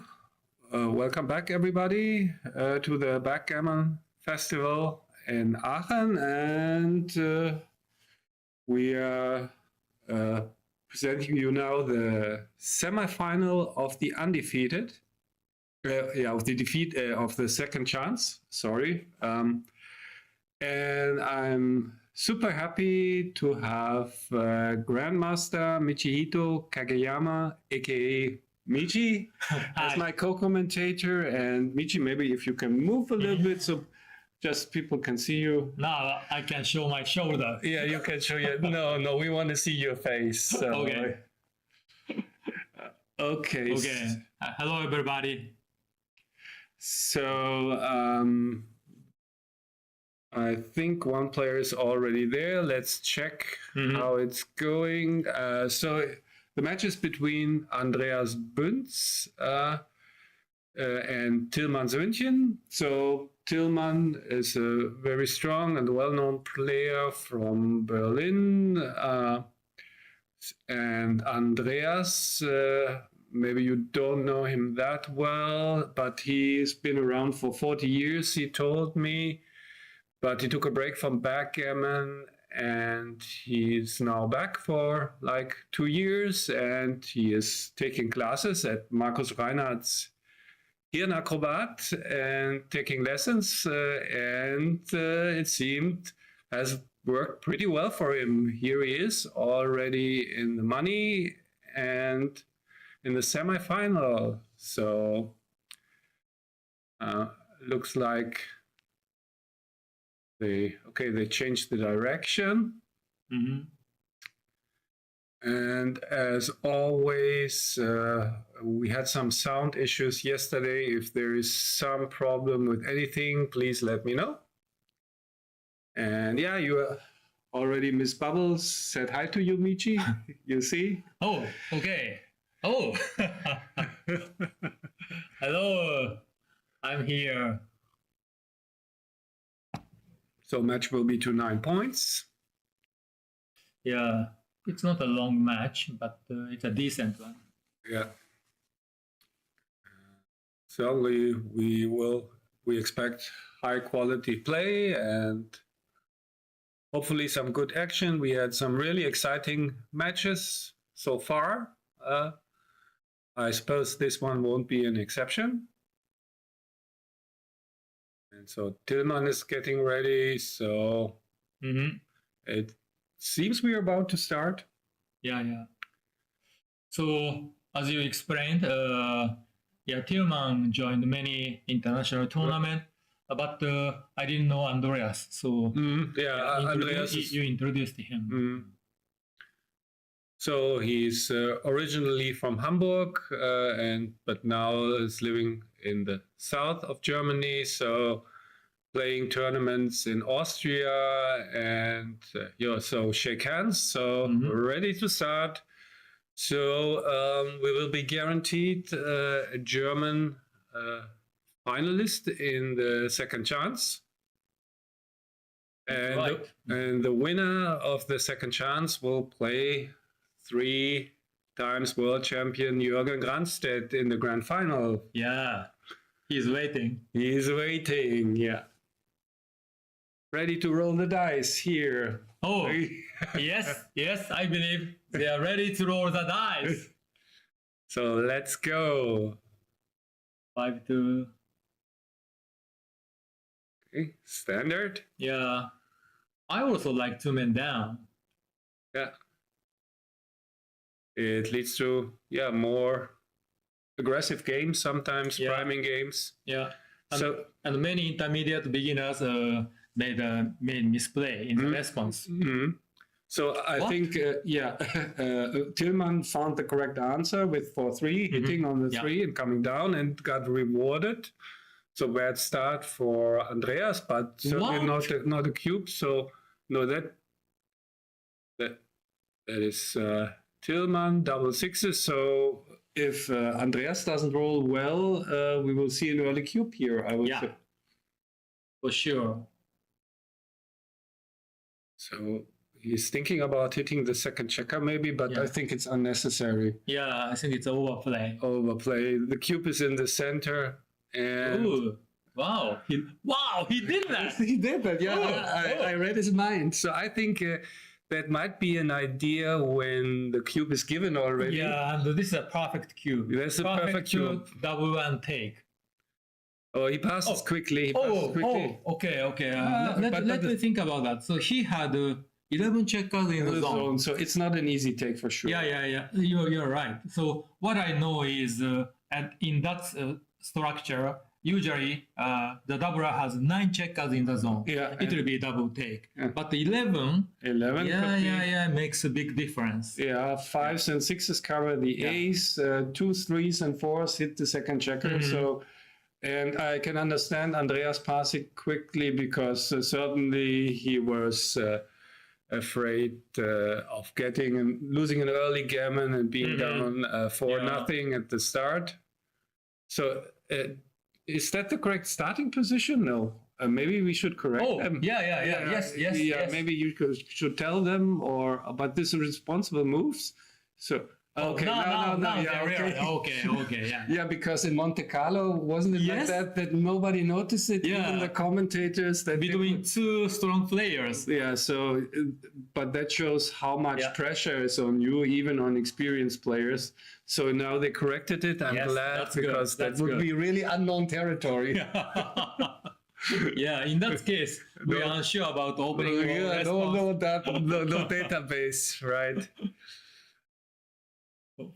[SPEAKER 4] welcome back everybody to the Backgammon Festival in Aachen, and we are presenting you now the semi-final of the undefeated, of the defeat of the second chance. Sorry, and I'm super happy to have Grandmaster Michihito Kageyama, aka Michi, as my co-commentator. And Michi, maybe if you can move a little bit so just people can see you.
[SPEAKER 5] Now I can show my shoulder.
[SPEAKER 4] Yeah, you can show your. No, we want to see your face. So.
[SPEAKER 5] Okay.
[SPEAKER 4] Okay.
[SPEAKER 5] Okay. Hello, everybody.
[SPEAKER 4] So I think one player is already there. Let's check how it's going. So the match is between Andreas Bunz and Tilman Söhnchen. So Tilman is a very strong and well-known player from Berlin. And Andreas, maybe you don't know him that well, but he's been around for 40 years, he told me. But he took a break from backgammon and he's now back for like 2 years, and he is taking classes at Markus Reinhardt's Hirnakrobat and taking lessons, and it seemed has worked pretty well for him. Here he is already in the money and in the semi-final. So looks like they changed the direction. And as always, we had some sound issues yesterday. If there is some problem with anything, please let me know. And yeah, you already, Miss Bubbles said hi to you, Michi. You see?
[SPEAKER 5] Oh, okay. Oh, hello. I'm here.
[SPEAKER 4] So match will be to 9 points.
[SPEAKER 5] Yeah, it's not a long match, but it's a decent one.
[SPEAKER 4] Yeah. Certainly, we expect high quality play and hopefully some good action. We had some really exciting matches so far. I suppose this one won't be an exception. And so Tilman is getting ready. So it seems we are about to start.
[SPEAKER 5] Yeah. So as you explained, Tilman joined many international tournaments, but I didn't know Andreas. So
[SPEAKER 4] Andreas.
[SPEAKER 5] You introduced him.
[SPEAKER 4] So he's originally from Hamburg, but now is living in the south of Germany. So playing tournaments in Austria, and so shake hands. So we're ready to start. So we will be guaranteed a German finalist in the second chance. And, and the winner of the second chance will play 3 times world champion Jürgen Granstedt in the grand final.
[SPEAKER 5] Yeah, he's waiting.
[SPEAKER 4] He's waiting, yeah. Ready to roll the dice here.
[SPEAKER 5] Oh, yes, I believe they are ready to roll the dice.
[SPEAKER 4] So let's go.
[SPEAKER 5] 5-2.
[SPEAKER 4] Okay, standard.
[SPEAKER 5] Yeah, I also like 2 men down.
[SPEAKER 4] Yeah. It leads to more aggressive games, sometimes priming games.
[SPEAKER 5] Yeah. And many intermediate beginners made misplay in the response.
[SPEAKER 4] So I think Tilman found the correct answer with 4-3, hitting on the 3 and coming down, and got rewarded. So bad start for Andreas, but certainly not a cube. So no, that is Tilman, double sixes. So if Andreas doesn't roll well, we will see an early cube here, I would say.
[SPEAKER 5] For sure.
[SPEAKER 4] So he's thinking about hitting the second checker maybe, but
[SPEAKER 5] Yeah.
[SPEAKER 4] I think it's unnecessary.
[SPEAKER 5] Yeah, I think it's overplay.
[SPEAKER 4] Overplay. The cube is in the center, and
[SPEAKER 5] Ooh, wow, he did that.
[SPEAKER 4] he did that. Yeah,
[SPEAKER 5] Oh,
[SPEAKER 4] I read his mind. So I think that might be an idea when the cube is given already.
[SPEAKER 5] Yeah, and this is a perfect cube.
[SPEAKER 4] That's a perfect cube.
[SPEAKER 5] Double and take.
[SPEAKER 4] Oh, he passes quickly. He passes quickly.
[SPEAKER 5] Okay.
[SPEAKER 4] but
[SPEAKER 5] Let me think about that. So he had 11 checkers in the zone.
[SPEAKER 4] So it's not an easy take for sure.
[SPEAKER 5] Yeah. You're right. So what I know is, in that structure, usually the doubler has 9 checkers in the zone.
[SPEAKER 4] Yeah,
[SPEAKER 5] It will be double take.
[SPEAKER 4] Yeah.
[SPEAKER 5] But the 11,
[SPEAKER 4] 11.
[SPEAKER 5] makes a big difference.
[SPEAKER 4] Yeah, 5s and 6s cover the ace. 2s, 3s, and 4s hit the second checker.
[SPEAKER 5] Mm-hmm.
[SPEAKER 4] So, and I can understand Andreas passing quickly because certainly he was afraid of getting and losing an early gammon and being down 4-0 at the start. So, is that the correct starting position? No. Maybe we should correct them.
[SPEAKER 5] Yes.
[SPEAKER 4] Maybe you should tell them, but this is responsible moves. So okay,
[SPEAKER 5] Okay, yeah.
[SPEAKER 4] Yeah, because in Monte Carlo wasn't it
[SPEAKER 5] Yes.
[SPEAKER 4] like that nobody noticed it,
[SPEAKER 5] Yeah.
[SPEAKER 4] even the commentators that
[SPEAKER 5] Between two strong players.
[SPEAKER 4] yeah, so but that shows how much pressure is on you, even on experienced players. So now they corrected it. I'm
[SPEAKER 5] Yes,
[SPEAKER 4] glad
[SPEAKER 5] that's good.
[SPEAKER 4] because
[SPEAKER 5] That's
[SPEAKER 4] that would
[SPEAKER 5] good.
[SPEAKER 4] be really unknown territory.
[SPEAKER 5] Yeah, in that case, we are unsure about opening or response.
[SPEAKER 4] No database, right?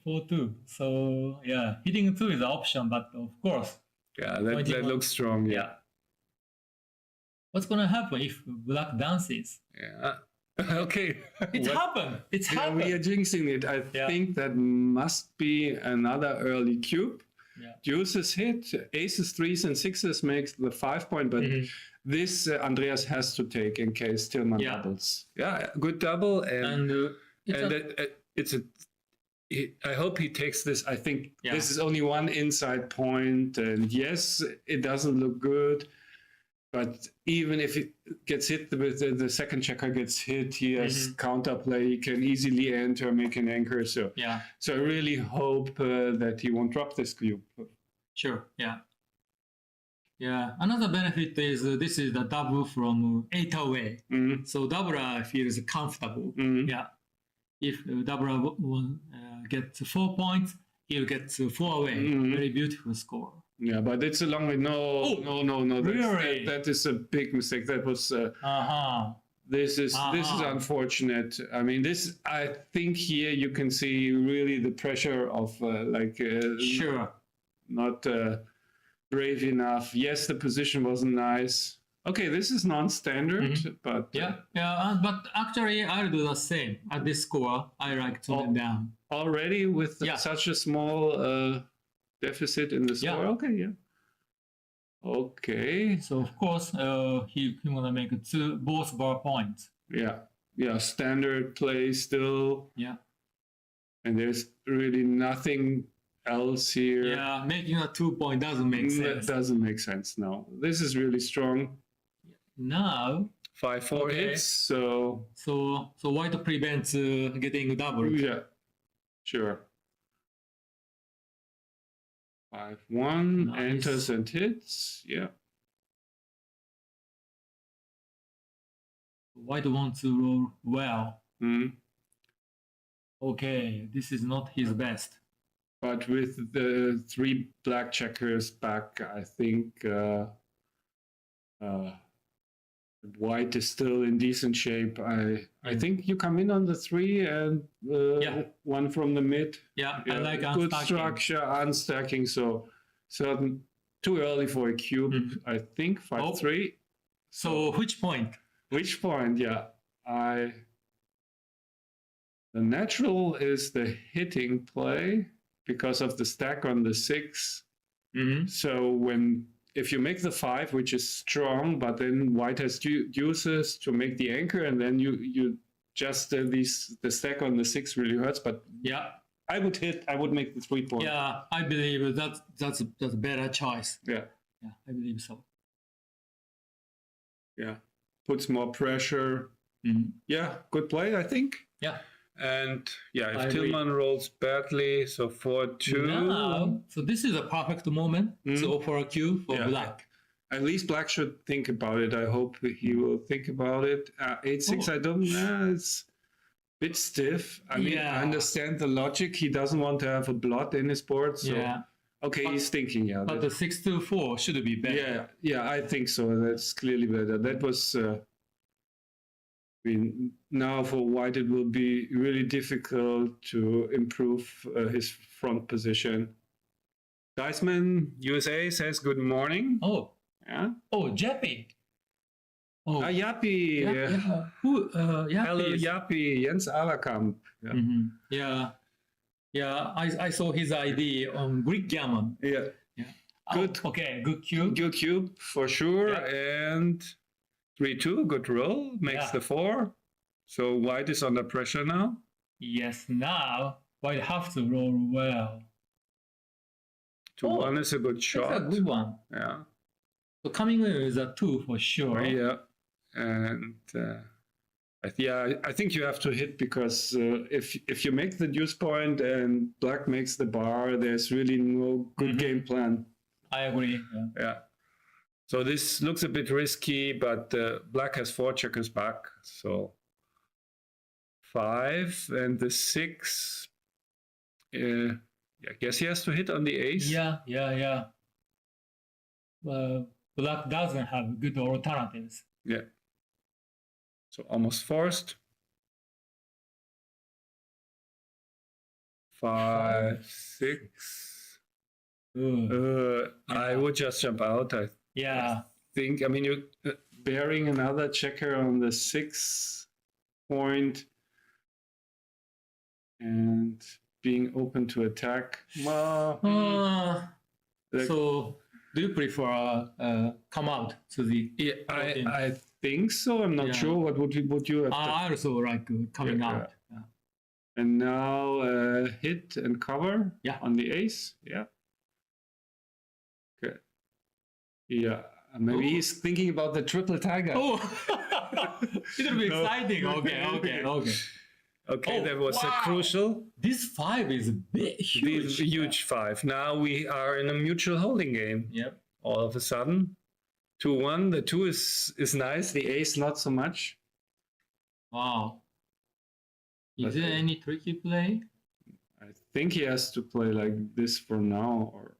[SPEAKER 5] 4-2. So yeah, hitting 2 is an option, but of course,
[SPEAKER 4] Yeah, that looks strong.
[SPEAKER 5] yeah. What's gonna happen if black dances?
[SPEAKER 4] Yeah. Okay.
[SPEAKER 5] It happened. It's
[SPEAKER 4] Yeah,
[SPEAKER 5] happened.
[SPEAKER 4] we are jinxing it. I think that must be another early cube.
[SPEAKER 5] Yeah.
[SPEAKER 4] Deuces hit, aces, 3s, and 6s makes the 5 point, but this Andreas has to take in case Tillman doubles. Yeah, good double, and it's a. I hope he takes this. I think this is only one inside point, and yes, it doesn't look good. But even if it gets hit, the second checker gets hit, he has counterplay, he can easily enter, make an anchor. So I really hope that he won't drop this cube.
[SPEAKER 5] Sure, yeah. Another benefit is this is the double from 8 away. So doubler feels comfortable. Yeah. If doubler gets 4 points, he'll get 4 away. Very beautiful score.
[SPEAKER 4] Yeah, but it's a long way. No.
[SPEAKER 5] Really?
[SPEAKER 4] That is a big mistake. That was. This is unfortunate. I mean, I think here you can see really the pressure of
[SPEAKER 5] Sure.
[SPEAKER 4] not brave enough. Yes, the position wasn't nice. Okay, this is non-standard, but
[SPEAKER 5] but actually I'll do the same at this score. I like to turn down
[SPEAKER 4] already with such a small deficit in the score. Okay.
[SPEAKER 5] So of course he gonna make both bar points.
[SPEAKER 4] Yeah, standard play still.
[SPEAKER 5] Yeah.
[SPEAKER 4] And there's really nothing else here.
[SPEAKER 5] Yeah, making a 2 point doesn't make sense.
[SPEAKER 4] That doesn't make sense. No, this is really strong.
[SPEAKER 5] Now
[SPEAKER 4] 5-4 hits. So
[SPEAKER 5] white prevents getting double.
[SPEAKER 4] Yeah, sure. 5-1 enters and hits. Yeah.
[SPEAKER 5] White wants to roll well. Okay, this is not his best.
[SPEAKER 4] But with the 3 black checkers back, I think white is still in decent shape. I think you come in on the 3 and 1 from the mid.
[SPEAKER 5] Yeah, I like
[SPEAKER 4] good
[SPEAKER 5] unstacking.
[SPEAKER 4] structure, unstacking. So certain too early for a cube. I think 5-3.
[SPEAKER 5] So which point?
[SPEAKER 4] Which point? Yeah, the natural is the hitting play because of the stack on the 6. So if you make the 5, which is strong, but then white has deuces to make the anchor, and then you just the stack on the 6 really hurts. But I would make the 3 point.
[SPEAKER 5] Yeah, I believe that's a better choice.
[SPEAKER 4] Yeah,
[SPEAKER 5] I believe so.
[SPEAKER 4] Yeah, puts more pressure. Yeah, good play, I think.
[SPEAKER 5] Yeah.
[SPEAKER 4] And yeah,
[SPEAKER 5] I
[SPEAKER 4] if
[SPEAKER 5] agree.
[SPEAKER 4] Tillman rolls badly, so 4-2.
[SPEAKER 5] Now, so this is a perfect moment. So for a cue for
[SPEAKER 4] Yeah.
[SPEAKER 5] black.
[SPEAKER 4] At least black should think about it. I hope he will think about it. 8-6, I don't know. It's a bit stiff. I mean, I understand the logic. He doesn't want to have a blot in his board. So, okay, he's thinking, yeah.
[SPEAKER 5] But the 6-4 should be better.
[SPEAKER 4] Yeah, I think so. That's clearly better. That was, I mean, now for white, it will be really difficult to improve his front position. Diceman USA says good morning.
[SPEAKER 5] Oh.
[SPEAKER 4] Yeah.
[SPEAKER 5] Oh, Jappy. Oh,
[SPEAKER 4] Yappy.
[SPEAKER 5] Yeah. Who? Yappy.
[SPEAKER 4] Hello, Yappy. Jens Allerkamp. Yeah.
[SPEAKER 5] Yeah. I saw his ID on Backgammon.
[SPEAKER 4] Yeah. Good.
[SPEAKER 5] Okay. Good cube.
[SPEAKER 4] Good cube for sure.
[SPEAKER 5] Yeah.
[SPEAKER 4] And 3-2. Good roll. Makes the 4. So white is under pressure now.
[SPEAKER 5] Yes. Now white have to roll well.
[SPEAKER 4] 2-1 is a good shot.
[SPEAKER 5] That's a good one.
[SPEAKER 4] Yeah.
[SPEAKER 5] So coming in is a 2 for sure.
[SPEAKER 4] Yeah. And I think you have to hit because if you make the deuce point and black makes the bar, there's really no good game plan.
[SPEAKER 5] I agree.
[SPEAKER 4] Yeah. So this looks a bit risky, but black has 4 checkers back. So 5 and the 6. I guess he has to hit on the ace.
[SPEAKER 5] Yeah. Black doesn't have good alternatives.
[SPEAKER 4] Yeah. So almost forced. 5, 6. I would just jump out. I think. I mean, you bearing another checker on the 6 point and being open to attack. Well,
[SPEAKER 5] so do you prefer come out to the?
[SPEAKER 4] Yeah, I think so. I'm not sure. What would you have done?
[SPEAKER 5] I also like coming out. Yeah.
[SPEAKER 4] And now hit and cover on the ace. Yeah. Okay. Yeah. Maybe he's thinking about the triple tiger.
[SPEAKER 5] Oh, it'll be exciting. Okay.
[SPEAKER 4] Okay, that was a crucial.
[SPEAKER 5] This 5 is huge.
[SPEAKER 4] This huge 5. Now we are in a mutual holding game.
[SPEAKER 5] Yep.
[SPEAKER 4] All of a sudden, 2-1. The 2 is nice. The ace not so much.
[SPEAKER 5] Wow. Is there any tricky play?
[SPEAKER 4] I think he has to play like this for now, or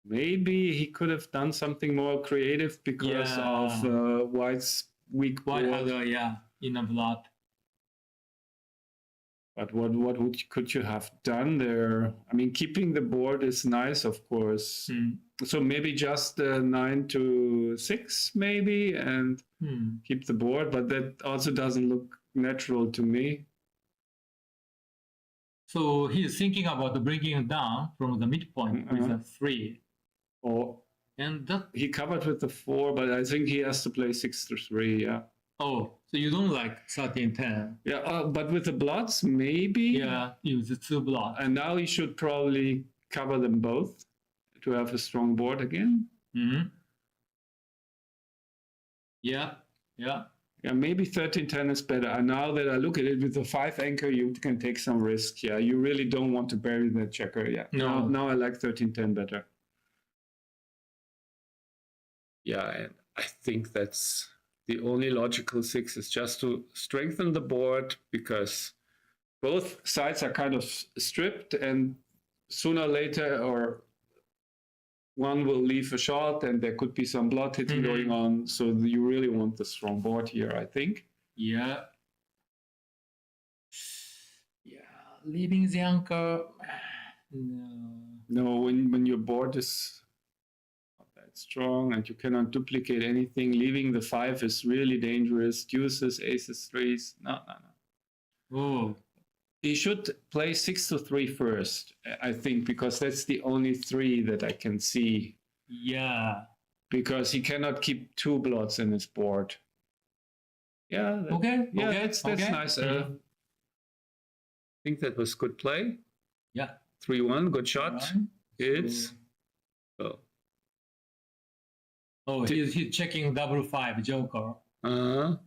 [SPEAKER 4] maybe he could have done something more creative because of white's weak board.
[SPEAKER 5] White had in a blot.
[SPEAKER 4] But what could you have done there? I mean, keeping the board is nice, of course. So maybe just 9-6, maybe, and keep the board. But that also doesn't look natural to me.
[SPEAKER 5] So he's thinking about bringing it down from the midpoint with a 3. And that
[SPEAKER 4] he covered with the 4, but I think he has to play 6-3. Yeah.
[SPEAKER 5] Oh, so you don't like 13-10?
[SPEAKER 4] Yeah, but with the blots, maybe.
[SPEAKER 5] Yeah, use the 2 blots.
[SPEAKER 4] And now he should probably cover them both to have a strong board again.
[SPEAKER 5] Yeah.
[SPEAKER 4] Yeah, maybe 13-10 is better. And now that I look at it with the 5 anchor, you can take some risk. Yeah, you really don't want to bury that checker. Yeah.
[SPEAKER 5] No.
[SPEAKER 4] Now I like 13-10 better. Yeah, and I think that's the only logical 6 is just to strengthen the board because both sides are kind of stripped and sooner or later or one will leave a shot and there could be some blood hitting going on. So you really want the strong board here, I think.
[SPEAKER 5] Yeah. Leaving the anchor.
[SPEAKER 4] No, when your board is strong and you cannot duplicate anything, leaving the 5 is really dangerous. Deuces, aces, 3s. No.
[SPEAKER 5] Oh,
[SPEAKER 4] he should play 6-3 first, I think, because that's the only 3 that I can see.
[SPEAKER 5] Yeah,
[SPEAKER 4] because he cannot keep 2 blots in his board. Yeah. That's nice. I think that was good play.
[SPEAKER 5] Yeah.
[SPEAKER 4] 3-1, good shot.
[SPEAKER 5] Right.
[SPEAKER 4] It's
[SPEAKER 5] Oh, he's checking double 5 joker.
[SPEAKER 4] Uh-huh.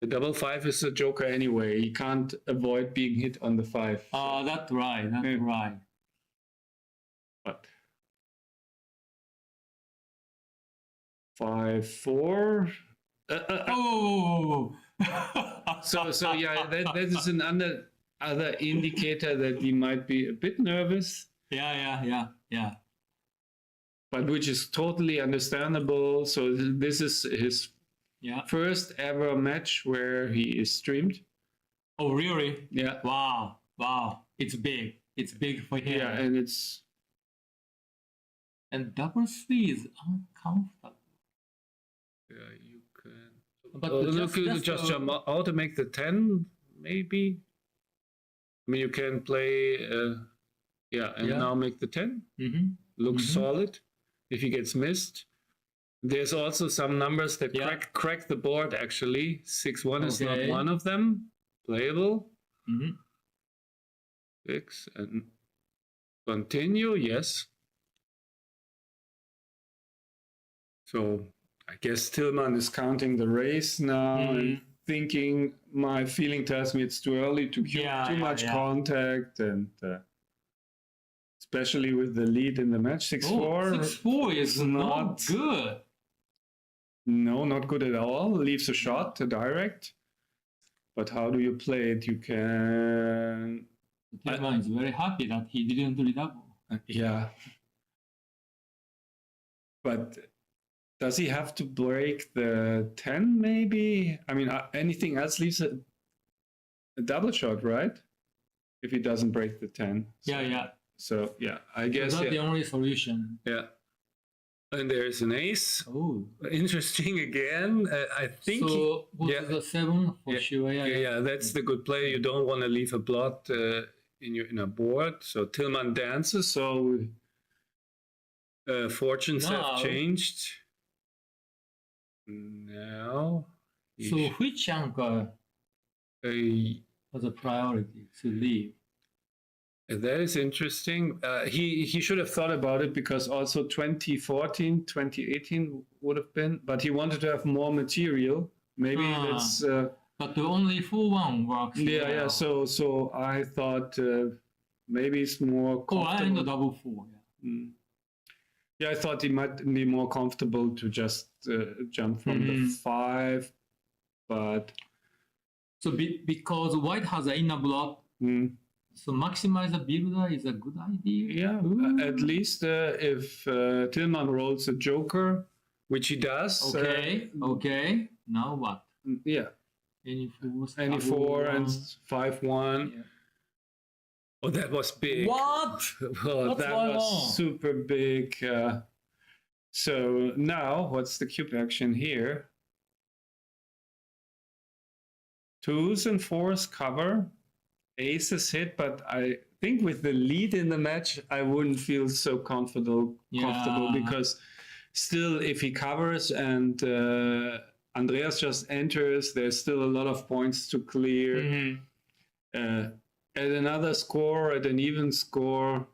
[SPEAKER 4] The double 5 is a joker anyway. He can't avoid being hit on the 5.
[SPEAKER 5] That's right. That's
[SPEAKER 4] Yeah.
[SPEAKER 5] right.
[SPEAKER 4] But 5, 4.
[SPEAKER 5] Oh.
[SPEAKER 4] So yeah, that is an other indicator that he might be a bit nervous,
[SPEAKER 5] Yeah.
[SPEAKER 4] but which is totally understandable. So this is his
[SPEAKER 5] Yeah.
[SPEAKER 4] first ever match where he is streamed.
[SPEAKER 5] Oh, really?
[SPEAKER 4] Yeah.
[SPEAKER 5] Wow. It's big. It's big for him.
[SPEAKER 4] Yeah, and it's
[SPEAKER 5] And double 3 is uncomfortable.
[SPEAKER 4] yeah, you can.
[SPEAKER 5] But
[SPEAKER 4] Just jump out to make the 10, maybe. I mean, you can play, and now make the 10.
[SPEAKER 5] Mm-hmm.
[SPEAKER 4] Looks solid. If he gets missed, there's also some numbers that crack the board. Actually, 6-1 is not one of them. Playable.
[SPEAKER 5] Mm-hmm.
[SPEAKER 4] 6 and continue. Yes. So I guess Tillman is counting the race now and thinking. My feeling tells me it's too early to cue too much contact, and especially with the lead in the match, 6-4.
[SPEAKER 5] 6-4 is not good.
[SPEAKER 4] No, not good at all. Leaves a shot, a direct. But how do you play it? You can.
[SPEAKER 5] Tillman is very happy that he didn't redouble.
[SPEAKER 4] Yeah. But does he have to break the 10 maybe? I mean, anything else leaves a double shot, right? If he doesn't break the 10.
[SPEAKER 5] Yeah.
[SPEAKER 4] So, yeah, I guess.
[SPEAKER 5] That's the only solution.
[SPEAKER 4] Yeah. And there's an ace.
[SPEAKER 5] Oh.
[SPEAKER 4] Interesting again. I think.
[SPEAKER 5] So, what's the 7 for sure?
[SPEAKER 4] Yeah, that's the good play. You don't want to leave a blot in a board. So Tillman dances. So fortunes have changed. Now.
[SPEAKER 5] So which anchor was a priority to leave?
[SPEAKER 4] That is interesting. He should have thought about it, because also 2014, 2018 would have been, but he wanted to have more material. Maybe that's.
[SPEAKER 5] But the only 4-1 works.
[SPEAKER 4] Yeah. So I thought maybe it's more comfortable.
[SPEAKER 5] I know double 4.
[SPEAKER 4] Yeah. Yeah, I thought he might be more comfortable to just jump from the 5, but.
[SPEAKER 5] So because white has an inner block. So maximize the builder is a good idea.
[SPEAKER 4] Yeah, at least if Tillman rolls a joker, which he does.
[SPEAKER 5] Okay. Now what?
[SPEAKER 4] Yeah.
[SPEAKER 5] Any
[SPEAKER 4] 4 and 5-1. Yeah. Oh, that was big.
[SPEAKER 5] What?
[SPEAKER 4] Well, that was super big. So now, what's the cube action here? 2s and 4s cover. Aces hit, but I think with the lead in the match, I wouldn't feel so comfortable because still, if he covers and Andreas just enters, there's still a lot of points to clear. At another score, at an even score,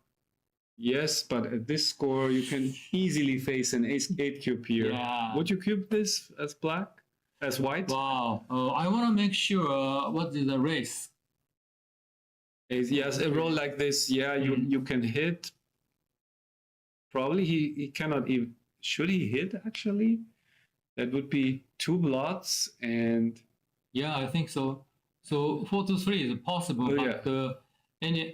[SPEAKER 4] yes, but at this score, you can easily face an ace-8 cube here.
[SPEAKER 5] Yeah.
[SPEAKER 4] Would you cube this as black, as white?
[SPEAKER 5] Wow. I want to make sure what is the race.
[SPEAKER 4] Yes, a roll like this, you can hit. Probably he cannot even. Should he hit actually? That would be 2 blots and.
[SPEAKER 5] Yeah, I think so. So 4-3 is possible, but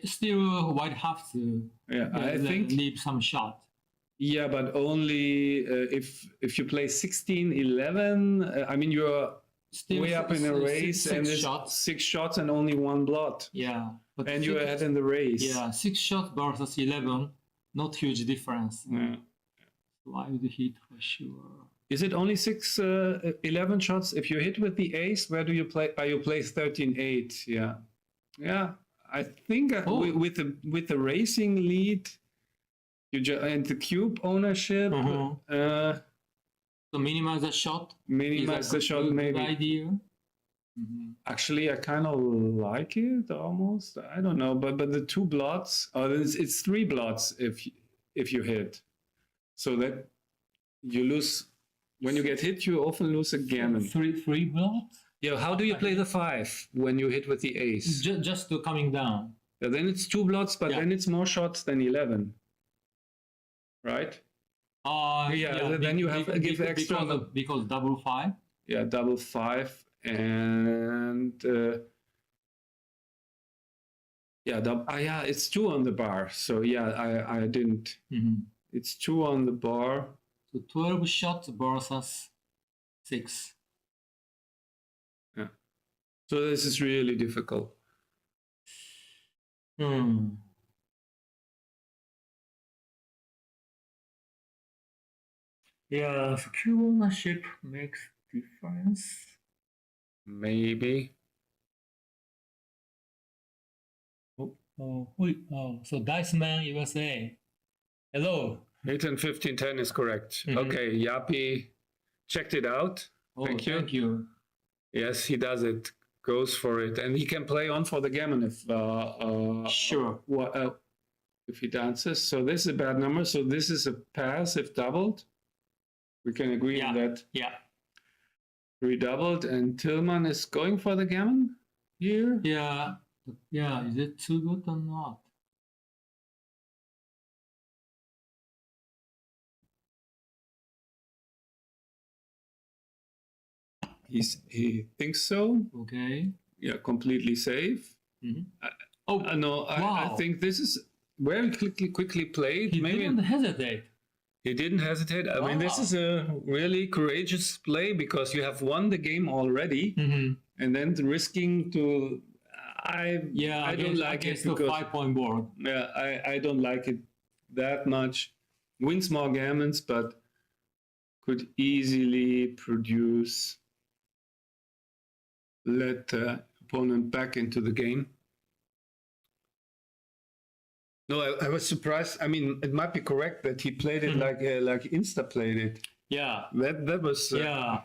[SPEAKER 5] still white have to.
[SPEAKER 4] Yeah, I think
[SPEAKER 5] leave some shot.
[SPEAKER 4] Yeah, but only if you play 16-11. I mean, you're still way up in the race, and it's 6 shots and only 1 blot.
[SPEAKER 5] Yeah. But
[SPEAKER 4] and you're ahead in the race.
[SPEAKER 5] Yeah, 6 shots versus 11, not huge difference.
[SPEAKER 4] Yeah.
[SPEAKER 5] So I would hit for sure.
[SPEAKER 4] Is it only 11 shots? If you hit with the ace, where do you play? You play 13-8. Yeah, yeah. I think with the racing lead, and the cube ownership.
[SPEAKER 5] So minimize the shot.
[SPEAKER 4] Minimize the shot, maybe.
[SPEAKER 5] Good idea.
[SPEAKER 4] Actually, I kind of like it almost. I don't know, but the 2 blots. It's 3 blots if you hit, so that you lose When you get hit, you often lose a gammon.
[SPEAKER 5] Three blocks.
[SPEAKER 4] Yeah, how do you play the 5 when you hit with the ace?
[SPEAKER 5] Just to coming down.
[SPEAKER 4] Yeah, then it's 2 blots, but
[SPEAKER 5] Yeah.
[SPEAKER 4] then it's more shots than 11. Right? Then you have to give extra.
[SPEAKER 5] Because double 5.
[SPEAKER 4] Yeah, double 5 and yeah, it's 2 on the bar. So yeah, I didn't.
[SPEAKER 5] Mm-hmm.
[SPEAKER 4] It's 2 on the bar.
[SPEAKER 5] So 12 shots versus 6.
[SPEAKER 4] Yeah. So this is really difficult.
[SPEAKER 5] Yeah, skill ownership makes difference.
[SPEAKER 4] Maybe.
[SPEAKER 5] So Dice Man USA. Hello.
[SPEAKER 4] 8 and 15, 10 is correct.
[SPEAKER 5] Mhm.
[SPEAKER 4] Okay, Yapi checked it out.
[SPEAKER 5] Thank you.
[SPEAKER 4] Yes, he does it. Goes for it, and he can play on for the gammon if
[SPEAKER 5] Sure.
[SPEAKER 4] if he dances. So this is a bad number. So this is a pass if doubled. We can agree on that.
[SPEAKER 5] Yeah.
[SPEAKER 4] Redoubled, and Tillman is going for the gammon here.
[SPEAKER 5] Yeah. Yeah. Is it too good or not?
[SPEAKER 4] He thinks so.
[SPEAKER 5] Okay.
[SPEAKER 4] Yeah, completely safe.
[SPEAKER 5] Mm-hmm.
[SPEAKER 4] No, I think this is very quickly played.
[SPEAKER 5] He didn't hesitate.
[SPEAKER 4] He didn't hesitate. I mean, this is a really courageous play because you have won the game already, and then risking to. I don't like it
[SPEAKER 5] the
[SPEAKER 4] because
[SPEAKER 5] 5-point board.
[SPEAKER 4] Yeah, I don't like it that much. Wins more gammons, but could easily produce. Let the opponent back into the game. No, I was surprised. I mean, it might be correct that he played it like Insta played it.
[SPEAKER 5] Yeah.
[SPEAKER 4] That was.
[SPEAKER 5] Yeah.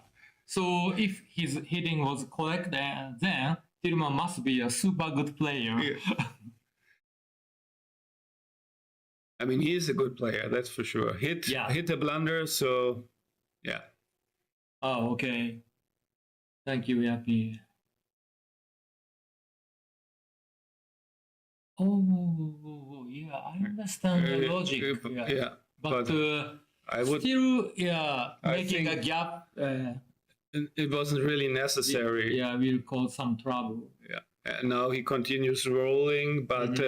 [SPEAKER 5] So if his hitting was correct, then Tillman must be a super good player.
[SPEAKER 4] Yeah. I mean, he is a good player, that's for sure. Hit a blunder, so yeah.
[SPEAKER 5] Oh, okay. Thank you, Yapi. Oh, yeah, I understand the logic.
[SPEAKER 4] Yeah,
[SPEAKER 5] but
[SPEAKER 4] I would
[SPEAKER 5] still, making a gap.
[SPEAKER 4] It wasn't really necessary.
[SPEAKER 5] Yeah, will cause some trouble.
[SPEAKER 4] Yeah, and now he continues rolling, but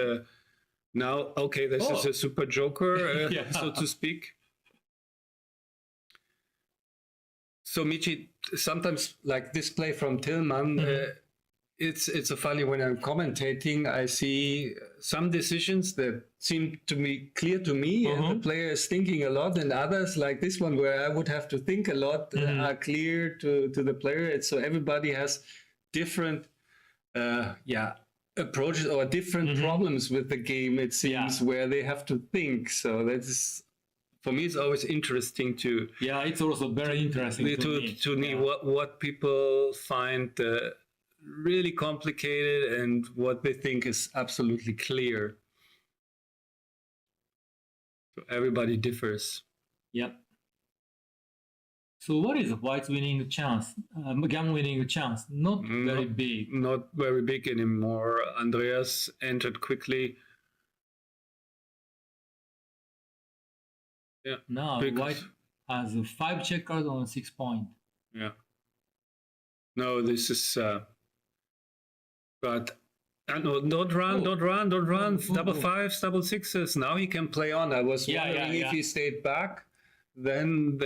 [SPEAKER 4] now, okay, this is a super joker, so to speak. So Michi, sometimes like this play from Tillman, it's a funny when I'm commentating, I see some decisions that seem to me clear to me, and the player is thinking a lot, and others like this one where I would have to think a lot are clear to the player. So everybody has different approaches or different problems with the game, it seems, where they have to think. So that's, for me, it's always interesting to...
[SPEAKER 5] Yeah, it's also very interesting
[SPEAKER 4] to me what people find really complicated and what they think is absolutely clear. So everybody differs.
[SPEAKER 5] Yep. So what is White's winning chance? Gammon winning chance? Not very big.
[SPEAKER 4] Not very big anymore. Andreas entered quickly. Yeah.
[SPEAKER 5] Now White has 5 checkers on 6 point.
[SPEAKER 4] Yeah. No, this is. But no, don't run. Double 5s, double 6s. Now he can play on. I was wondering if he stayed back. Then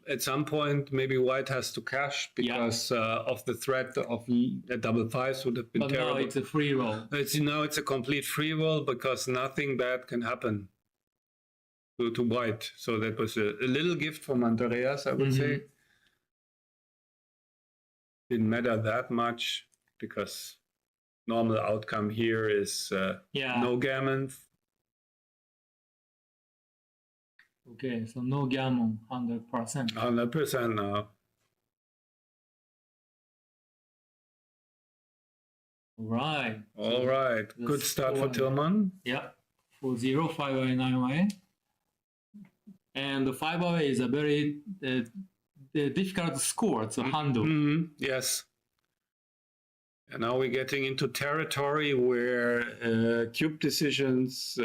[SPEAKER 4] at some point maybe White has to cash because of the threat of double 5s would have been terrible.
[SPEAKER 5] Now it's a free roll.
[SPEAKER 4] It's a complete free roll because nothing bad can happen to White. So that was a little gift from Andreas, I would say. Didn't matter that much because normal outcome here is no gammon.
[SPEAKER 5] Okay, so no gammon, 100%.
[SPEAKER 4] 100% now. All right. Good start for Tillman.
[SPEAKER 5] Yeah, 4-0, 5-away, 9-away. And the 5-away is a very difficult score to handle.
[SPEAKER 4] Yes. And now we're getting into territory where cube decisions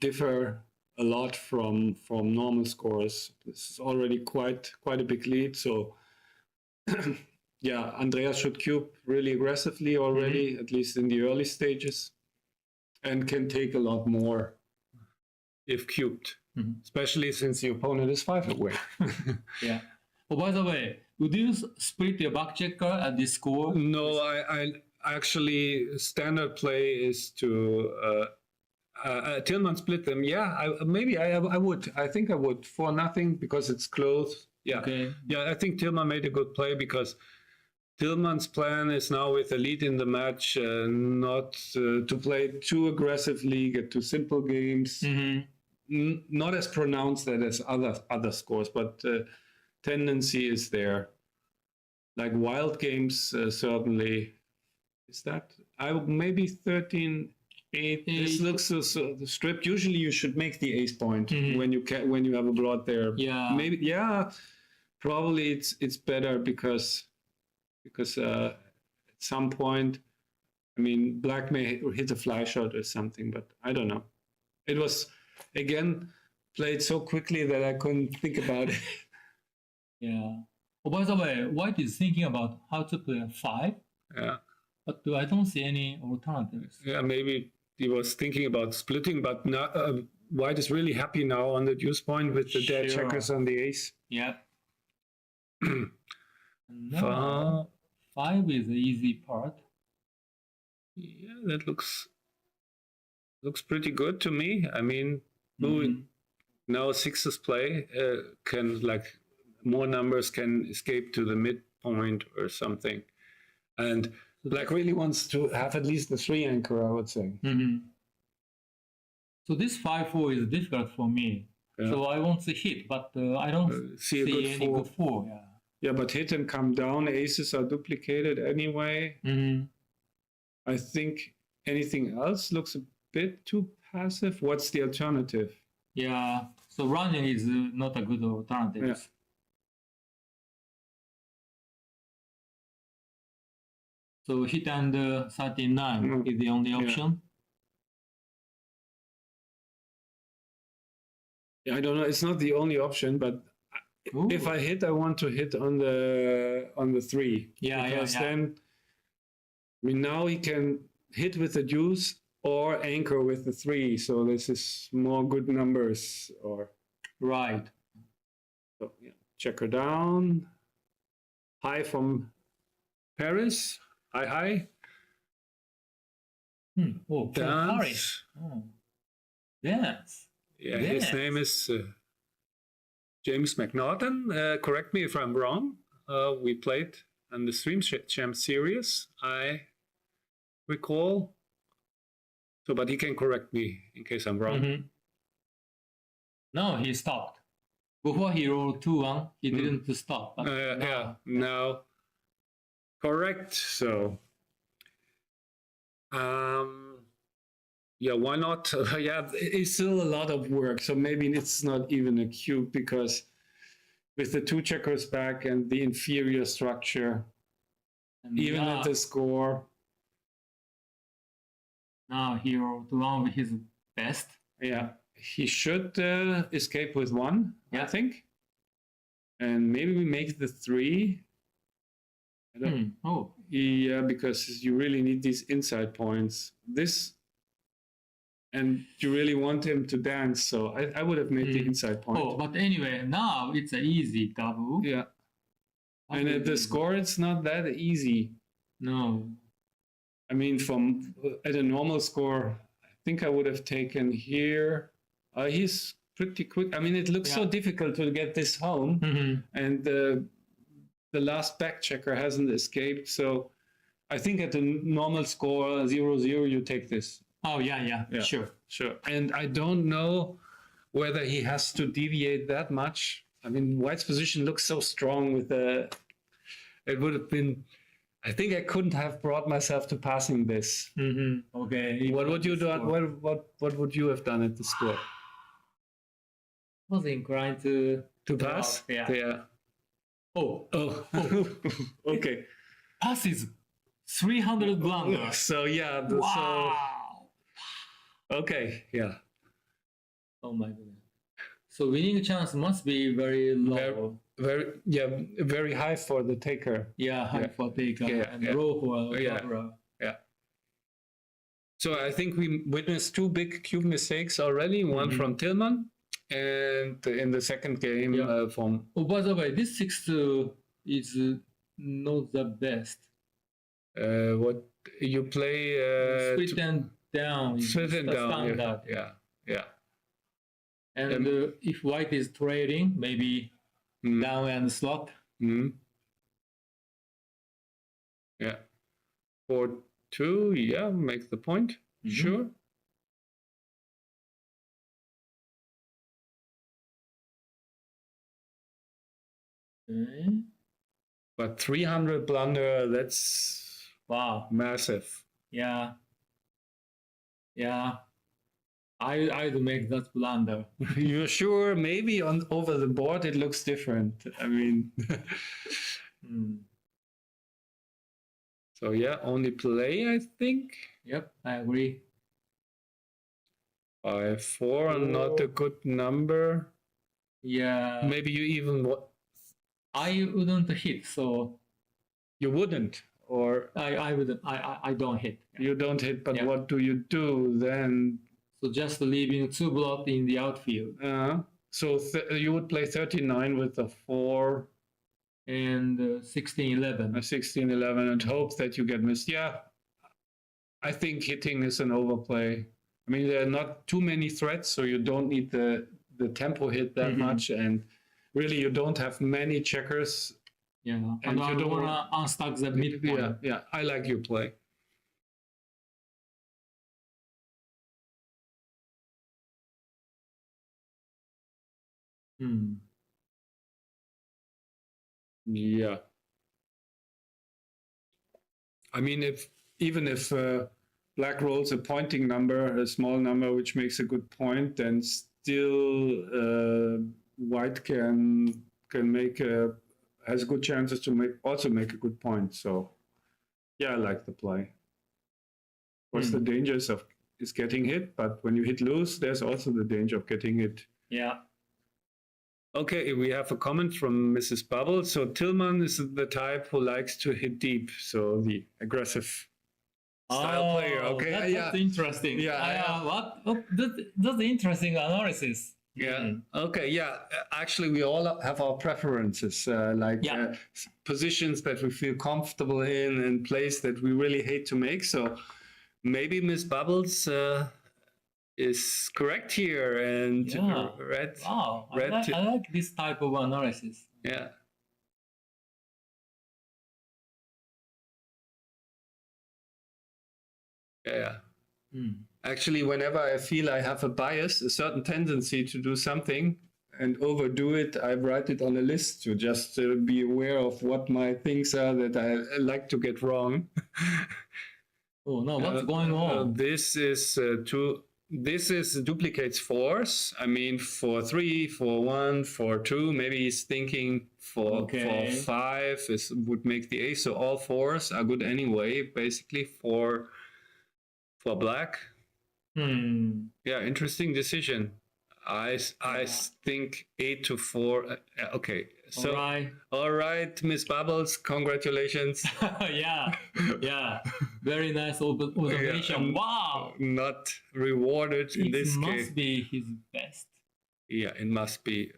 [SPEAKER 4] differ a lot from normal scores. This is already quite a big lead. So yeah, Andreas should cube really aggressively already, at least in the early stages, and can take a lot more if cubed, especially since the opponent is 5 away.
[SPEAKER 5] Yeah. Oh, by the way, would you split your back checker at this score?
[SPEAKER 4] No, I actually standard play is to Tillman split them. Yeah, I would. I think I would 4-0 because it's close. Yeah,
[SPEAKER 5] Okay.
[SPEAKER 4] yeah. I think Tillman made a good play because Tillman's plan is now with the lead in the match, not to play too aggressively, get to simple games. Not as pronounced as other scores, but tendency is there. Like wild games, certainly. Is that maybe 13-8? This looks so stripped. Usually, you should make the ace point when you have a broad there.
[SPEAKER 5] Yeah.
[SPEAKER 4] Maybe probably it's better because at some point, I mean, black may hit a fly shot or something, but I don't know. It was again played so quickly that I couldn't think about it.
[SPEAKER 5] Yeah. Oh, by the way, White is thinking about how to play a 5,
[SPEAKER 4] Yeah.
[SPEAKER 5] but I don't see any alternatives.
[SPEAKER 4] Yeah, maybe he was thinking about splitting, but now, White is really happy now on the deuce point with the dead
[SPEAKER 5] Sure.
[SPEAKER 4] checkers on the ace.
[SPEAKER 5] Yeah. No, 5 is the easy part.
[SPEAKER 4] Yeah, that looks pretty good to me. I mean, now sixes play can like more numbers can escape to the midpoint or something, and black really wants to have at least the 3 anchor, I would say.
[SPEAKER 5] So this 5-4 is difficult for me.
[SPEAKER 4] Yeah.
[SPEAKER 5] So I want to hit, but I don't
[SPEAKER 4] see a good
[SPEAKER 5] any
[SPEAKER 4] 4.
[SPEAKER 5] good 4. Yeah.
[SPEAKER 4] Yeah, but hit and come down, aces are duplicated anyway. I think anything else looks a bit too passive. What's the alternative?
[SPEAKER 5] Yeah. So running is not a good alternative.
[SPEAKER 4] Yeah.
[SPEAKER 5] So hit and 39 is the only option.
[SPEAKER 4] Yeah, I don't know. It's not the only option, but
[SPEAKER 5] Ooh.
[SPEAKER 4] if I hit, I want to hit on the 3.
[SPEAKER 5] Yeah,
[SPEAKER 4] because
[SPEAKER 5] yeah.
[SPEAKER 4] then, I mean, now he can hit with the deuce or anchor with the 3. So this is more good numbers. Or
[SPEAKER 5] Right.
[SPEAKER 4] so, yeah. Checker down. High from Paris. Hi.
[SPEAKER 5] Oh, Harry.
[SPEAKER 4] Dance.
[SPEAKER 5] Oh. Dance.
[SPEAKER 4] Yeah,
[SPEAKER 5] Yes.
[SPEAKER 4] his name is James McNaughton. Correct me if I'm wrong. We played in the Stream Champ series, I recall. So, but he can correct me in case I'm wrong.
[SPEAKER 5] No, he stopped. Before he rolled 2-1, he didn't stop. But
[SPEAKER 4] Yeah, now correct. So, yeah, why not? Yeah, it's still a lot of work. So maybe it's not even a cube because with the 2 checkers back and the inferior structure,
[SPEAKER 5] and
[SPEAKER 4] even at the score.
[SPEAKER 5] Now he rolled 2-1 with his best.
[SPEAKER 4] Yeah, he should escape with 1, I think. And maybe we make the 3. I don't, Yeah, because you really need these inside points. And you really want him to dance, so I would have made the inside point.
[SPEAKER 5] Oh, but anyway, now it's an easy double.
[SPEAKER 4] Yeah. And at the score, it's not that easy.
[SPEAKER 5] No.
[SPEAKER 4] I mean, at a normal score, I think I would have taken here. He's pretty quick. I mean, it looks so difficult to get this home. And the last back checker hasn't escaped. So I think at a normal score, 0-0, you take this.
[SPEAKER 5] Oh, yeah. Sure.
[SPEAKER 4] And I don't know whether he has to deviate that much. I mean, White's position looks so strong with it would have been, I think I couldn't have brought myself to passing this.
[SPEAKER 5] Okay.
[SPEAKER 4] What would you do? What would you have done at the score?
[SPEAKER 5] Was inclined to
[SPEAKER 4] pass?
[SPEAKER 5] Yeah. Oh,
[SPEAKER 4] Oh, okay.
[SPEAKER 5] passes 300 blunder.
[SPEAKER 4] So yeah,
[SPEAKER 5] Wow.
[SPEAKER 4] okay, yeah.
[SPEAKER 5] Oh my goodness. So winning chance must be very low.
[SPEAKER 4] Very high for the taker.
[SPEAKER 5] Yeah, high
[SPEAKER 4] Yeah.
[SPEAKER 5] for taker
[SPEAKER 4] Yeah,
[SPEAKER 5] and
[SPEAKER 4] yeah.
[SPEAKER 5] low for
[SPEAKER 4] Yeah.
[SPEAKER 5] Dabra.
[SPEAKER 4] Yeah. So I think we witnessed two big cube mistakes already. One from Tillman, and in the second game
[SPEAKER 5] Yeah.
[SPEAKER 4] from.
[SPEAKER 5] Oh, by the way, this 6 is not the best.
[SPEAKER 4] What you play?
[SPEAKER 5] Split and down is
[SPEAKER 4] Split and
[SPEAKER 5] the
[SPEAKER 4] down.
[SPEAKER 5] standard.
[SPEAKER 4] Yeah.
[SPEAKER 5] And if white is trailing, maybe down and slot.
[SPEAKER 4] Yeah. 4-2. Yeah, makes the point. Sure.
[SPEAKER 5] Okay.
[SPEAKER 4] But 300 blunder, that's
[SPEAKER 5] Wow.
[SPEAKER 4] massive.
[SPEAKER 5] Yeah. I'd make that blunder.
[SPEAKER 4] You're sure? Maybe on over the board it looks different. I mean, so yeah, only play, I think.
[SPEAKER 5] Yep, I agree.
[SPEAKER 4] 5-4, not a good number.
[SPEAKER 5] Yeah.
[SPEAKER 4] Maybe you even
[SPEAKER 5] I wouldn't hit, so
[SPEAKER 4] you wouldn't, or
[SPEAKER 5] I wouldn't. I don't hit.
[SPEAKER 4] you don't hit. But
[SPEAKER 5] Yeah.
[SPEAKER 4] what do you do then?
[SPEAKER 5] So just leaving 2 blocks in the outfield
[SPEAKER 4] So you would play 39 with a 4
[SPEAKER 5] and 16-11.
[SPEAKER 4] a 16-11 and hope that you get missed. Yeah, I think hitting is an overplay. I mean, there are not too many threats, so you don't need the tempo hit that much, and really you don't have many checkers.
[SPEAKER 5] Yeah,
[SPEAKER 4] And
[SPEAKER 5] and I
[SPEAKER 4] you
[SPEAKER 5] don't
[SPEAKER 4] don't
[SPEAKER 5] want to unstuck the midpoint.
[SPEAKER 4] Yeah, I like your play. Yeah. I mean, even if black rolls a pointing number, a small number, which makes a good point, then still white can has good chances to make a good point. So yeah, I like the play. Of course, the danger is getting hit, but when you hit loose, there's also the danger of getting hit.
[SPEAKER 5] Yeah.
[SPEAKER 4] Okay, we have a comment from Mrs. Bubble. So Tillman is the type who likes to hit deep, so the aggressive style player. Okay,
[SPEAKER 5] that's interesting. What? That's interesting analysis.
[SPEAKER 4] Yeah. Okay. Yeah. Actually, we all have our preferences, positions that we feel comfortable in and plays that we really hate to make. So maybe Miss Bubbles is correct here, and red.
[SPEAKER 5] Wow.
[SPEAKER 4] Red
[SPEAKER 5] I like this type of analysis.
[SPEAKER 4] Yeah. Yeah. Actually, whenever I feel I have a bias, a certain tendency to do something and overdo it, I write it on a list to just be aware of what my things are that I like to get wrong.
[SPEAKER 5] Oh no, what's going on?
[SPEAKER 4] This is duplicates 4s. I mean, 4-3, 4-1, 4-2. Maybe he's thinking 4-5 would make the ace. So all 4s are good anyway, basically for black. Yeah, interesting decision. I think 8-4. Okay, so all right, Miss Bubbles, congratulations.
[SPEAKER 5] yeah, very nice observation. Wow,
[SPEAKER 4] not rewarded in this case.
[SPEAKER 5] It must be his best.
[SPEAKER 4] Yeah, it must be.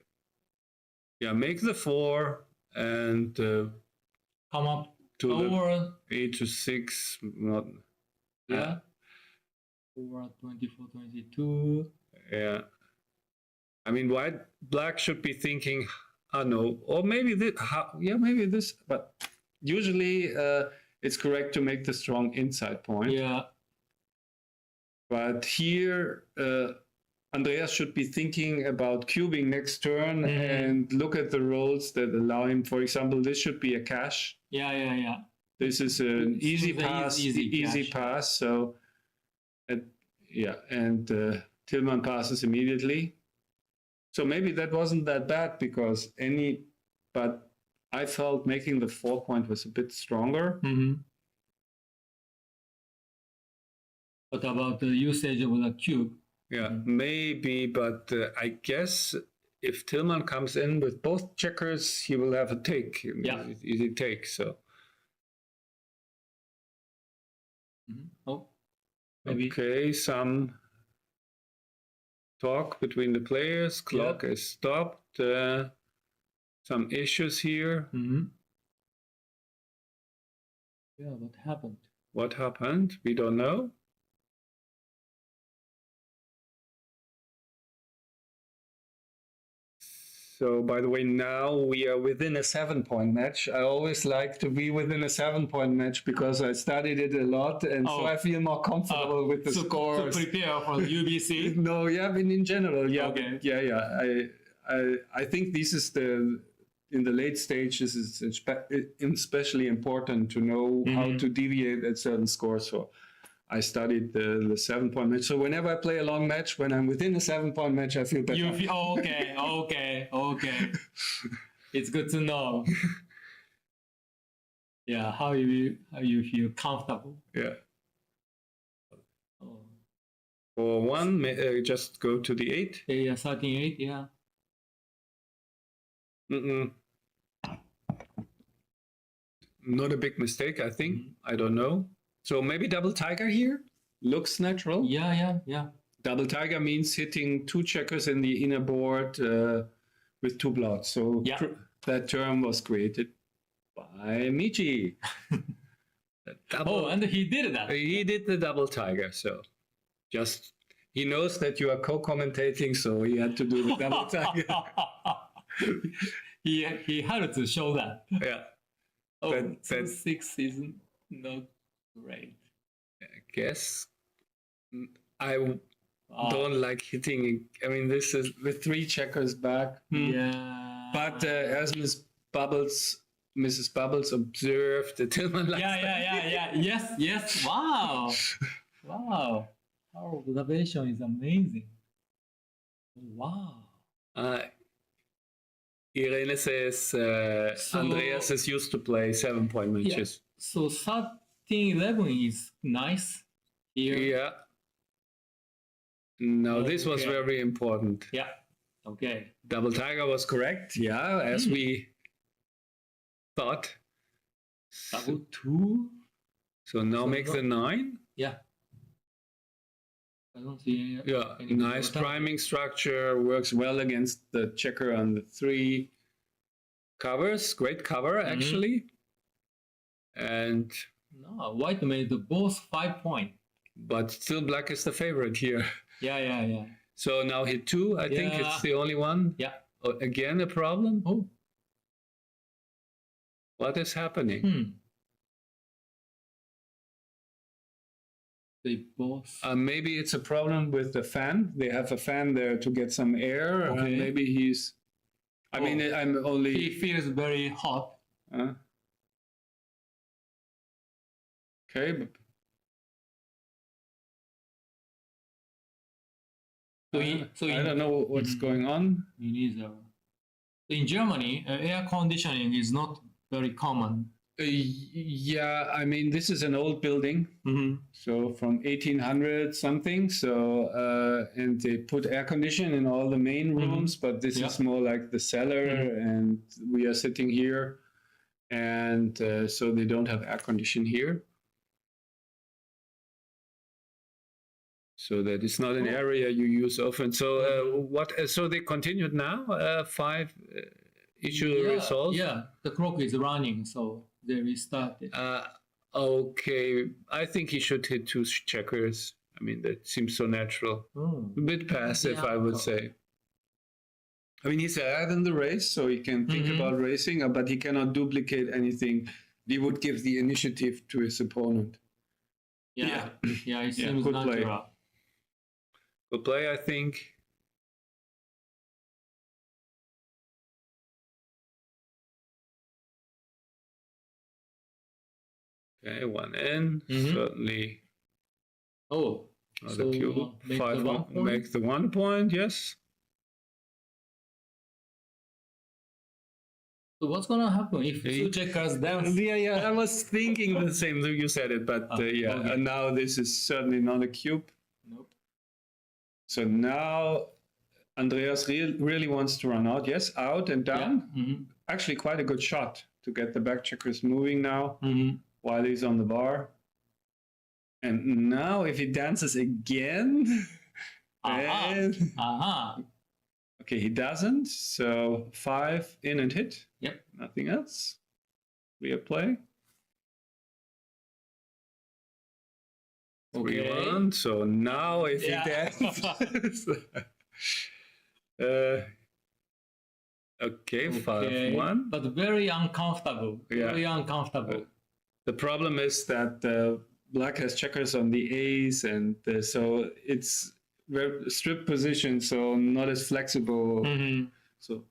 [SPEAKER 4] Yeah, make the 4 and
[SPEAKER 5] come up
[SPEAKER 4] to
[SPEAKER 5] over
[SPEAKER 4] 8-6. Not.
[SPEAKER 5] Yeah. 4, 24, 22.
[SPEAKER 4] Yeah. I mean, black should be thinking, no, or maybe this, maybe this, but usually it's correct to make the strong inside point.
[SPEAKER 5] Yeah.
[SPEAKER 4] But here, Andreas should be thinking about cubing next turn and look at the rolls that allow him. For example, this should be a cash.
[SPEAKER 5] Yeah.
[SPEAKER 4] This is an easy pass. Easy pass. So, and Tillman passes immediately. So maybe that wasn't that bad but I felt making the 4-point was a bit stronger.
[SPEAKER 5] What about the usage of the cube?
[SPEAKER 4] Yeah, maybe, but I guess if Tillman comes in with both checkers, he will have a take.
[SPEAKER 5] Yeah.
[SPEAKER 4] Easy take, so.
[SPEAKER 5] Oh, maybe.
[SPEAKER 4] Okay, some talk between the players. Clock is stopped. Some issues here.
[SPEAKER 5] Yeah, what happened?
[SPEAKER 4] What happened? We don't know. So, by the way, now we are within a 7-point match. I always like to be within a 7-point match because I studied it a lot, and so I feel more comfortable with the scores.
[SPEAKER 5] To prepare for the UBC.
[SPEAKER 4] No, yeah, but in general, yeah,
[SPEAKER 5] Okay.
[SPEAKER 4] I think this is in the late stages is especially important to know how to deviate at certain scores. So I studied the 7-point match. So whenever I play a long match, when I'm within a 7-point match, I feel better.
[SPEAKER 5] You feel okay. It's good to know. Yeah, how you feel comfortable.
[SPEAKER 4] Yeah.
[SPEAKER 5] Oh.
[SPEAKER 4] For one, just go to the 8.
[SPEAKER 5] Yeah, 13-8, yeah.
[SPEAKER 4] Not a big mistake, I think. I don't know. So maybe double tiger here? Looks natural.
[SPEAKER 5] Yeah.
[SPEAKER 4] Double tiger means hitting 2 checkers in the inner board with 2 blots. So that term was created by Michi.
[SPEAKER 5] And he did that.
[SPEAKER 4] He did the double tiger. So just, he knows that you are co-commentating, so he had to do the double tiger.
[SPEAKER 5] he had to show that.
[SPEAKER 4] Yeah.
[SPEAKER 5] Oh, 6 is not great.
[SPEAKER 4] I guess I don't like hitting. I mean, this is with 3 checkers back.
[SPEAKER 5] Yeah.
[SPEAKER 4] But as Mrs. Bubbles observed, the Tillman likes
[SPEAKER 5] Yeah. Yes. Wow. Our observation is amazing. Wow.
[SPEAKER 4] Irene says Andreas is used to play 7-point matches.
[SPEAKER 5] Yeah. So 13-11 is nice here.
[SPEAKER 4] Yeah. Now this was very important.
[SPEAKER 5] Yeah. Okay.
[SPEAKER 4] Double tiger was correct. Yeah, as we thought.
[SPEAKER 5] Double 2.
[SPEAKER 4] So now make the 9.
[SPEAKER 5] Yeah. I don't see any
[SPEAKER 4] nice priming structure, works well against the checker on the 3 covers. Great cover, actually. And
[SPEAKER 5] no, white made both 5-point.
[SPEAKER 4] But still black is the favorite here.
[SPEAKER 5] Yeah.
[SPEAKER 4] So now hit 2, I think it's the only one.
[SPEAKER 5] Yeah.
[SPEAKER 4] Again, a problem?
[SPEAKER 5] Oh.
[SPEAKER 4] What is happening?
[SPEAKER 5] They both.
[SPEAKER 4] Maybe it's a problem with the fan. They have a fan there to get some air.
[SPEAKER 5] Okay.
[SPEAKER 4] Maybe he's. I mean, I'm only.
[SPEAKER 5] He feels very hot.
[SPEAKER 4] Okay. But...
[SPEAKER 5] So
[SPEAKER 4] I don't know what's going on.
[SPEAKER 5] Me neither. In Germany, air conditioning is not very common.
[SPEAKER 4] Yeah, I mean, this is an old building, so from 1800 something. So, and they put air conditioning in all the main rooms, but this is more like the cellar, and we are sitting here, and so they don't have air conditioning here. So that is not an area you use often. So so they continued now. 5 issue resolved.
[SPEAKER 5] Yeah, the clock is running, so they restarted.
[SPEAKER 4] Okay, I think he should hit 2 checkers. I mean, that seems so natural. A bit passive, I would say. I mean, he's ahead in the race, so he can think about racing, but he cannot duplicate anything. He would give the initiative to his opponent.
[SPEAKER 5] Yeah, it seems
[SPEAKER 4] good
[SPEAKER 5] natural.
[SPEAKER 4] play. Good play, I think. Okay, 1 in, certainly.
[SPEAKER 5] Oh,
[SPEAKER 4] The cube. Make the 1 point, yes.
[SPEAKER 5] So what's gonna happen if two checkers dance?
[SPEAKER 4] Yeah, I was thinking the same. You said it, but yeah,
[SPEAKER 5] okay.
[SPEAKER 4] and now this is certainly not a cube.
[SPEAKER 5] Nope.
[SPEAKER 4] So now Andreas really wants to run out. Yes, out and down.
[SPEAKER 5] Yeah. Mm-hmm.
[SPEAKER 4] Actually, quite a good shot to get the back checkers moving now while he's on the bar. And now if he dances again, and okay, he doesn't. So 5 in and hit.
[SPEAKER 5] Yep.
[SPEAKER 4] Nothing else. Clear play. 3-1. So now if he dances. Okay, 5-1.
[SPEAKER 5] But very uncomfortable. Very uncomfortable.
[SPEAKER 4] The problem is that black has checkers on the ace, and so it's very stripped position, so not as flexible. So,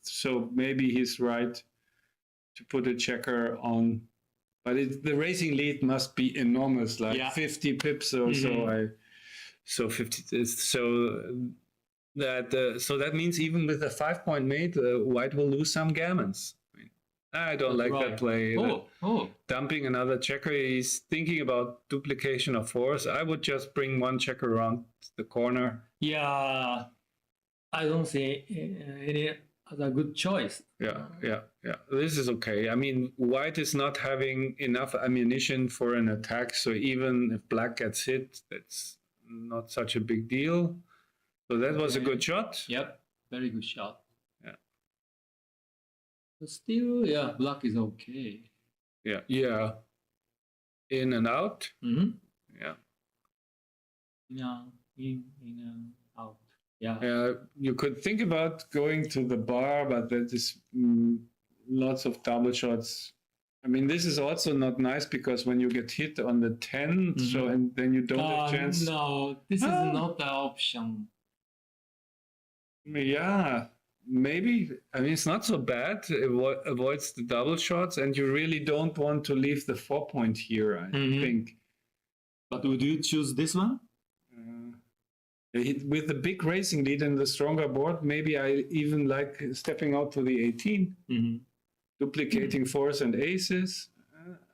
[SPEAKER 4] so maybe he's right to put a checker on, but the racing lead must be enormous, like 50 pips or so. So 50. So that means even with a 5-point mate, white will lose some gammons. I don't like that play. Dumping another checker. He's thinking about duplication of fours. I would just bring one checker around the corner.
[SPEAKER 5] Yeah, I don't see any other good choice.
[SPEAKER 4] Yeah. This is okay. I mean, white is not having enough ammunition for an attack, so even if black gets hit, that's not such a big deal. So that was a good shot.
[SPEAKER 5] Yep, very good shot.
[SPEAKER 4] Yeah.
[SPEAKER 5] But still, yeah, black is okay.
[SPEAKER 4] Yeah. In and out.
[SPEAKER 5] Yeah. In and out. Yeah.
[SPEAKER 4] You could think about going to the bar, but that is lots of double shots. I mean, this is also not nice because when you get hit on the 10, so and then you don't have a chance.
[SPEAKER 5] No, this is not the option.
[SPEAKER 4] Yeah, maybe. I mean, it's not so bad. It avoids the double shots, and you really don't want to leave the 4-point here, I think.
[SPEAKER 5] But would you choose this one?
[SPEAKER 4] With the big racing lead and the stronger board, maybe I even like stepping out to the 18, duplicating fours and aces.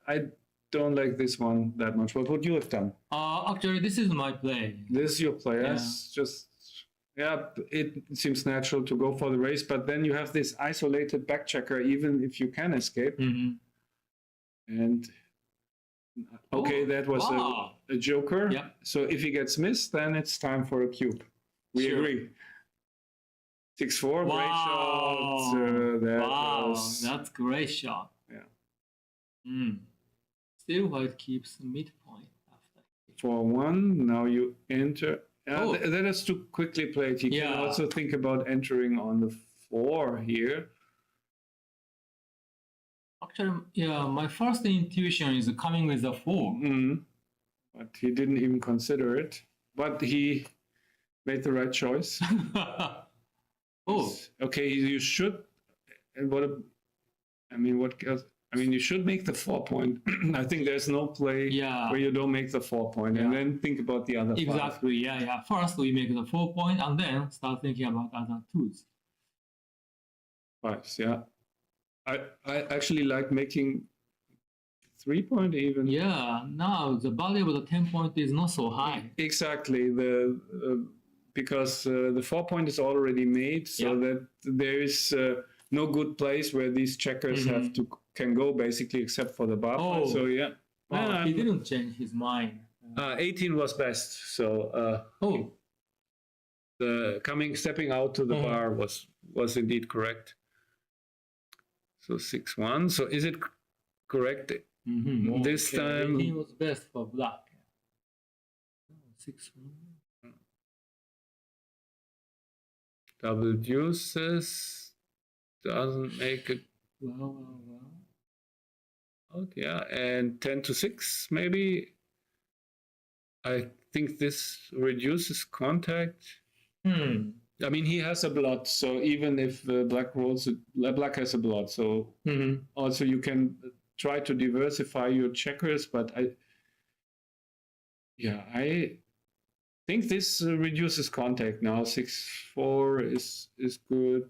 [SPEAKER 4] I don't like this one that much. What would you have done?
[SPEAKER 5] Actually, this is my play.
[SPEAKER 4] This is your play. It seems natural to go for the race, but then you have this isolated back checker, even if you can escape. And okay, that was a joker.
[SPEAKER 5] Yeah.
[SPEAKER 4] So if he gets missed, then it's time for a cube. We agree. 6-4, great shot.
[SPEAKER 5] That's great shot.
[SPEAKER 4] Yeah.
[SPEAKER 5] Still, white keeps the midpoint after.
[SPEAKER 4] 4-1. Now you enter. That is too quickly played. You can also think about entering on the 4 here.
[SPEAKER 5] Actually, my first intuition is coming with a 4.
[SPEAKER 4] But he didn't even consider it. But he made the right choice. Okay, you should. And what else? I mean, you should make the 4-point. I think there's no play where you don't make the 4-point, and then think about the other 5.
[SPEAKER 5] Exactly. Yeah. First we make the 4-point, and then start thinking about other 2s.
[SPEAKER 4] 5s, yeah. I actually like making 3-point even.
[SPEAKER 5] Yeah. Now the value of the 10-point is not so high.
[SPEAKER 4] Exactly. Because the 4-point is already made, so that there is no good place where these checkers can go basically, except for the bar. So
[SPEAKER 5] he didn't change his mind.
[SPEAKER 4] 18 was best. So stepping out to the bar was indeed correct. So 6-1. So is it correct this time?
[SPEAKER 5] 18 was best for black. 6-1.
[SPEAKER 4] Double deuces doesn't make it.
[SPEAKER 5] Wow.
[SPEAKER 4] Okay, and 10-6 maybe. I think this reduces contact. I mean, he has a blot, so even if black black has a blot, so also you can try to diversify your checkers. But I think this reduces contact now. 6-4 is good.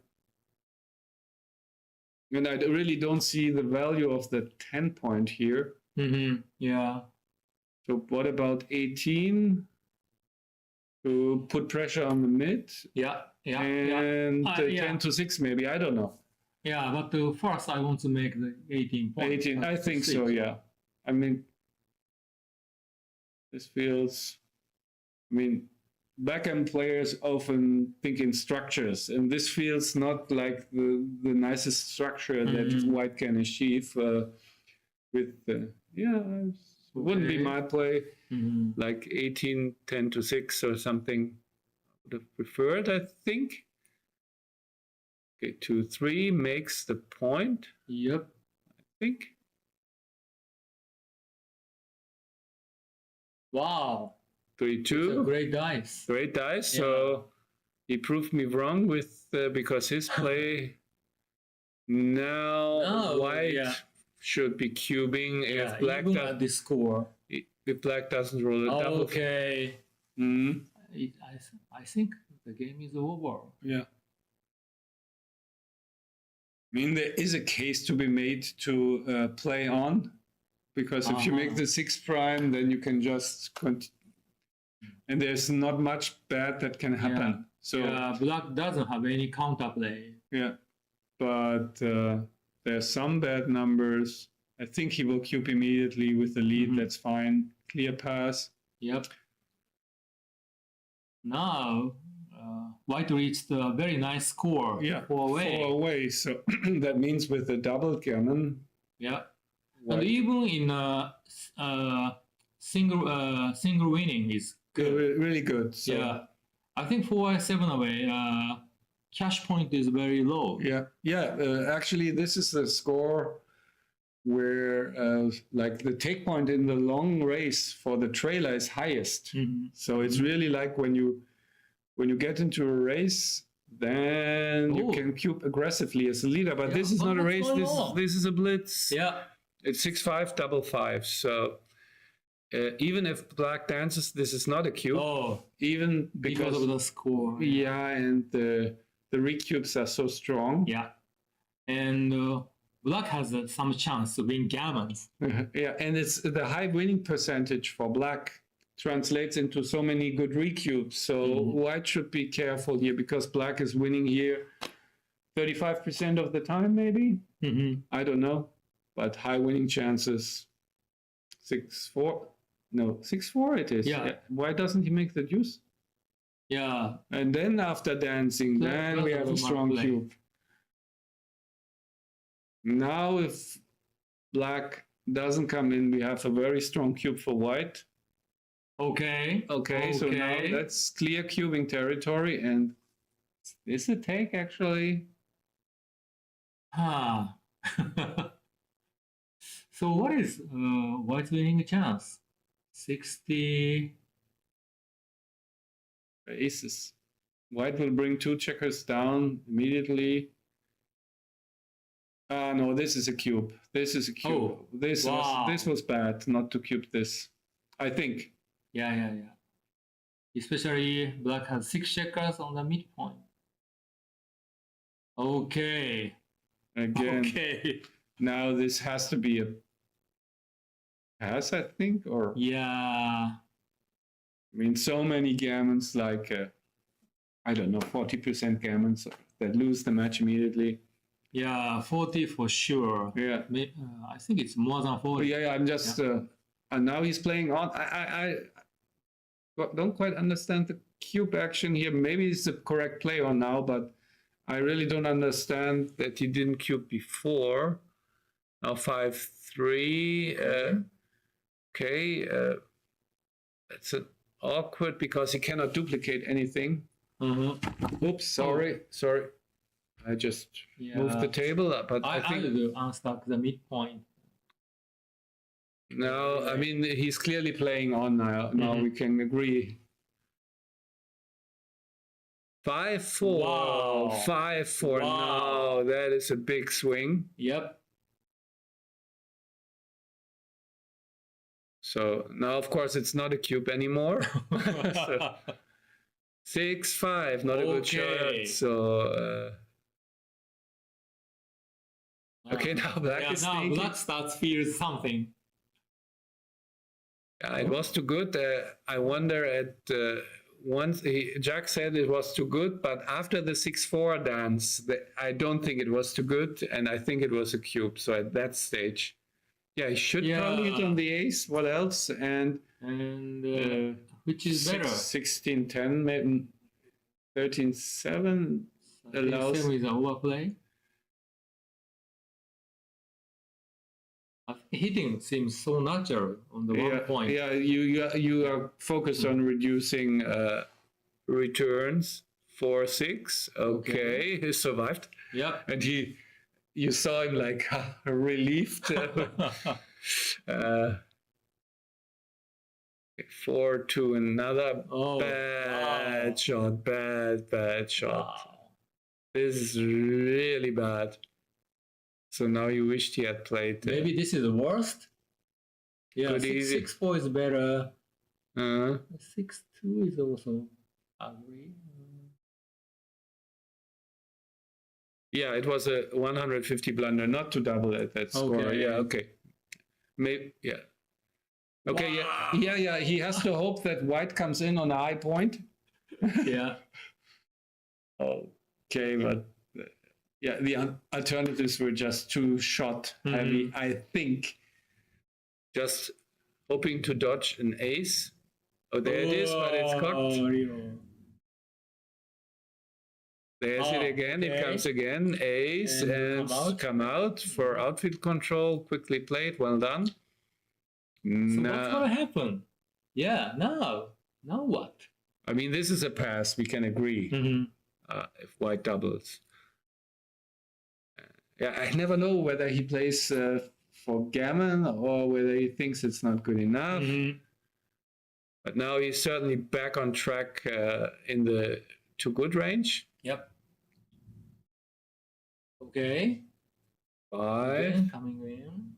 [SPEAKER 4] And I really don't see the value of the 10 point here.
[SPEAKER 5] Yeah.
[SPEAKER 4] So what about 18 to put pressure on the mid?
[SPEAKER 5] Yeah.
[SPEAKER 4] And
[SPEAKER 5] yeah.
[SPEAKER 4] 10 to 6 maybe, I don't know.
[SPEAKER 5] Yeah, but first I want to make the 18 points.
[SPEAKER 4] 18, I think so, yeah. I mean, this feels, I mean, backgammon players often think in structures, and this feels not like the nicest structure that white can achieve with, it wouldn't be my play, like 18, 10 to 6 or something. I would have preferred, I think. Okay, 2-3 makes the point.
[SPEAKER 5] Yep.
[SPEAKER 4] I think.
[SPEAKER 5] Wow.
[SPEAKER 4] 3-2.
[SPEAKER 5] Great dice.
[SPEAKER 4] Great dice.
[SPEAKER 5] Yeah.
[SPEAKER 4] So he proved me wrong with because his play now white should be cubing if black
[SPEAKER 5] even at the score.
[SPEAKER 4] If black doesn't roll a double.
[SPEAKER 5] Okay. I think the game is over.
[SPEAKER 4] Yeah. I mean, there is a case to be made to play on, because if you make the 6 prime, then you can just continue. And there's not much bad that can happen. So
[SPEAKER 5] black doesn't have any counterplay.
[SPEAKER 4] Yeah, but there's some bad numbers. I think he will cube immediately with the lead. That's fine. Clear pass.
[SPEAKER 5] Yep. Now, white reached a very nice score.
[SPEAKER 4] Yeah,
[SPEAKER 5] 4 away.
[SPEAKER 4] 4 away. So that means with the double gammon.
[SPEAKER 5] Yeah.
[SPEAKER 4] White.
[SPEAKER 5] And even in single winning is good.
[SPEAKER 4] Really good. So,
[SPEAKER 5] yeah. I think 4-7 away, cash point is very low.
[SPEAKER 4] Yeah. Actually, this is the score where like the take point in the long race for the trailer is highest. So it's really like when you get into a race, then you can cube aggressively as a leader. But this is not a race. This is a blitz.
[SPEAKER 5] Yeah.
[SPEAKER 4] It's 6-5, double 5. So even if black dances, this is not a cube. Even
[SPEAKER 5] because of the score.
[SPEAKER 4] Yeah, and the recubes are so strong.
[SPEAKER 5] Yeah. And black has some chance to win gammons.
[SPEAKER 4] Yeah, and it's the high winning percentage for black translates into so many good recubes. So white should be careful here, because black is winning here 35% of the time, maybe. I don't know, but high winning chances. 6-4. No, 6-4 it is.
[SPEAKER 5] Yeah.
[SPEAKER 4] Why doesn't he make the deuce?
[SPEAKER 5] Yeah.
[SPEAKER 4] And then after dancing, then we have a strong cube. Now, if black doesn't come in, we have a very strong cube for white.
[SPEAKER 5] Okay.
[SPEAKER 4] So now that's clear cubing territory. And is it take, actually?
[SPEAKER 5] So what is white's winning chance? 60.
[SPEAKER 4] Aces. White will bring 2 checkers down immediately. No, this is a cube. This is a cube. This was bad not to cube this, I think.
[SPEAKER 5] Yeah. Especially black has 6 checkers on the midpoint. Okay.
[SPEAKER 4] Again. Okay. Now this has to be a pass, I think, or
[SPEAKER 5] yeah.
[SPEAKER 4] I mean, so many gammons, like I don't know, 40% gammons that lose the match immediately.
[SPEAKER 5] Yeah, 40 for sure.
[SPEAKER 4] Yeah,
[SPEAKER 5] I think it's more than 40.
[SPEAKER 4] Yeah. I'm just and now he's playing on. I don't quite understand the cube action here. Maybe it's the correct play on now, but I really don't understand that he didn't cube before. Now 5-3. Okay, it's awkward because he cannot duplicate anything. Oops, sorry. I just moved the table up, but I think
[SPEAKER 5] I will unstuck the midpoint.
[SPEAKER 4] No, I mean, he's clearly playing on now. Now we can agree. 5-4.
[SPEAKER 5] Wow.
[SPEAKER 4] 5-4. Wow. No, that is a big swing.
[SPEAKER 5] Yep.
[SPEAKER 4] So now, of course, it's not a cube anymore. So, 6-5, not a good shot. So Okay, now black
[SPEAKER 5] yeah,
[SPEAKER 4] is
[SPEAKER 5] now
[SPEAKER 4] thinking.
[SPEAKER 5] black starts feels something.
[SPEAKER 4] Yeah, it was too good. I wonder at once Jack said it was too good, but after the 6-4 dance, I don't think it was too good, and I think it was a cube. So at that stage, yeah, he should probably hit on the ace. What else? And
[SPEAKER 5] Which is better?
[SPEAKER 4] 16-10, maybe 13-7 allows.
[SPEAKER 5] 7 is an overplay. Hitting seems so natural on the 1 point.
[SPEAKER 4] Yeah, you are focused on reducing returns. 4-6. Okay, he survived.
[SPEAKER 5] Yep.
[SPEAKER 4] And you saw him like relieved. 4-2, another bad shot. Bad shot.
[SPEAKER 5] Wow.
[SPEAKER 4] This is really bad. So now you wished he had played.
[SPEAKER 5] Maybe this is the worst. Yeah,
[SPEAKER 4] Good easy.
[SPEAKER 5] 6-4 is better. 6-2 is also ugly.
[SPEAKER 4] Yeah, it was a 150 blunder, not to double at that score.
[SPEAKER 5] Okay.
[SPEAKER 4] Yeah, okay. Maybe, yeah. Okay,
[SPEAKER 5] Wow.
[SPEAKER 4] yeah. He has to hope that white comes in on a high point.
[SPEAKER 5] Yeah.
[SPEAKER 4] Okay, but yeah, the alternatives were just too shot heavy, I think. Just hoping to dodge an ace. Oh, there it is, but it's cocked. There's it again.
[SPEAKER 5] Okay.
[SPEAKER 4] It comes again. Ace and come out for outfield control. Quickly played. Well done.
[SPEAKER 5] So what's gonna happen? Yeah, now what?
[SPEAKER 4] I mean, this is a pass. We can agree. If white doubles. Yeah, I never know whether he plays for gammon or whether he thinks it's not good enough. But now he's certainly back on track in the too good range.
[SPEAKER 5] Yep. Okay.
[SPEAKER 4] 5.
[SPEAKER 5] Again, coming in.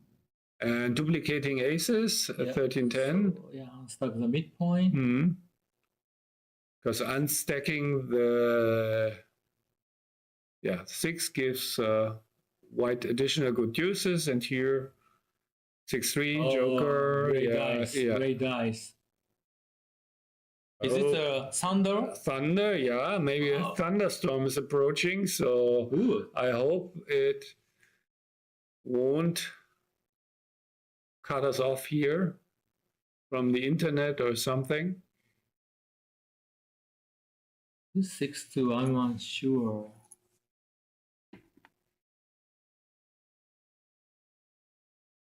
[SPEAKER 4] And duplicating aces, 13-10.
[SPEAKER 5] So, yeah, unstuck the midpoint.
[SPEAKER 4] Because unstacking the 6 gives white additional good deuces, and here 6-3 joker.
[SPEAKER 5] Great dice. Is it a thunder?
[SPEAKER 4] Thunder, yeah. Maybe a thunderstorm is approaching, so I hope it won't cut us off here from the internet or something.
[SPEAKER 5] 6-2, I'm unsure.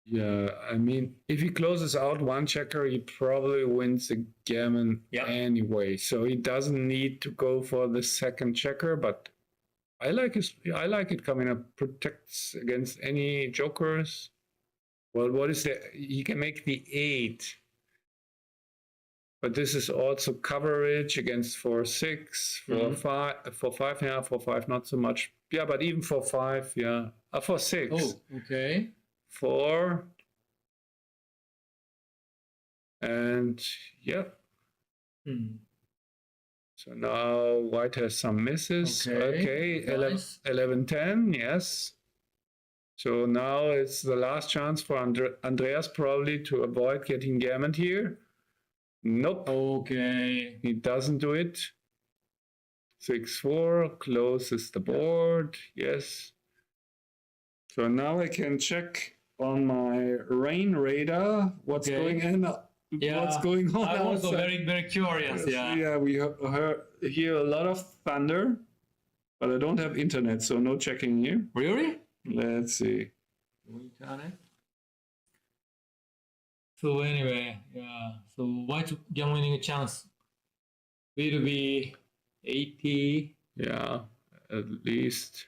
[SPEAKER 4] Yeah, I mean, if he closes out one checker, he probably wins the gammon anyway. So he doesn't need to go for the second checker, but I like it coming up. Protects against any jokers. Well, what is that? He can make the 8. But this is also coverage against 4-6, 4-5, 4-5, yeah, 4-5, not so much. Yeah, but even 4-5, yeah. 4-6.
[SPEAKER 5] Oh, okay.
[SPEAKER 4] 4. And yeah. So now white has some misses. Okay.
[SPEAKER 5] Nice.
[SPEAKER 4] 11-10, yes. So now it's the last chance for Andreas probably to avoid getting gammoned here. Nope.
[SPEAKER 5] Okay.
[SPEAKER 4] He doesn't do it. 6-4 closes the board. Yes. So now I can check on my rain radar what's going on. What's going on?
[SPEAKER 5] I'm also very, very curious.
[SPEAKER 4] Yeah, we hear a lot of thunder, but I don't have internet, so no checking here.
[SPEAKER 5] Really?
[SPEAKER 4] Let's see.
[SPEAKER 5] Internet. So anyway, yeah. So white gammon winning chance will be 80.
[SPEAKER 4] Yeah, at least.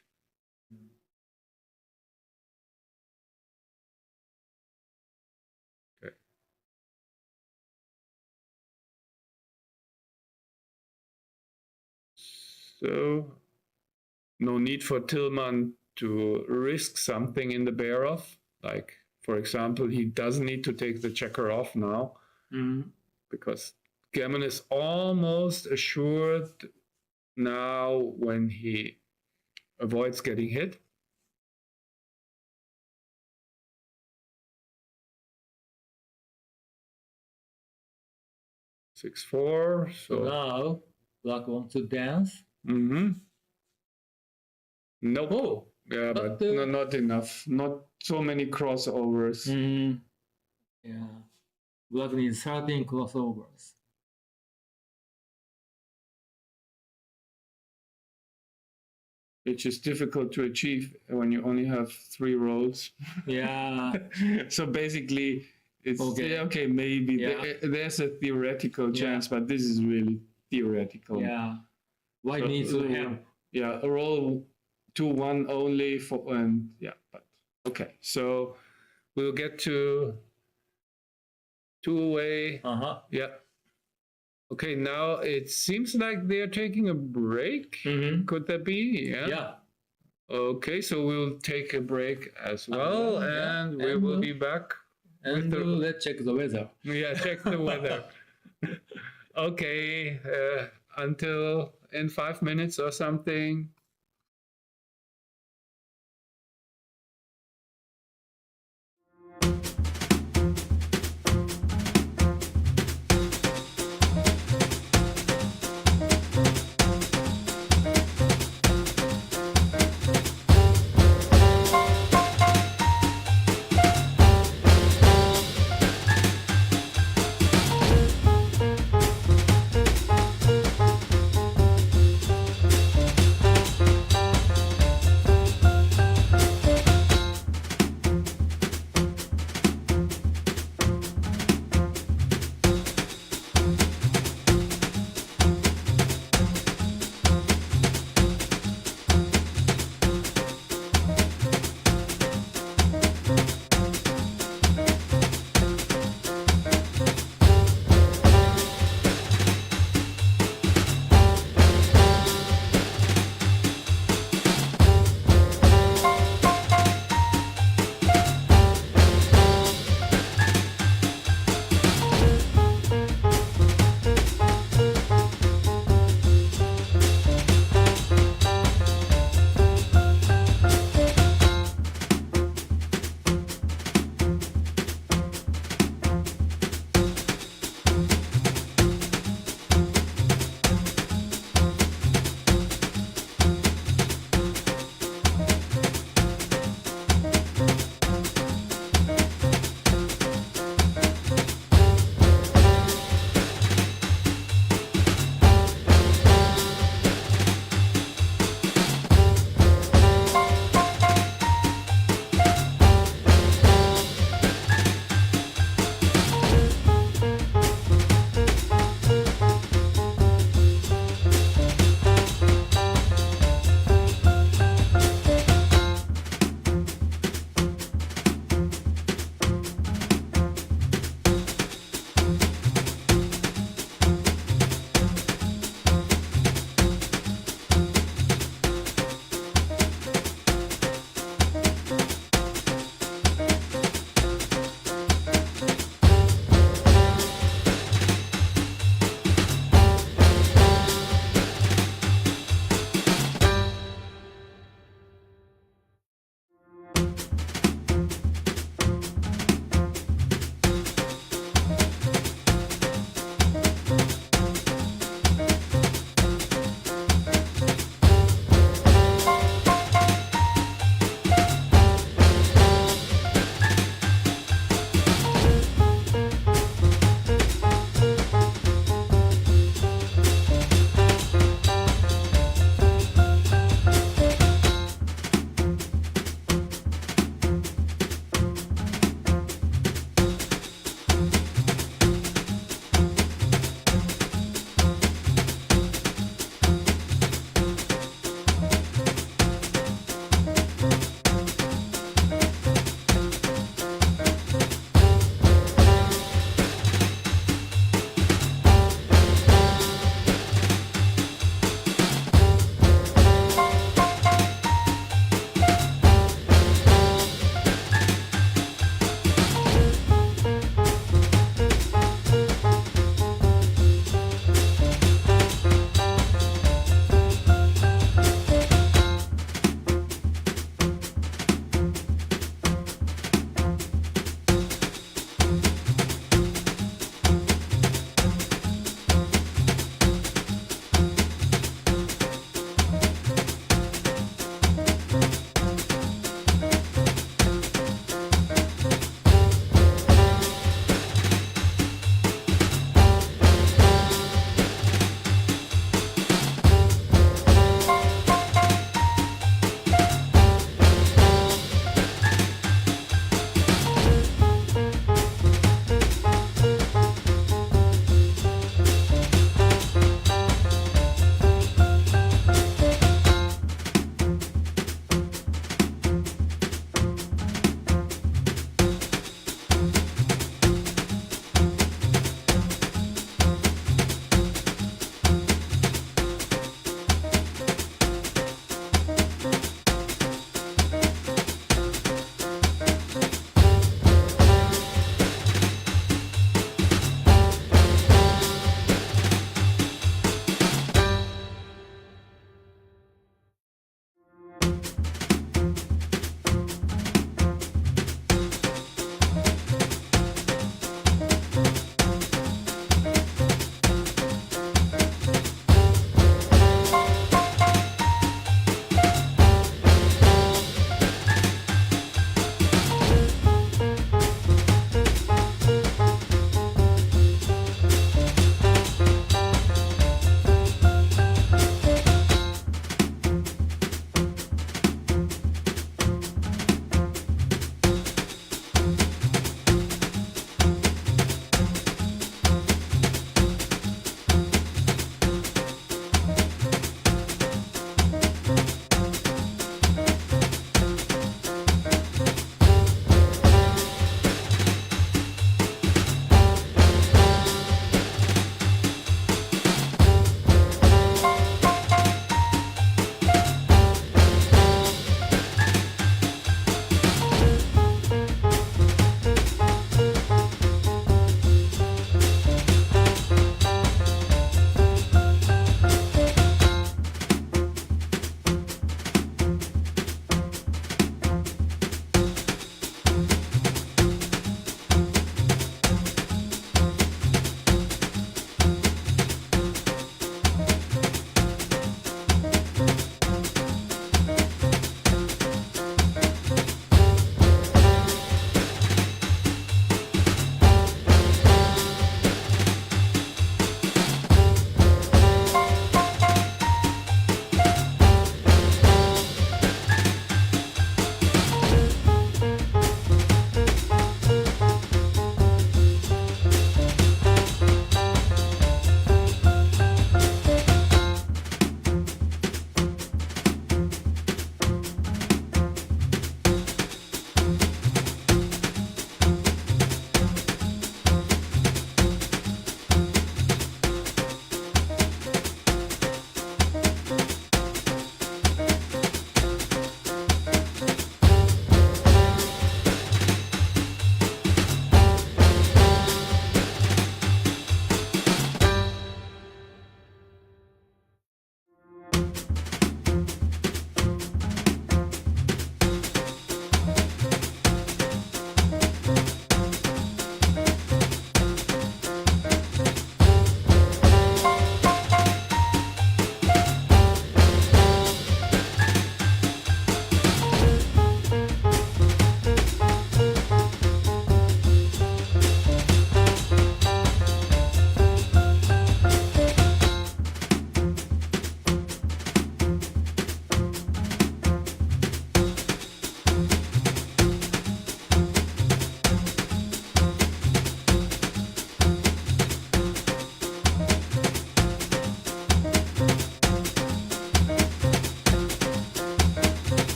[SPEAKER 4] Okay. So no need for Tillman to risk something in the bear off. Like, for example, he doesn't need to take the checker off now because gammon is almost assured now when he avoids getting hit. 6-4.
[SPEAKER 5] So
[SPEAKER 4] So
[SPEAKER 5] now black wants to dance.
[SPEAKER 4] nope.
[SPEAKER 5] Oh,
[SPEAKER 4] Yeah,
[SPEAKER 5] but,
[SPEAKER 4] but no, not enough. Not so many crossovers.
[SPEAKER 5] Yeah, black needs 13 crossovers.
[SPEAKER 4] Which is difficult to achieve when you only have 3 rows.
[SPEAKER 5] Yeah.
[SPEAKER 4] So basically, it's
[SPEAKER 5] Okay.
[SPEAKER 4] maybe
[SPEAKER 5] Yeah.
[SPEAKER 4] there's a theoretical chance, but this is really theoretical.
[SPEAKER 5] Yeah. White
[SPEAKER 4] So,
[SPEAKER 5] needs to help.
[SPEAKER 4] Yeah, a roll 2-1 only for but okay. So we'll get to 2-away. Yeah. Okay, now it seems like they're taking a break. Could that be?
[SPEAKER 5] Yeah.
[SPEAKER 4] Okay, so we'll take a break as well, and we will be back.
[SPEAKER 5] And let's check the weather.
[SPEAKER 4] Yeah, check the weather. Okay, until in 5 minutes or something.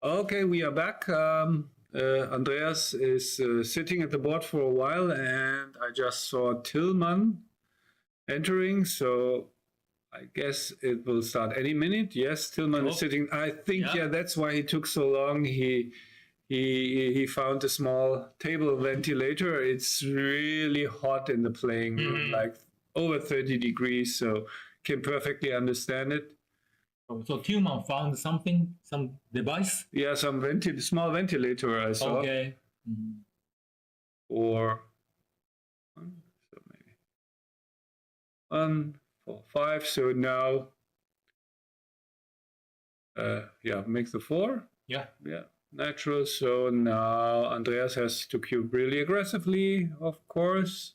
[SPEAKER 4] Okay, we are back. Andreas is sitting at the board for a while, and I just saw Tillman entering, so I guess it will start any minute. Yes, Tillman is sitting. I think that's why he took so long. He found a small table ventilator. It's really hot in the playing room, like over 30 degrees, so can perfectly understand it.
[SPEAKER 5] So Tillman found something, some device?
[SPEAKER 4] Yeah, some small ventilator I saw.
[SPEAKER 5] Okay.
[SPEAKER 4] Or so maybe 1, 4, 5. So now, make the 4.
[SPEAKER 5] Yeah.
[SPEAKER 4] Natural. So now Andreas has to cube really aggressively, of course.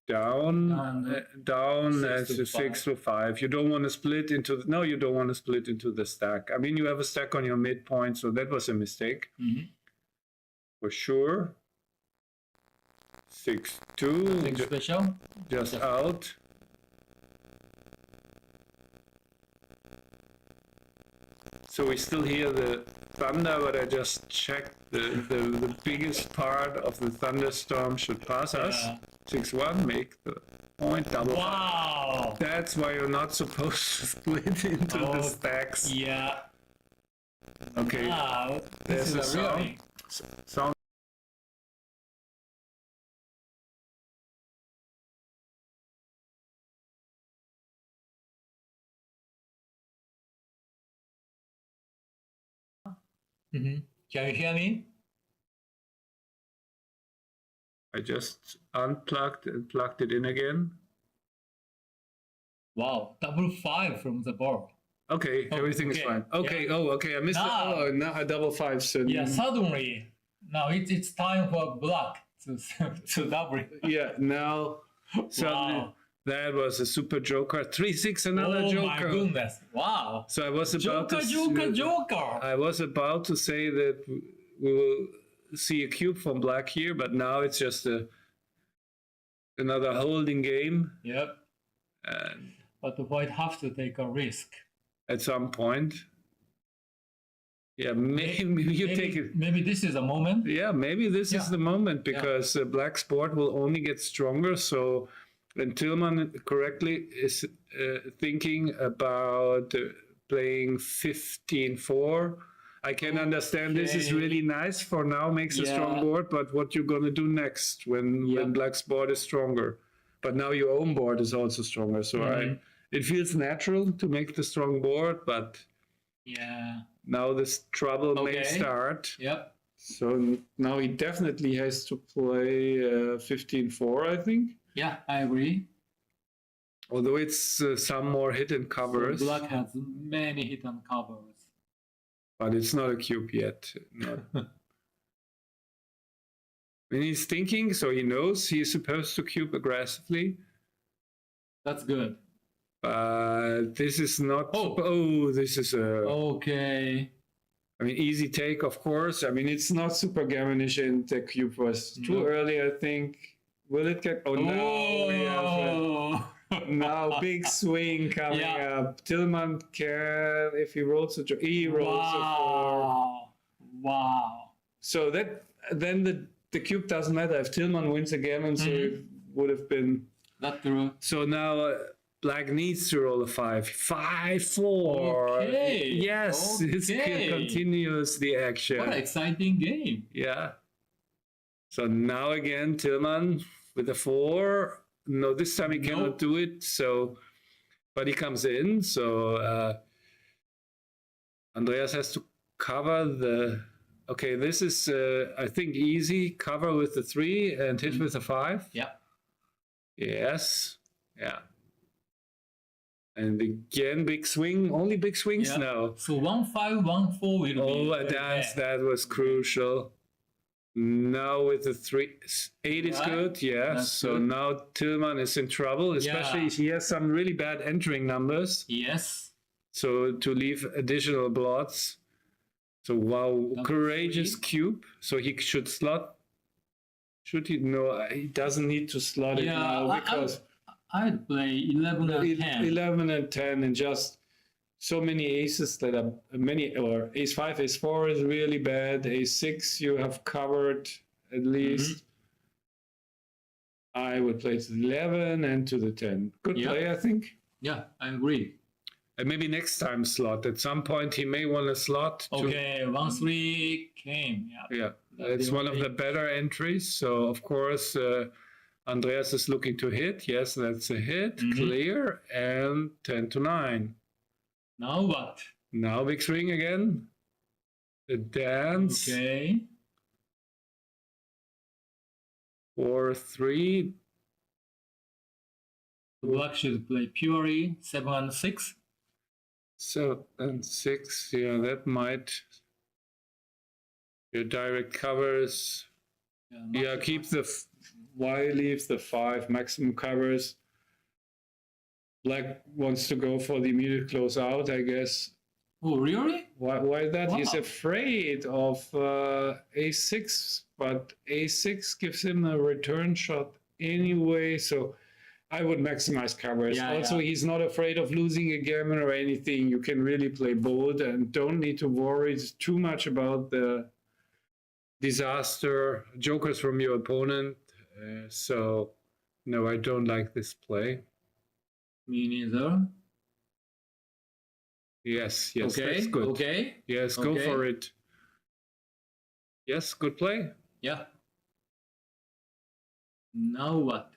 [SPEAKER 4] Down as a 6 to 5. You don't want to split into you don't want to split into the stack. I mean, you have a stack on your midpoint, so that was a mistake for sure. 6 2.
[SPEAKER 5] Special.
[SPEAKER 4] Just out. So we still hear the thunder, but I just checked the biggest part of the thunderstorm should pass us. 6-1, make the point, double.
[SPEAKER 5] Wow!
[SPEAKER 4] That's why you're not supposed to split into the stacks.
[SPEAKER 5] Yeah.
[SPEAKER 4] Okay.
[SPEAKER 5] Wow.
[SPEAKER 4] There's
[SPEAKER 5] This is
[SPEAKER 4] a
[SPEAKER 5] a
[SPEAKER 4] sound.
[SPEAKER 5] really...
[SPEAKER 4] Sound.
[SPEAKER 5] Can you hear me?
[SPEAKER 4] I just unplugged and plugged it in again.
[SPEAKER 5] Wow, double 5 from the board.
[SPEAKER 4] Okay, everything is fine. Okay, I missed it. Oh, now a double 5. So
[SPEAKER 5] yeah, suddenly, now it's time for black to double.
[SPEAKER 4] Yeah, now suddenly that was a super joker. 3-6, another joker.
[SPEAKER 5] Oh my goodness! Wow.
[SPEAKER 4] So I was about
[SPEAKER 5] Joker.
[SPEAKER 4] I was about to say that we will see a cube from black here, but now it's just another holding game.
[SPEAKER 5] Yep.
[SPEAKER 4] And
[SPEAKER 5] but the white have to take a risk.
[SPEAKER 4] At some point. Yeah, maybe you take it.
[SPEAKER 5] Maybe this is a moment.
[SPEAKER 4] Yeah, maybe this is the moment because black's board will only get stronger. So, and Tillman correctly is thinking about playing 15-4. I can understand this is really nice for now, makes a strong board, but what you're going to do next when black's board is stronger. But now your own board is also stronger. So it feels natural to make the strong board, but now this trouble may start.
[SPEAKER 5] Yep.
[SPEAKER 4] So now he definitely has to play 15-4, I think.
[SPEAKER 5] Yeah, I agree.
[SPEAKER 4] Although it's some more hidden covers.
[SPEAKER 5] So black has many hidden covers.
[SPEAKER 4] But it's not a cube yet. When he's thinking, so he knows he's supposed to cube aggressively.
[SPEAKER 5] That's good.
[SPEAKER 4] But this is not... this is a...
[SPEAKER 5] Okay.
[SPEAKER 4] I mean, easy take, of course. I mean, it's not super gammonish, and the cube was too early, I think. Will it get... now we have now big swing coming up. Tillman can, if he rolls he rolls a 4.
[SPEAKER 5] Wow.
[SPEAKER 4] So then the cube doesn't matter. If Tillman wins a gammon, so it would have been...
[SPEAKER 5] That's true.
[SPEAKER 4] So now black needs to roll a 5. 5-4.
[SPEAKER 5] Okay.
[SPEAKER 4] Yes, it continues the action.
[SPEAKER 5] What an exciting game.
[SPEAKER 4] Yeah. So now again, Tillman with a 4. No, this time he cannot do it. So, but he comes in. So Andreas has to cover the... Okay, this is, I think, easy. Cover with the 3 and hit with the 5.
[SPEAKER 5] Yeah.
[SPEAKER 4] Yes. Yeah. And again, big swing. Only big swings now.
[SPEAKER 5] So 1-5, 1-4 will be...
[SPEAKER 4] Oh, a dance. That was crucial. Now with the 3, 8 is good. Yeah.
[SPEAKER 5] That's
[SPEAKER 4] so
[SPEAKER 5] good.
[SPEAKER 4] now Tillman is in trouble, especially he has some really bad entering numbers.
[SPEAKER 5] Yes.
[SPEAKER 4] So to leave additional blots. So wow, courageous
[SPEAKER 5] 3.
[SPEAKER 4] cube. So he should slot. Should he? No, he doesn't need to slot it now because
[SPEAKER 5] I'd play 11 and 10.
[SPEAKER 4] 11 and 10 and just so many aces that are many, or ace 5, ace 4 is really bad. Ace 6 you have covered at least. I would play to the 11 and to the 10. Good
[SPEAKER 5] Yeah.
[SPEAKER 4] play, I think.
[SPEAKER 5] Yeah, I agree.
[SPEAKER 4] And maybe next time slot. At some point he may want a slot.
[SPEAKER 5] Okay, 1-3 came. Yeah.
[SPEAKER 4] Yeah,
[SPEAKER 5] That's
[SPEAKER 4] it's
[SPEAKER 5] the
[SPEAKER 4] one of
[SPEAKER 5] only-
[SPEAKER 4] the better entries. So of course Andreas is looking to hit. Yes, that's a hit. Clear. And 10 to 9.
[SPEAKER 5] Now what?
[SPEAKER 4] Now big swing again. The dance.
[SPEAKER 5] Okay.
[SPEAKER 4] 4-3.
[SPEAKER 5] Black should play purely 7 and 6.
[SPEAKER 4] 7 and 6. Yeah, that might. Your direct covers. Yeah, keep the. Why leave the 5 maximum covers? Black wants to go for the immediate close out, I guess.
[SPEAKER 5] Oh, really?
[SPEAKER 4] Why that?
[SPEAKER 5] Wow.
[SPEAKER 4] He's afraid of a6, but a6 gives him a return shot anyway. So I would maximize covers.
[SPEAKER 5] Yeah,
[SPEAKER 4] also,
[SPEAKER 5] yeah.
[SPEAKER 4] he's not afraid of losing a gammon or anything. You can really play bold and don't need to worry too much about the disaster jokers from your opponent. So no, I don't like this play.
[SPEAKER 5] Me neither.
[SPEAKER 4] Yes,
[SPEAKER 5] Okay.
[SPEAKER 4] that's good.
[SPEAKER 5] Okay.
[SPEAKER 4] Yes, go
[SPEAKER 5] Okay.
[SPEAKER 4] for it. Yes, good play.
[SPEAKER 5] Yeah. Now what?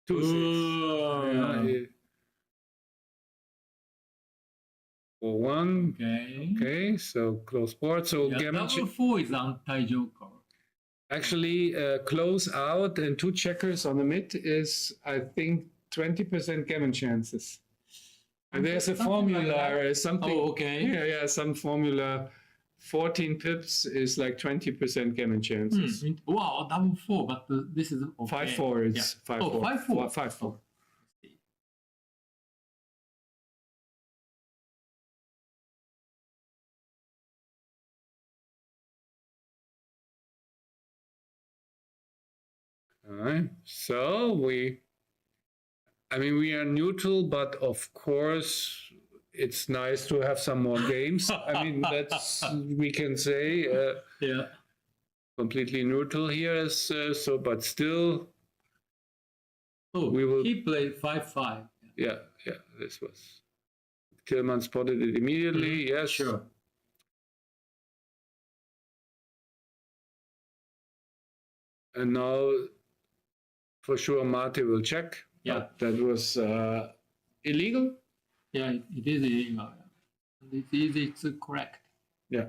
[SPEAKER 4] 2-6.
[SPEAKER 5] Oh.
[SPEAKER 4] Yeah, 4-1.
[SPEAKER 5] Okay.
[SPEAKER 4] Okay, so close board. So
[SPEAKER 5] Yeah,
[SPEAKER 4] gammon
[SPEAKER 5] double 4 is anti-joker.
[SPEAKER 4] actually close out and 2 checkers on the mid is, I think, 20% gammon chances. And there's a
[SPEAKER 5] Something
[SPEAKER 4] formula
[SPEAKER 5] like that.
[SPEAKER 4] or something.
[SPEAKER 5] Oh, okay.
[SPEAKER 4] Yeah, some formula. 14 pips is like 20% gammon chances.
[SPEAKER 5] Wow, double 4, but this is okay.
[SPEAKER 4] 5-4 is
[SPEAKER 5] Yeah.
[SPEAKER 4] 5-4.
[SPEAKER 5] Oh, 5-4.
[SPEAKER 4] 5-4. All right. So we are neutral, but of course it's nice to have some more games. I mean, that's we can say
[SPEAKER 5] Yeah.
[SPEAKER 4] completely neutral here is so, but still,
[SPEAKER 5] Oh,
[SPEAKER 4] We will-
[SPEAKER 5] he played 5-5.
[SPEAKER 4] yeah. This was Tillman spotted it immediately. Yes,
[SPEAKER 5] Sure.
[SPEAKER 4] And now, for sure, Mate will check.
[SPEAKER 5] Yeah.
[SPEAKER 4] But that was illegal.
[SPEAKER 5] Yeah, it is illegal. And it's easy to correct.
[SPEAKER 4] Yeah.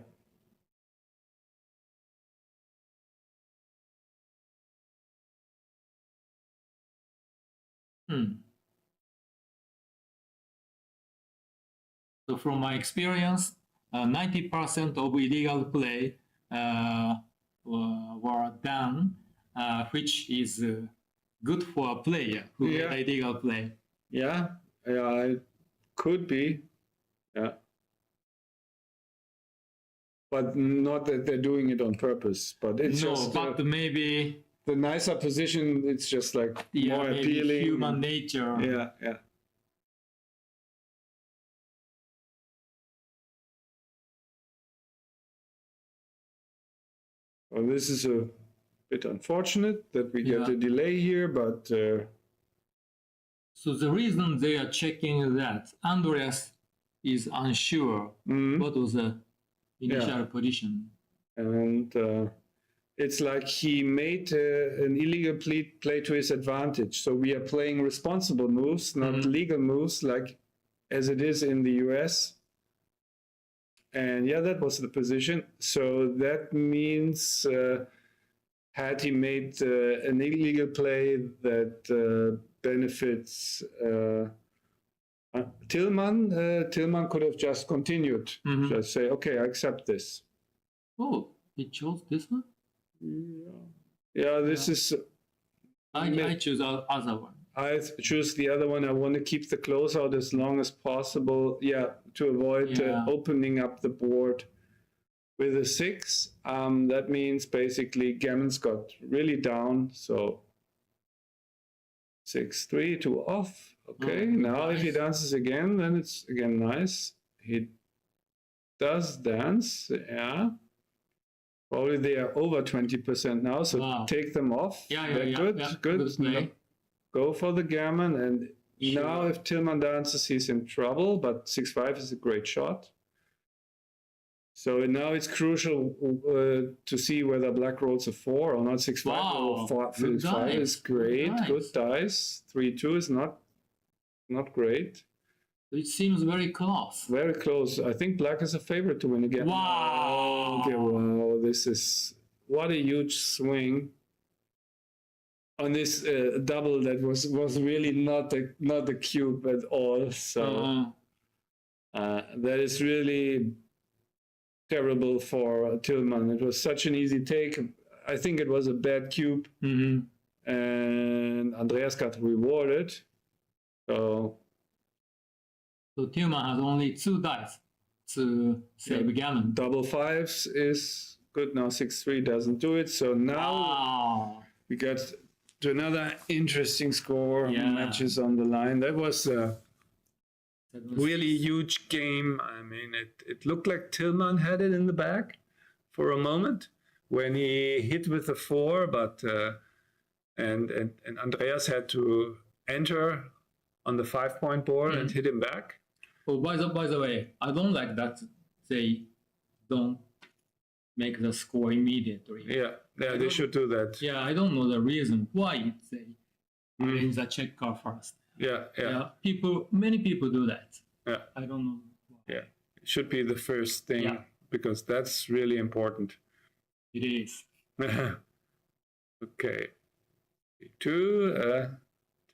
[SPEAKER 5] So from my experience, 90% of illegal play were done, which is good for a player who
[SPEAKER 4] Yeah.
[SPEAKER 5] made illegal play.
[SPEAKER 4] Yeah, it could be. Yeah. But not that they're doing it on purpose. But it's
[SPEAKER 5] No,
[SPEAKER 4] just
[SPEAKER 5] but maybe
[SPEAKER 4] the nicer position. It's just like more
[SPEAKER 5] maybe
[SPEAKER 4] appealing.
[SPEAKER 5] human nature.
[SPEAKER 4] Yeah. Well, this is a bit unfortunate that we get
[SPEAKER 5] Yeah.
[SPEAKER 4] a delay here, but
[SPEAKER 5] So the reason they are checking that Andreas is unsure what was the initial position.
[SPEAKER 4] and it's like he made an illegal play to his advantage. So we are playing responsible moves, not legal moves, like as it is in the US. And yeah, that was the position. So that means had he made an illegal play that benefits Tillman could have just continued. Just say, okay, I accept this.
[SPEAKER 5] Oh, he chose this one?
[SPEAKER 4] Yeah, this is.
[SPEAKER 5] I choose the other one.
[SPEAKER 4] I choose the other one. I want to keep the closeout as long as possible. Yeah, to avoid opening up the board with a 6. That means basically Gammon's got really down. So 6-3 to off. Okay, now if he dances again, then it's again nice. He does dance, yeah. Probably they are over 20% now, so
[SPEAKER 5] Wow.
[SPEAKER 4] take them off. They're good,
[SPEAKER 5] yeah.
[SPEAKER 4] good.
[SPEAKER 5] Play.
[SPEAKER 4] Go for the gammon, and
[SPEAKER 5] Sure.
[SPEAKER 4] now if Tillman dances, he's in trouble, but 6-5 is a great shot. So now it's crucial to see whether black rolls a 4 or not. 6-5
[SPEAKER 5] Wow.
[SPEAKER 4] or 5
[SPEAKER 5] Good
[SPEAKER 4] is
[SPEAKER 5] dice.
[SPEAKER 4] great.
[SPEAKER 5] Good
[SPEAKER 4] Good dice. 3-2 is not great.
[SPEAKER 5] It seems very close.
[SPEAKER 4] Very close. I think black is a favorite to win again.
[SPEAKER 5] Wow.
[SPEAKER 4] Okay, wow. This is what a huge swing on this double that was really not a cube at all. So that is really terrible for Tillman. It was such an easy take. I think it was a bad cube, and Andreas got rewarded. So
[SPEAKER 5] Tillman has only 2 dice to save gammon.
[SPEAKER 4] double 5s is good. Now 6-3 doesn't do it. So now we got to another interesting score. Matches on the line. That was really huge game. I mean, it looked like Tillman had it in the bag for a moment when he hit with the 4, but and Andreas had to enter on the 5-point board and hit him back.
[SPEAKER 5] Oh, by the way, I don't like that they don't make the score immediately.
[SPEAKER 4] Yeah, they should do that.
[SPEAKER 5] Yeah, I don't know the reason why they arrange the checker first.
[SPEAKER 4] Yeah.
[SPEAKER 5] Many people do that.
[SPEAKER 4] Yeah.
[SPEAKER 5] I don't know.
[SPEAKER 4] Yeah, it should be the first thing because that's really important.
[SPEAKER 5] It is.
[SPEAKER 4] Okay. 2,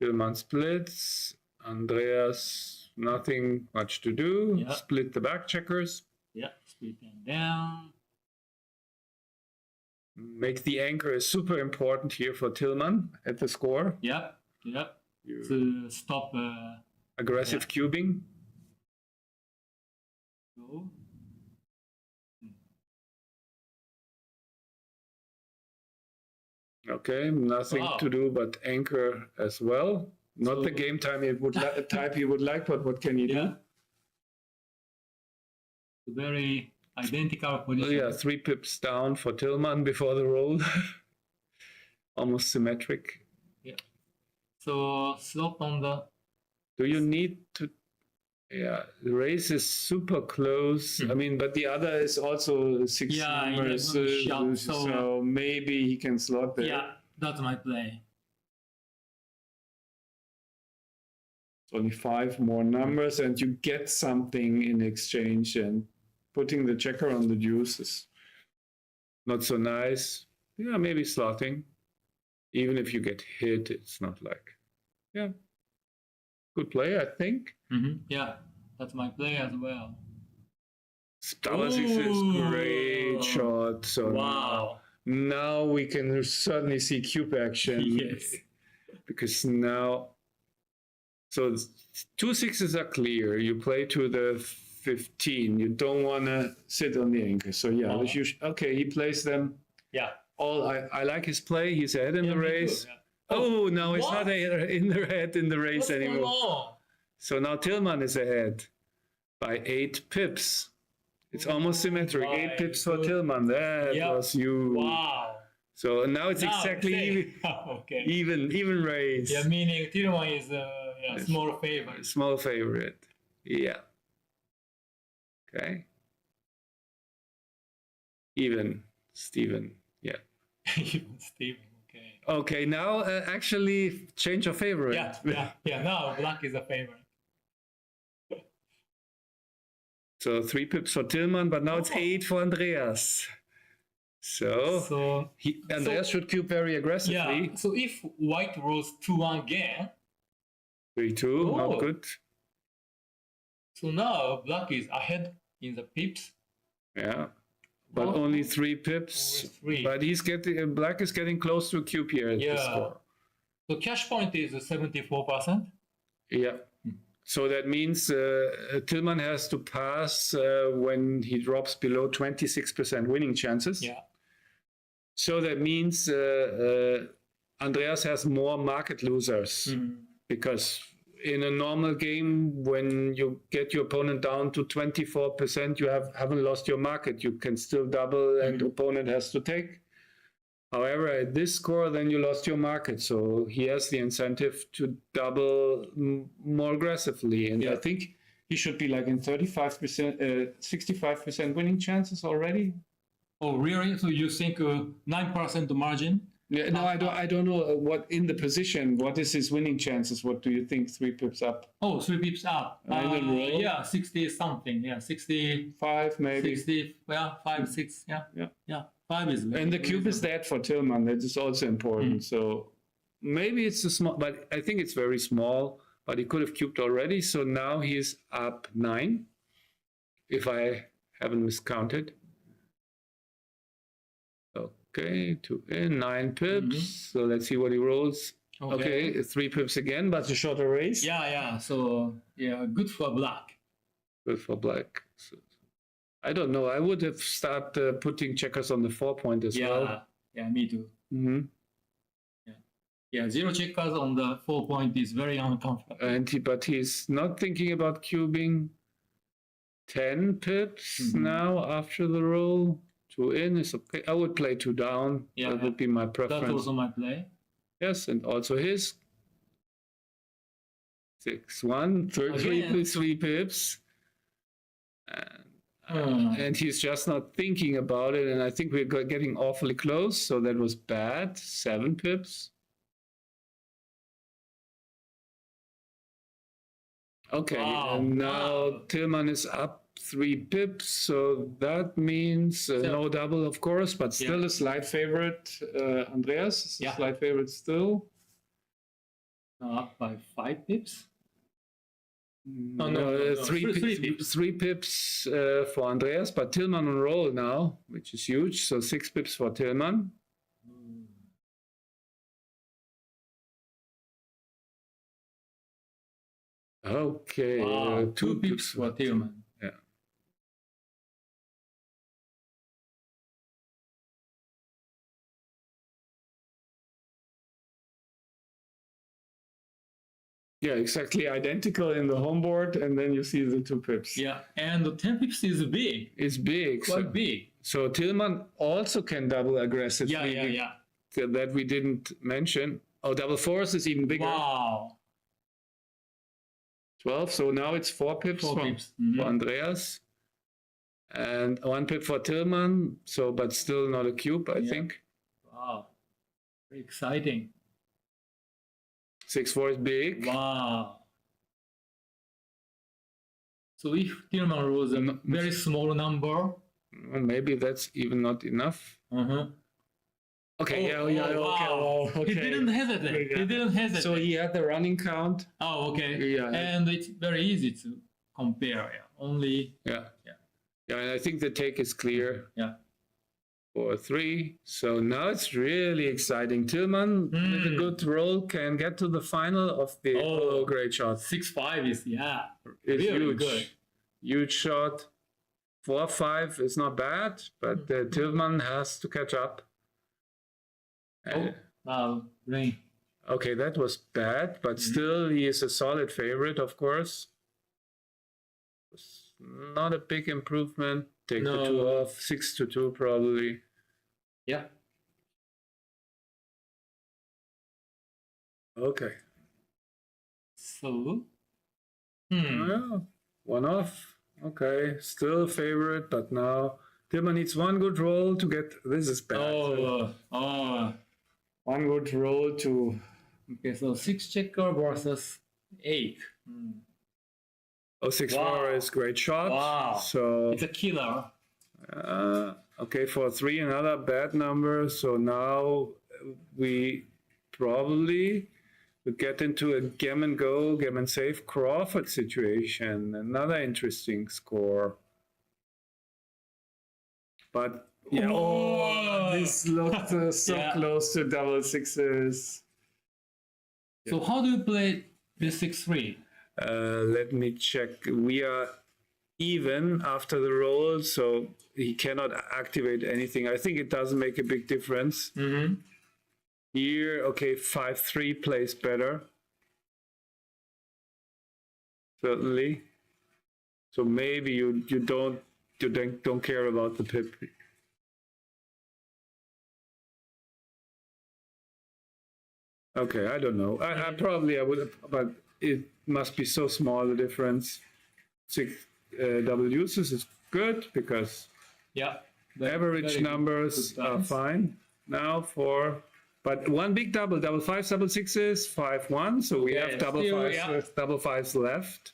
[SPEAKER 4] Tillman splits. Andreas, nothing much to do.
[SPEAKER 5] Yeah.
[SPEAKER 4] Split the back checkers.
[SPEAKER 5] Yeah, split them down.
[SPEAKER 4] Make the anchor is super important here for Tillman at the score.
[SPEAKER 5] Yep. To stop
[SPEAKER 4] Aggressive cubing.
[SPEAKER 5] go.
[SPEAKER 4] Okay, nothing to do but anchor as well. Not the game time type he would like, but what can you do?
[SPEAKER 5] Very identical position.
[SPEAKER 4] Yeah, 3 pips down for Tillman before the roll. Almost symmetric.
[SPEAKER 5] Yeah. So slot on the.
[SPEAKER 4] Do you need to? Yeah, the race is super close. I mean, but the other is also 6 numbers,
[SPEAKER 5] shot,
[SPEAKER 4] so maybe he can slot there.
[SPEAKER 5] Yeah, that's my play.
[SPEAKER 4] It's only 5 more numbers, and you get something in exchange. And putting the checker on the deuce is not so nice. Yeah, maybe slotting. Even if you get hit, it's not like, good play, I think.
[SPEAKER 5] Yeah, that's my play as well.
[SPEAKER 4] Double 6 is great shot. So now we can certainly see cube action.
[SPEAKER 5] Yes.
[SPEAKER 4] Because now, so 2 6s are clear. You play to the 15. You don't want to sit on the anchor. So okay, he plays them.
[SPEAKER 5] Yeah.
[SPEAKER 4] I like his play. He's ahead in the race. Oh, no, he's not ahead in the race anymore. So now Tillman is ahead by 8 pips. It's almost symmetric. 8 pips for Tillman. That was huge.
[SPEAKER 5] Wow.
[SPEAKER 4] So now it's exactly even race.
[SPEAKER 5] Yeah, meaning Tillman is a small favorite.
[SPEAKER 4] Small favorite. Yeah. Okay. Even Steven. Yeah.
[SPEAKER 5] Even Steven. Okay.
[SPEAKER 4] Okay, now actually change your favorite.
[SPEAKER 5] Yeah. Now black is a favorite.
[SPEAKER 4] So 3 pips for Tillman, but now it's 8 for Andreas. So Andreas should cube very aggressively.
[SPEAKER 5] Yeah. So if white rolls 2-1 again.
[SPEAKER 4] 3-2, not good.
[SPEAKER 5] So now black is ahead in the pips.
[SPEAKER 4] Yeah. But only 3 pips.
[SPEAKER 5] Only 3.
[SPEAKER 4] But black is getting close to a cube here at the score.
[SPEAKER 5] So cash point is 74%.
[SPEAKER 4] Yeah. So that means Tillman has to pass when he drops below 26% winning chances.
[SPEAKER 5] Yeah.
[SPEAKER 4] So that means Andreas has more market losers because in a normal game, when you get your opponent down to 24%, you haven't lost your market. You can still double and the opponent has to take. However, at this score, then you lost your market. So he has the incentive to double more aggressively. And I think he should be like in 35%, 65% winning chances already.
[SPEAKER 5] Oh, really? So you think 9% margin?
[SPEAKER 4] Yeah, no, I don't know what in the position. What is his winning chances? What do you think? 3 pips up?
[SPEAKER 5] Oh, 3 pips up. Yeah, 60 something. Yeah,
[SPEAKER 4] 65 maybe.
[SPEAKER 5] 60. Yeah, 5, 6. Yeah. 5 is.
[SPEAKER 4] And the cube is dead for Tillman. That is also important. So maybe it's a small, but I think it's very small. But he could have cubed already. So now he's up 9, if I haven't miscounted. Okay, 9 pips. So let's see what he rolls. Okay, 3 pips again, but a shorter race.
[SPEAKER 5] Yeah. So good for black.
[SPEAKER 4] Good for black. So, I don't know. I would have started putting checkers on the 4-point as well.
[SPEAKER 5] Yeah, me too.
[SPEAKER 4] Mm-hmm.
[SPEAKER 5] Yeah, 0 checkers on the 4-point is very uncomfortable.
[SPEAKER 4] But he's not thinking about cubing. 10 pips now after the roll. 2 in is okay. I would play 2 down. That would be my preference.
[SPEAKER 5] That's also my play.
[SPEAKER 4] Yes, and also his. 6-1, 3 pips. And he's just not thinking about it. And I think we're getting awfully close. So that was bad. 7 pips. Okay, and now Tillman is up 3 pips, so that means no double, of course, but still a slight favorite. Andreas is a slight favorite still.
[SPEAKER 5] Up by 5 pips.
[SPEAKER 4] No, 3 pips for Andreas, but Tillman on roll now, which is huge. So 6 pips for Tillman. Okay, 2
[SPEAKER 5] pips for Tillman.
[SPEAKER 4] Yeah, exactly identical in the home board, and then you see the 2 pips.
[SPEAKER 5] Yeah, and the 10 pips is big.
[SPEAKER 4] It's big.
[SPEAKER 5] Quite big.
[SPEAKER 4] So Tillman also can double aggressively.
[SPEAKER 5] Yeah.
[SPEAKER 4] That we didn't mention. Oh, double fours is even bigger.
[SPEAKER 5] Wow.
[SPEAKER 4] 12. So now it's 4 pips, for Andreas. And 1 pip for Tillman. So, but still not a cube, I think.
[SPEAKER 5] Wow. Very exciting.
[SPEAKER 4] 6-4 is big.
[SPEAKER 5] Wow. So if Tillman rolls a very small number.
[SPEAKER 4] Maybe that's even not enough. Okay, okay.
[SPEAKER 5] He didn't hesitate.
[SPEAKER 4] So he had the running count.
[SPEAKER 5] Oh, okay.
[SPEAKER 4] Yeah.
[SPEAKER 5] And it's very easy to compare.
[SPEAKER 4] Yeah, and I think the take is clear.
[SPEAKER 5] Yeah.
[SPEAKER 4] 4-3. So now it's really exciting. Tillman, with a good roll, can get to the final of the great shot.
[SPEAKER 5] 6-5 is
[SPEAKER 4] It's
[SPEAKER 5] really
[SPEAKER 4] huge.
[SPEAKER 5] good.
[SPEAKER 4] Huge shot. 4-5 is not bad, but Tillman has to catch up.
[SPEAKER 5] Rain.
[SPEAKER 4] Okay, that was bad, but still he is a solid favorite, of course. It's not a big improvement. Take the 2 off. 6-2 probably.
[SPEAKER 5] Yeah.
[SPEAKER 4] Okay.
[SPEAKER 5] So.
[SPEAKER 4] Well, 1 off. Okay, still a favorite, but now Tillman needs 1 good roll to get. This is bad. 1 good roll to.
[SPEAKER 5] Okay, so 6 checker versus 8.
[SPEAKER 4] 6-4 is great shot.
[SPEAKER 5] Wow.
[SPEAKER 4] So
[SPEAKER 5] it's a killer.
[SPEAKER 4] Okay, for 3 another bad number. So now we probably would get into a gammon go, gammon save Crawford situation. Another interesting score. But this looked so close to double sixes.
[SPEAKER 5] So how do you play this 6-3?
[SPEAKER 4] Let me check. We are even after the roll, so he cannot activate anything. I think it doesn't make a big difference. Here, okay, 5-3 plays better. Certainly. So maybe you don't care about the pip. Okay, I don't know. I probably would have, but it must be so small the difference. 6 double uses is good because
[SPEAKER 5] Yeah.
[SPEAKER 4] the average numbers are fine now for. But one big double 5s, double 6s, 5-1. So we have double
[SPEAKER 5] still,
[SPEAKER 4] 5s,
[SPEAKER 5] yeah.
[SPEAKER 4] double 5s left.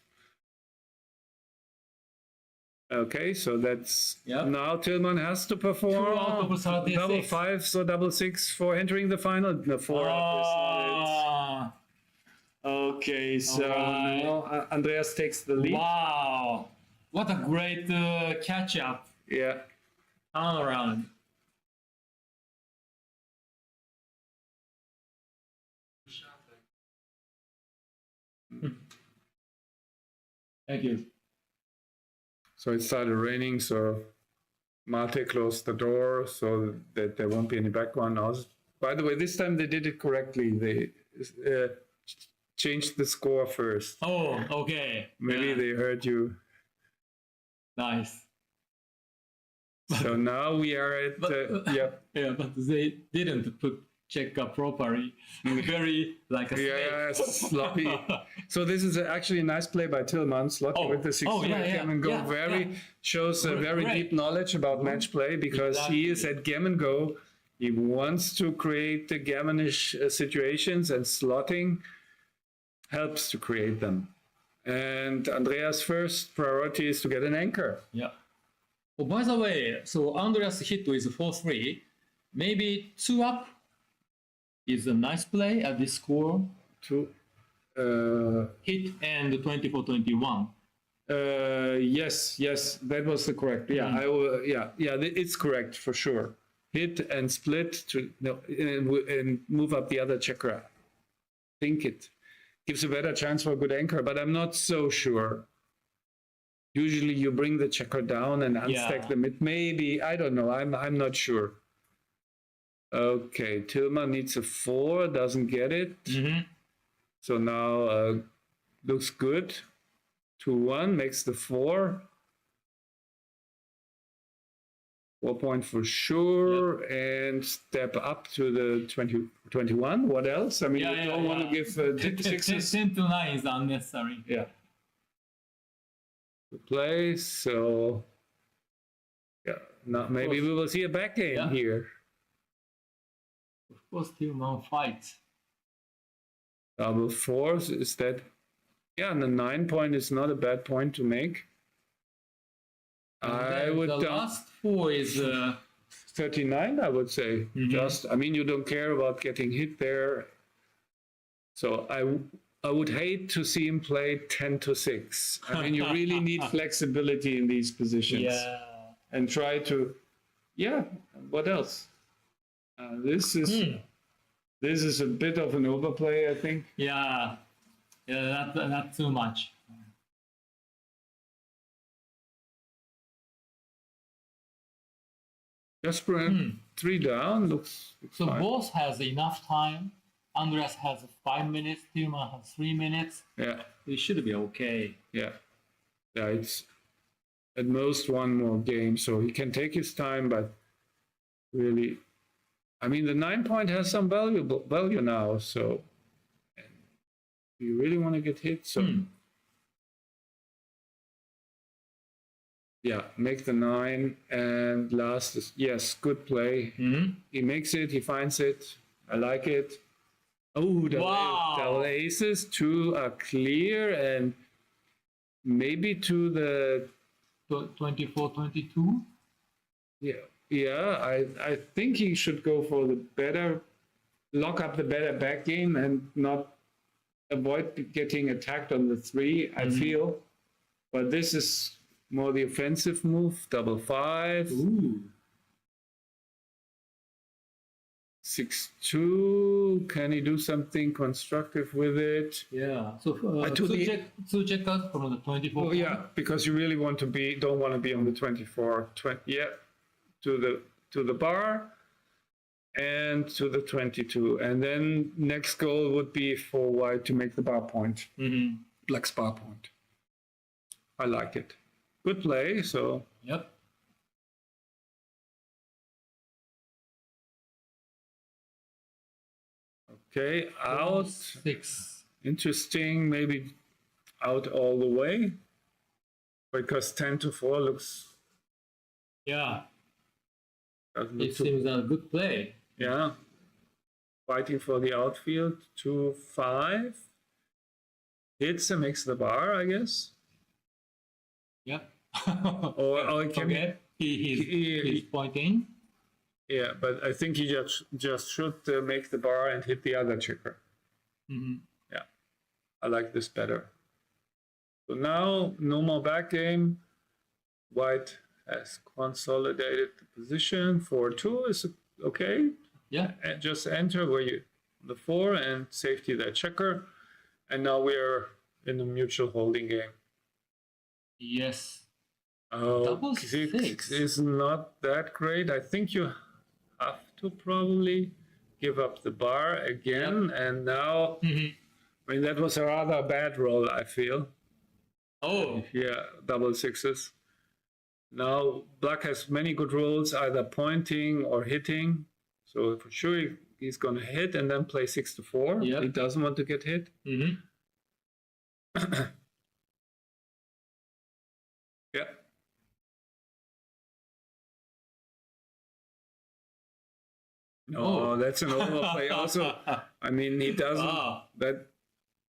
[SPEAKER 4] Okay, so that's now Tillman has to perform
[SPEAKER 5] 2 out of 36.
[SPEAKER 4] double 5s or double 6 for entering the final. The 4
[SPEAKER 5] Ah,
[SPEAKER 4] Okay, so
[SPEAKER 5] Alright.
[SPEAKER 4] now Andreas takes the lead.
[SPEAKER 5] wow. What a great catch up.
[SPEAKER 4] Yeah.
[SPEAKER 5] Turnaround. Thank you.
[SPEAKER 4] So it started raining, so Mate closed the door so that there won't be any background noise. By the way, this time they did it correctly. They changed the score first.
[SPEAKER 5] Oh, okay.
[SPEAKER 4] Maybe
[SPEAKER 5] Yeah.
[SPEAKER 4] they heard you.
[SPEAKER 5] Nice.
[SPEAKER 4] So now we are at
[SPEAKER 5] Yeah, but they didn't put check up properly. Very like a
[SPEAKER 4] yeah, sloppy. So this is actually a nice play by Tillman, sloppy with the 6 gammon go. Shows a very
[SPEAKER 5] Great.
[SPEAKER 4] deep knowledge about match play because he is at gammon go. He wants to create the gammonish situations, and slotting helps to create them. And Andreas' first priority is to get an anchor.
[SPEAKER 5] Yeah. Oh, by the way, so Andreas hit is 4-3. Maybe 2 up is a nice play at this score. Hit and 24-21.
[SPEAKER 4] Yes, that was the correct. Yeah, it's correct for sure. Hit and split and move up the other checker. I think it gives a better chance for a good anchor, but I'm not so sure. Usually you bring the checker down and unstack them. It may be, I don't know, I'm not sure. Okay, Tillman needs a 4, doesn't get it.
[SPEAKER 5] Mm-hmm.
[SPEAKER 4] So now looks good. 2-1 makes the 4. 4 point for sure, and step up to the 21. What else? I mean, you don't want to give 6s.
[SPEAKER 5] 10-9 is unnecessary.
[SPEAKER 4] Yeah. To play, so now maybe we will see a back game here.
[SPEAKER 5] Of course, Tillman fights.
[SPEAKER 4] Double 4s, is that? Yeah, and the 9 point is not a bad point to make. I would
[SPEAKER 5] the last 4 is
[SPEAKER 4] 39, I would say. I mean, you don't care about getting hit there. So I would hate to see him play 10-6. I mean, you really need flexibility in these positions.
[SPEAKER 5] Yeah.
[SPEAKER 4] And try to, what else? This is a bit of an overplay, I think.
[SPEAKER 5] Yeah, not too much.
[SPEAKER 4] Jasper 3 down looks
[SPEAKER 5] So
[SPEAKER 4] fine.
[SPEAKER 5] both has enough time. Andreas has 5 minutes. Tillman has 3 minutes.
[SPEAKER 4] Yeah,
[SPEAKER 5] It should be okay.
[SPEAKER 4] yeah. It's at most one more game, so he can take his time, but really, I mean, the 9 point has some value now, so you really want to get hit, so yeah, make the 9, and last is, yes, good play. He makes it, he finds it, I like it. Oh, double aces, 2 are clear, and maybe to the
[SPEAKER 5] 24-22.
[SPEAKER 4] I think he should go for the better, lock up the better back game and not avoid getting attacked on the 3, I feel. But this is more the offensive move, double 5.
[SPEAKER 5] Ooh.
[SPEAKER 4] 6-2, can he do something constructive with it?
[SPEAKER 5] Yeah. So
[SPEAKER 4] to the-
[SPEAKER 5] two checkers from the 24.
[SPEAKER 4] Oh yeah, because you really don't want to be on the 24, to the bar. and to the 22. And then next goal would be for white to make the bar point. Black's bar point. I like it. Good play, so.
[SPEAKER 5] Yep.
[SPEAKER 4] Okay, out.
[SPEAKER 5] 6.
[SPEAKER 4] Interesting, maybe out all the way. Because 10 to 4 looks.
[SPEAKER 5] Yeah.
[SPEAKER 4] Doesn't look
[SPEAKER 5] It
[SPEAKER 4] too,
[SPEAKER 5] seems a good play.
[SPEAKER 4] yeah. Fighting for the outfield. 2 5. Hits and makes the bar, I guess.
[SPEAKER 5] Yep.
[SPEAKER 4] Or can
[SPEAKER 5] okay. He's pointing.
[SPEAKER 4] Yeah, but I think he just should make the bar and hit the other checker. Yeah, I like this better. So now, no more back game. White has consolidated the position. 4-2 is okay.
[SPEAKER 5] Yeah.
[SPEAKER 4] And just enter where you the 4 and safety that checker. And now we're in the mutual holding game.
[SPEAKER 5] Yes.
[SPEAKER 4] Oh,
[SPEAKER 5] Double
[SPEAKER 4] 6 is not that great. I think you have to probably give up the bar again. And now, I mean, that was a rather bad roll, I feel.
[SPEAKER 5] Oh.
[SPEAKER 4] Yeah, double 6s. Now, black has many good rolls, either pointing or hitting. So for sure, he's going to hit and then play 6 to 4.
[SPEAKER 5] Yep.
[SPEAKER 4] He doesn't want to get hit. Yeah. No, that's an overplay. Also, I mean, he doesn't. That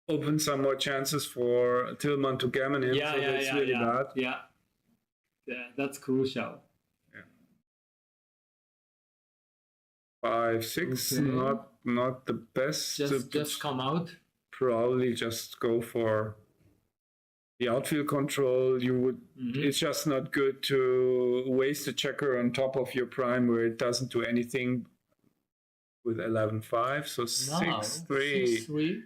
[SPEAKER 4] opens some more chances for Tillman to gammon him.
[SPEAKER 5] Yeah,
[SPEAKER 4] so
[SPEAKER 5] yeah,
[SPEAKER 4] that's
[SPEAKER 5] yeah,
[SPEAKER 4] really
[SPEAKER 5] yeah.
[SPEAKER 4] bad.
[SPEAKER 5] Yeah. Yeah, that's crucial.
[SPEAKER 4] 5 6,
[SPEAKER 5] Okay.
[SPEAKER 4] not the best.
[SPEAKER 5] Just come out.
[SPEAKER 4] Probably just go for the outfield control. You would. It's just not good to waste a checker on top of your prime where it doesn't do anything. With 11-5, so 6-3.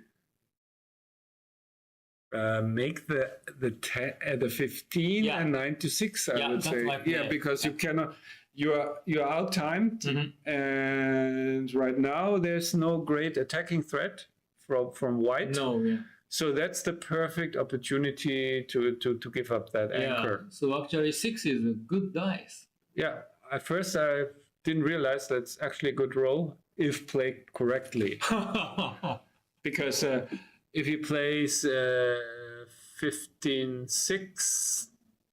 [SPEAKER 5] 6-3.
[SPEAKER 4] Make the 15
[SPEAKER 5] Yeah.
[SPEAKER 4] and 9 to 6. I
[SPEAKER 5] Yeah,
[SPEAKER 4] would
[SPEAKER 5] that's
[SPEAKER 4] say.
[SPEAKER 5] my play.
[SPEAKER 4] Yeah, because you cannot. You're out timed, and right now there's no great attacking threat from white.
[SPEAKER 5] No, yeah.
[SPEAKER 4] So that's the perfect opportunity to give up that anchor.
[SPEAKER 5] So actually 6 is a good dice.
[SPEAKER 4] Yeah. At first I didn't realize that's actually a good roll if played correctly. Because if he plays 15-6,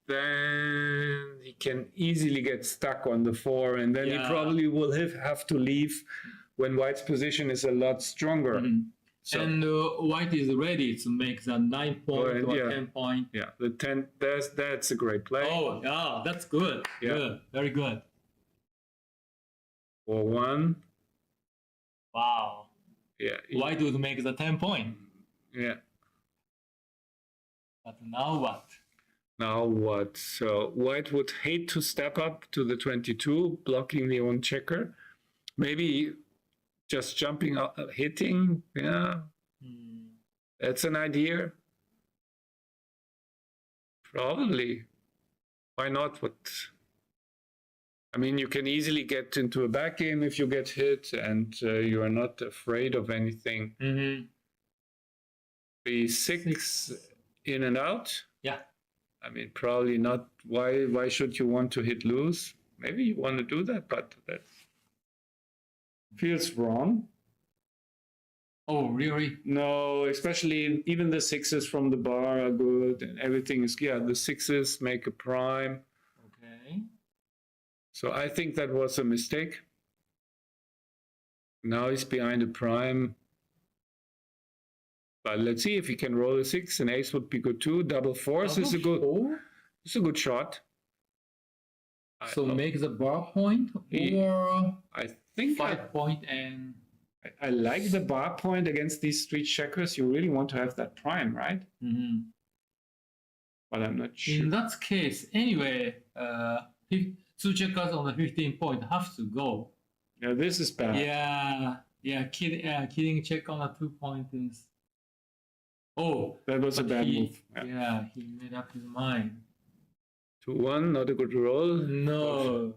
[SPEAKER 4] then he can easily get stuck on the 4, and then he probably will have to leave when white's position is a lot stronger. So,
[SPEAKER 5] and white is ready to make the 9 point or 10 point.
[SPEAKER 4] Yeah, the 10. That's a great play.
[SPEAKER 5] Oh, yeah, that's good.
[SPEAKER 4] Yeah.
[SPEAKER 5] Good, very good.
[SPEAKER 4] 4-1.
[SPEAKER 5] Wow.
[SPEAKER 4] Yeah.
[SPEAKER 5] White would make the 10 point.
[SPEAKER 4] Yeah.
[SPEAKER 5] But now what?
[SPEAKER 4] Now what? So white would hate to step up to the 22, blocking the own checker. Maybe just jumping up, hitting. Yeah. That's an idea. Probably. Why not? I mean, you can easily get into a back game if you get hit, and you are not afraid of anything. The 6 in and out.
[SPEAKER 5] Yeah.
[SPEAKER 4] I mean, probably not. Why should you want to hit loose? Maybe you want to do that, but that feels wrong.
[SPEAKER 5] Oh, really?
[SPEAKER 4] No, especially even the 6s from the bar are good, and everything is. Yeah, the 6s make a prime.
[SPEAKER 5] Okay.
[SPEAKER 4] So I think that was a mistake. Now he's behind a prime. But let's see if he can roll a 6. An ace would be good too. Double 4s is a good shot.
[SPEAKER 5] So make the bar point or
[SPEAKER 4] I think
[SPEAKER 5] 5 point and
[SPEAKER 4] I like the bar point against these 3 checkers. You really want to have that prime, right? But I'm not sure.
[SPEAKER 5] In that case, anyway, 2 checkers on the 15 point have to go.
[SPEAKER 4] Yeah, this is bad.
[SPEAKER 5] Yeah, kidding check on a 2 point is. Oh,
[SPEAKER 4] that was a bad move.
[SPEAKER 5] Yeah, he made up his mind.
[SPEAKER 4] 2-1, not a good roll.
[SPEAKER 5] No.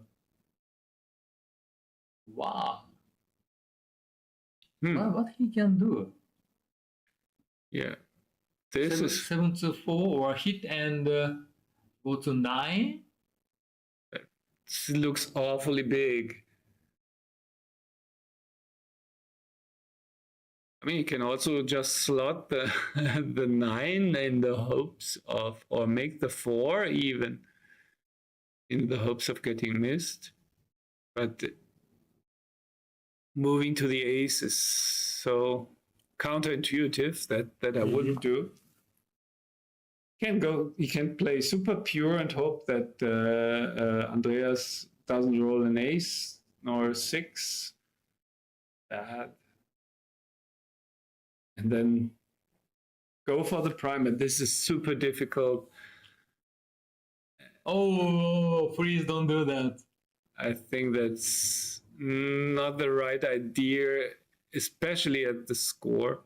[SPEAKER 5] Wow. What he can do?
[SPEAKER 4] Yeah. This is
[SPEAKER 5] 7-4 or hit and go to 9.
[SPEAKER 4] This looks awfully big. I mean, you can also just slot the the 9 in the hopes of, or make the 4 even, in the hopes of getting missed. But moving to the ace is so counterintuitive that I wouldn't do. He can play super pure and hope that Andreas doesn't roll an ace nor 6. And then go for the prime, but this is super difficult.
[SPEAKER 5] Oh, please don't do that.
[SPEAKER 4] I think that's not the right idea, especially at the score.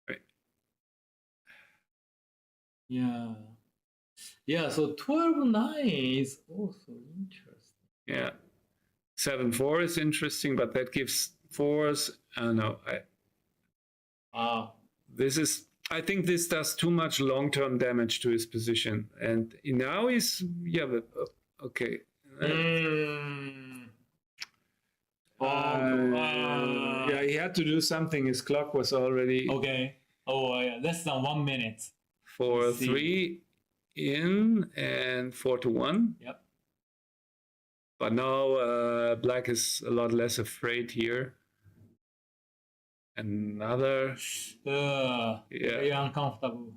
[SPEAKER 4] Right.
[SPEAKER 5] Yeah. Yeah, so 12-9 is also interesting.
[SPEAKER 4] Yeah. 7-4 is interesting, but that gives 4s. I don't know.
[SPEAKER 5] Wow.
[SPEAKER 4] I think this does too much long-term damage to his position. And now he's, yeah, but, okay. Yeah, he had to do something. His clock was already
[SPEAKER 5] Okay. Oh, yeah. Less than 1 minute.
[SPEAKER 4] 4-3 in and 4-1.
[SPEAKER 5] Yep.
[SPEAKER 4] But now black is a lot less afraid here. Another.
[SPEAKER 5] Very uncomfortable.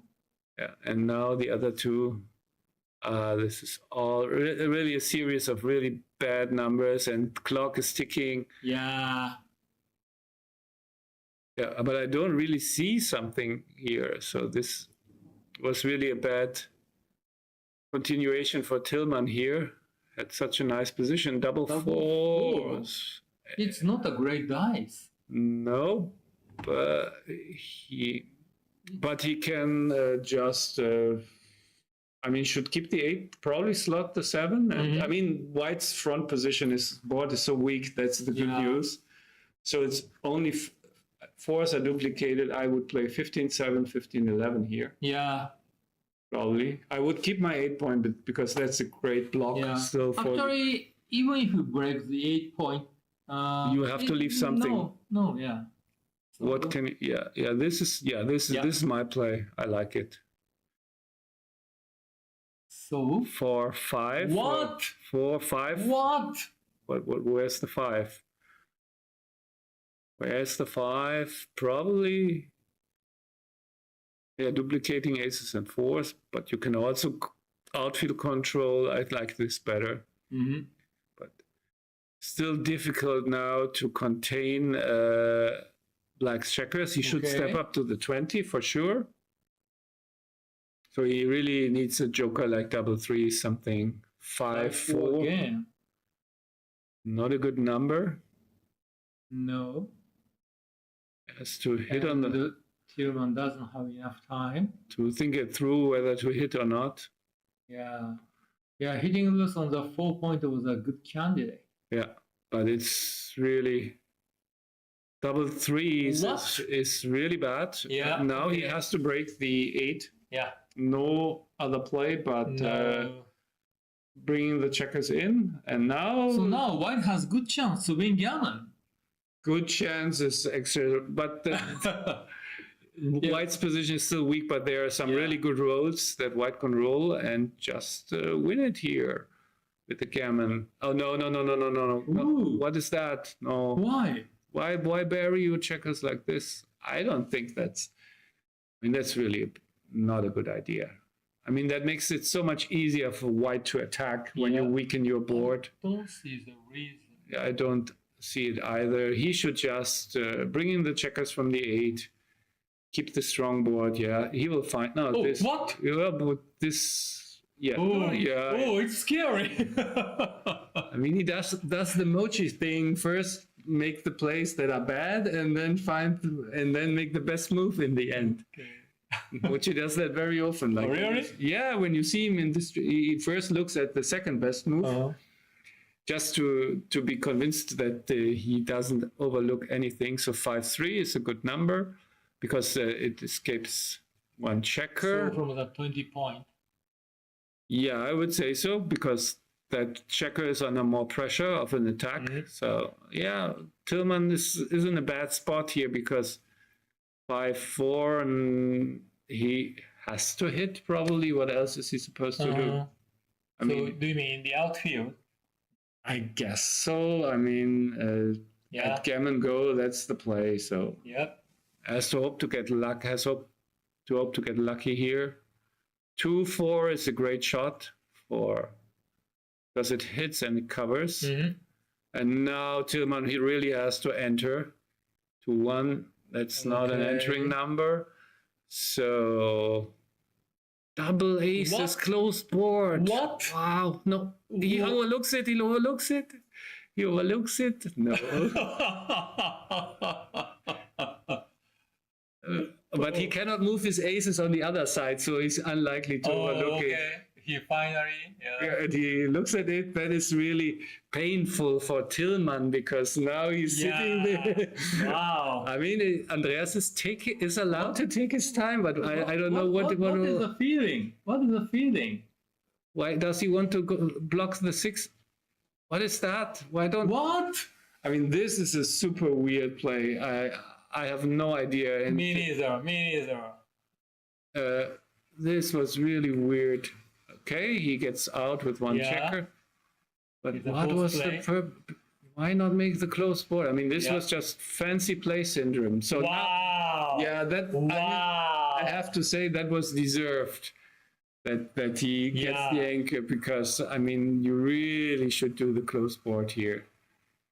[SPEAKER 4] Yeah, and now the other two. This is all really a series of really bad numbers, and clock is ticking.
[SPEAKER 5] Yeah.
[SPEAKER 4] Yeah, but I don't really see something here. So this was really a bad continuation for Tillman here. Had such a nice position, double fours.
[SPEAKER 5] It's not a great dice.
[SPEAKER 4] No, but he can just. I mean, should keep the 8, probably slot the 7. And I mean, White's front position board is so weak. That's the good news. So it's only 4s are duplicated. I would play 15-7, 15-11 here.
[SPEAKER 5] Yeah.
[SPEAKER 4] Probably. I would keep my 8 point because that's a great block still.
[SPEAKER 5] Actually, even if you break the 8 point,
[SPEAKER 4] you have to leave something.
[SPEAKER 5] No, yeah. So,
[SPEAKER 4] what can this is my play. I like it.
[SPEAKER 5] So
[SPEAKER 4] 4, 5.
[SPEAKER 5] What?
[SPEAKER 4] 4, 5.
[SPEAKER 5] What?
[SPEAKER 4] Where's the 5? Where's the 5? Probably. Yeah, duplicating aces and 4s, but you can also outfield control. I like this better. But still difficult now to contain black's checkers. He should step up to the 20 for sure. So he really needs a joker like double 3, something 5, 4.
[SPEAKER 5] Again.
[SPEAKER 4] Not a good number.
[SPEAKER 5] No.
[SPEAKER 4] Has to hit on the.
[SPEAKER 5] Tillman doesn't have enough time
[SPEAKER 4] to think it through whether to hit or not.
[SPEAKER 5] Yeah. Yeah, hitting loose on the 4 point was a good candidate.
[SPEAKER 4] Yeah, but it's really. Double 3 is really bad.
[SPEAKER 5] Yeah.
[SPEAKER 4] Now he has to break the 8.
[SPEAKER 5] Yeah.
[SPEAKER 4] No other play but bringing the checkers in. And now.
[SPEAKER 5] So now White has good chance to win gammon.
[SPEAKER 4] Good chance is extra, but White's position is still weak, but there are some really good rolls that White can roll and just win it here with the gammon. Oh, no. What is that? No.
[SPEAKER 5] Why?
[SPEAKER 4] Why bury your checkers like this? I don't think that's really not a good idea. I mean, that makes it so much easier for White to attack when you weaken your board.
[SPEAKER 5] I don't see the reason.
[SPEAKER 4] Yeah, I don't see it either. He should just bring in the checkers from the 8, keep the strong board. Yeah, he will find. No, this.
[SPEAKER 5] What?
[SPEAKER 4] Yeah, but this. Yeah.
[SPEAKER 5] Oh, it's scary.
[SPEAKER 4] I mean, he does the mochi thing first. Make the plays that are bad, and then make the best move in the end. Okay. Mochi does that very often. Like,
[SPEAKER 5] really?
[SPEAKER 4] Yeah, when you see him in this, he first looks at the second best move. just to be convinced that he doesn't overlook anything. So 5-3 is a good number because it escapes one checker.
[SPEAKER 5] So from the 20 point.
[SPEAKER 4] Yeah, I would say so, because that checker is under more pressure of an attack. So yeah, Tillman is in a bad spot here because 5-4 and he has to hit probably. What else is he supposed to do? I mean,
[SPEAKER 5] do you mean the outfield?
[SPEAKER 4] I guess so. I mean, at Gammon Go, that's the play. So has to hope to get luck. Has hope to get lucky here. 2-4 is a great shot because it hits and it covers. And now Tillman, he really has to enter 2-1. That's not an entering number. So double aces, closed board.
[SPEAKER 5] What?
[SPEAKER 4] Wow. No, he overlooks it. He overlooks it. He overlooks it. No. But he cannot move his aces on the other side, so he's unlikely to overlook it.
[SPEAKER 5] He finally,
[SPEAKER 4] And he looks at it. That is really painful for Tillman because now he's sitting there.
[SPEAKER 5] Wow.
[SPEAKER 4] I mean, Andreas is allowed to take his time, but I don't know what
[SPEAKER 5] is the feeling? What is the feeling?
[SPEAKER 4] Why does he want to block the 6? What is that? Why don't?
[SPEAKER 5] What?
[SPEAKER 4] I mean, this is a super weird play. I have no idea. And
[SPEAKER 5] Me neither.
[SPEAKER 4] This was really weird. Okay, he gets out with one checker. But what was the why not make the closed board? I mean, this was just fancy play syndrome. So
[SPEAKER 5] wow.
[SPEAKER 4] I have to say that was deserved. That he gets the anchor because I mean you really should do the closed board here.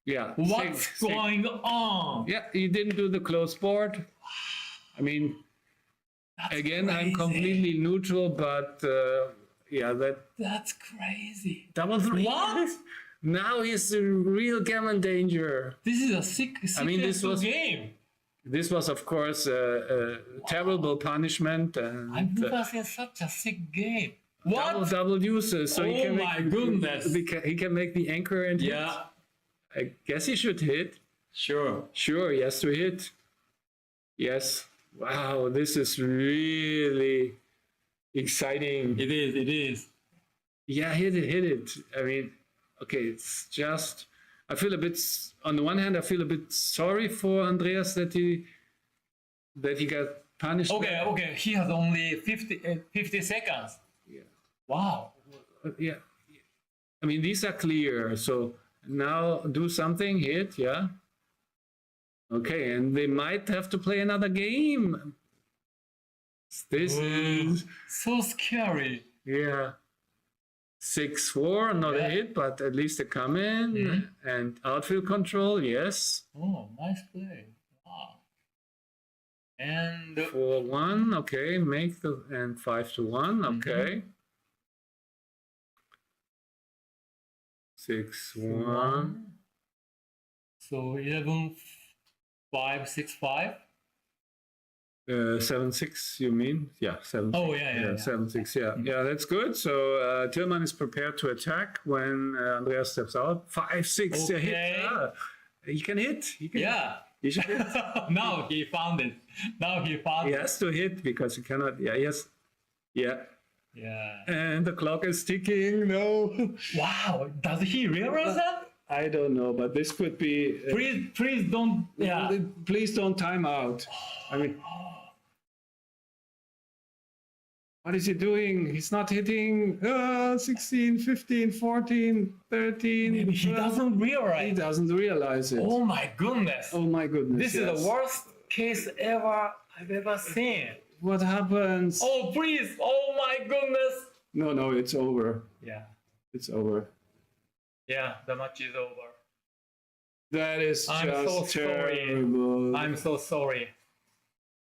[SPEAKER 4] Yeah.
[SPEAKER 5] What's going on?
[SPEAKER 4] Yeah, he didn't do the closed board. I mean,
[SPEAKER 5] That's
[SPEAKER 4] again,
[SPEAKER 5] crazy.
[SPEAKER 4] I'm completely neutral, but
[SPEAKER 5] that's crazy.
[SPEAKER 4] Double 3.
[SPEAKER 5] What?
[SPEAKER 4] Now he's in real gammon danger.
[SPEAKER 5] This is a sick game.
[SPEAKER 4] This was, of course, a terrible punishment. And,
[SPEAKER 5] I've never seen such a sick game. What?
[SPEAKER 4] Double uses. So he can
[SPEAKER 5] goodness.
[SPEAKER 4] He can make the anchor and hit. I guess he should hit.
[SPEAKER 5] Sure,
[SPEAKER 4] he has to hit. Yes. Wow, this is really exciting.
[SPEAKER 5] It is.
[SPEAKER 4] Yeah, hit it. I mean, okay, it's just... I feel a bit, on the one hand, I feel a bit sorry for Andreas that he got punished.
[SPEAKER 5] Okay. He has only 50 seconds.
[SPEAKER 4] Yeah.
[SPEAKER 5] Wow.
[SPEAKER 4] Yeah. I mean, these are clear. So now do something, hit, yeah. Okay, and they might have to play another game. This is...
[SPEAKER 5] So scary.
[SPEAKER 4] Yeah. 6-4, not a hit, but at least a come in. And outfield control, yes.
[SPEAKER 5] Oh, nice play. Wow. And
[SPEAKER 4] 4-1, okay, make the, and 5-1, okay. 6-1.
[SPEAKER 5] So 11-5, 6-5.
[SPEAKER 4] 7-6, you mean? Yeah, 7-6.
[SPEAKER 5] Oh, yeah.
[SPEAKER 4] 7-6, yeah. Yeah, that's good. So Tillman is prepared to attack when Andreas steps out. 5-6,
[SPEAKER 5] Okay.
[SPEAKER 4] hit. He can hit. He should hit.
[SPEAKER 5] Now he found it.
[SPEAKER 4] He has to hit because he cannot. Yeah, yes. Yeah.
[SPEAKER 5] Yeah.
[SPEAKER 4] And the clock is ticking. No.
[SPEAKER 5] Wow. Does he realize that?
[SPEAKER 4] I don't know, but this could be.
[SPEAKER 5] Please don't. Yeah.
[SPEAKER 4] Please don't time out. I mean. What is he doing? He's not hitting 16, 15, 14, 13.
[SPEAKER 5] Maybe he doesn't realize.
[SPEAKER 4] He doesn't realize it.
[SPEAKER 5] Oh my goodness.
[SPEAKER 4] Oh my goodness.
[SPEAKER 5] This is the worst case I've ever seen.
[SPEAKER 4] What happens?
[SPEAKER 5] Oh, please. Oh my goodness.
[SPEAKER 4] No, it's over.
[SPEAKER 5] Yeah.
[SPEAKER 4] It's over.
[SPEAKER 5] Yeah, the match is over.
[SPEAKER 4] That is
[SPEAKER 5] so
[SPEAKER 4] terrible.
[SPEAKER 5] I'm so sorry.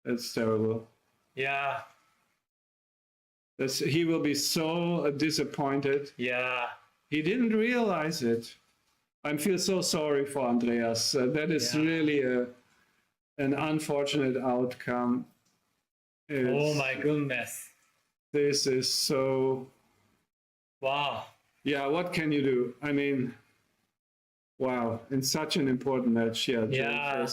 [SPEAKER 4] That's terrible.
[SPEAKER 5] Yeah.
[SPEAKER 4] He will be so disappointed.
[SPEAKER 5] Yeah.
[SPEAKER 4] He didn't realize it. I feel so sorry for Andreas. That is really an unfortunate outcome.
[SPEAKER 5] Oh my goodness.
[SPEAKER 4] This is so...
[SPEAKER 5] Wow.
[SPEAKER 4] Yeah, what can you do? I mean, Wow, in such an important match, yeah.
[SPEAKER 5] Yeah.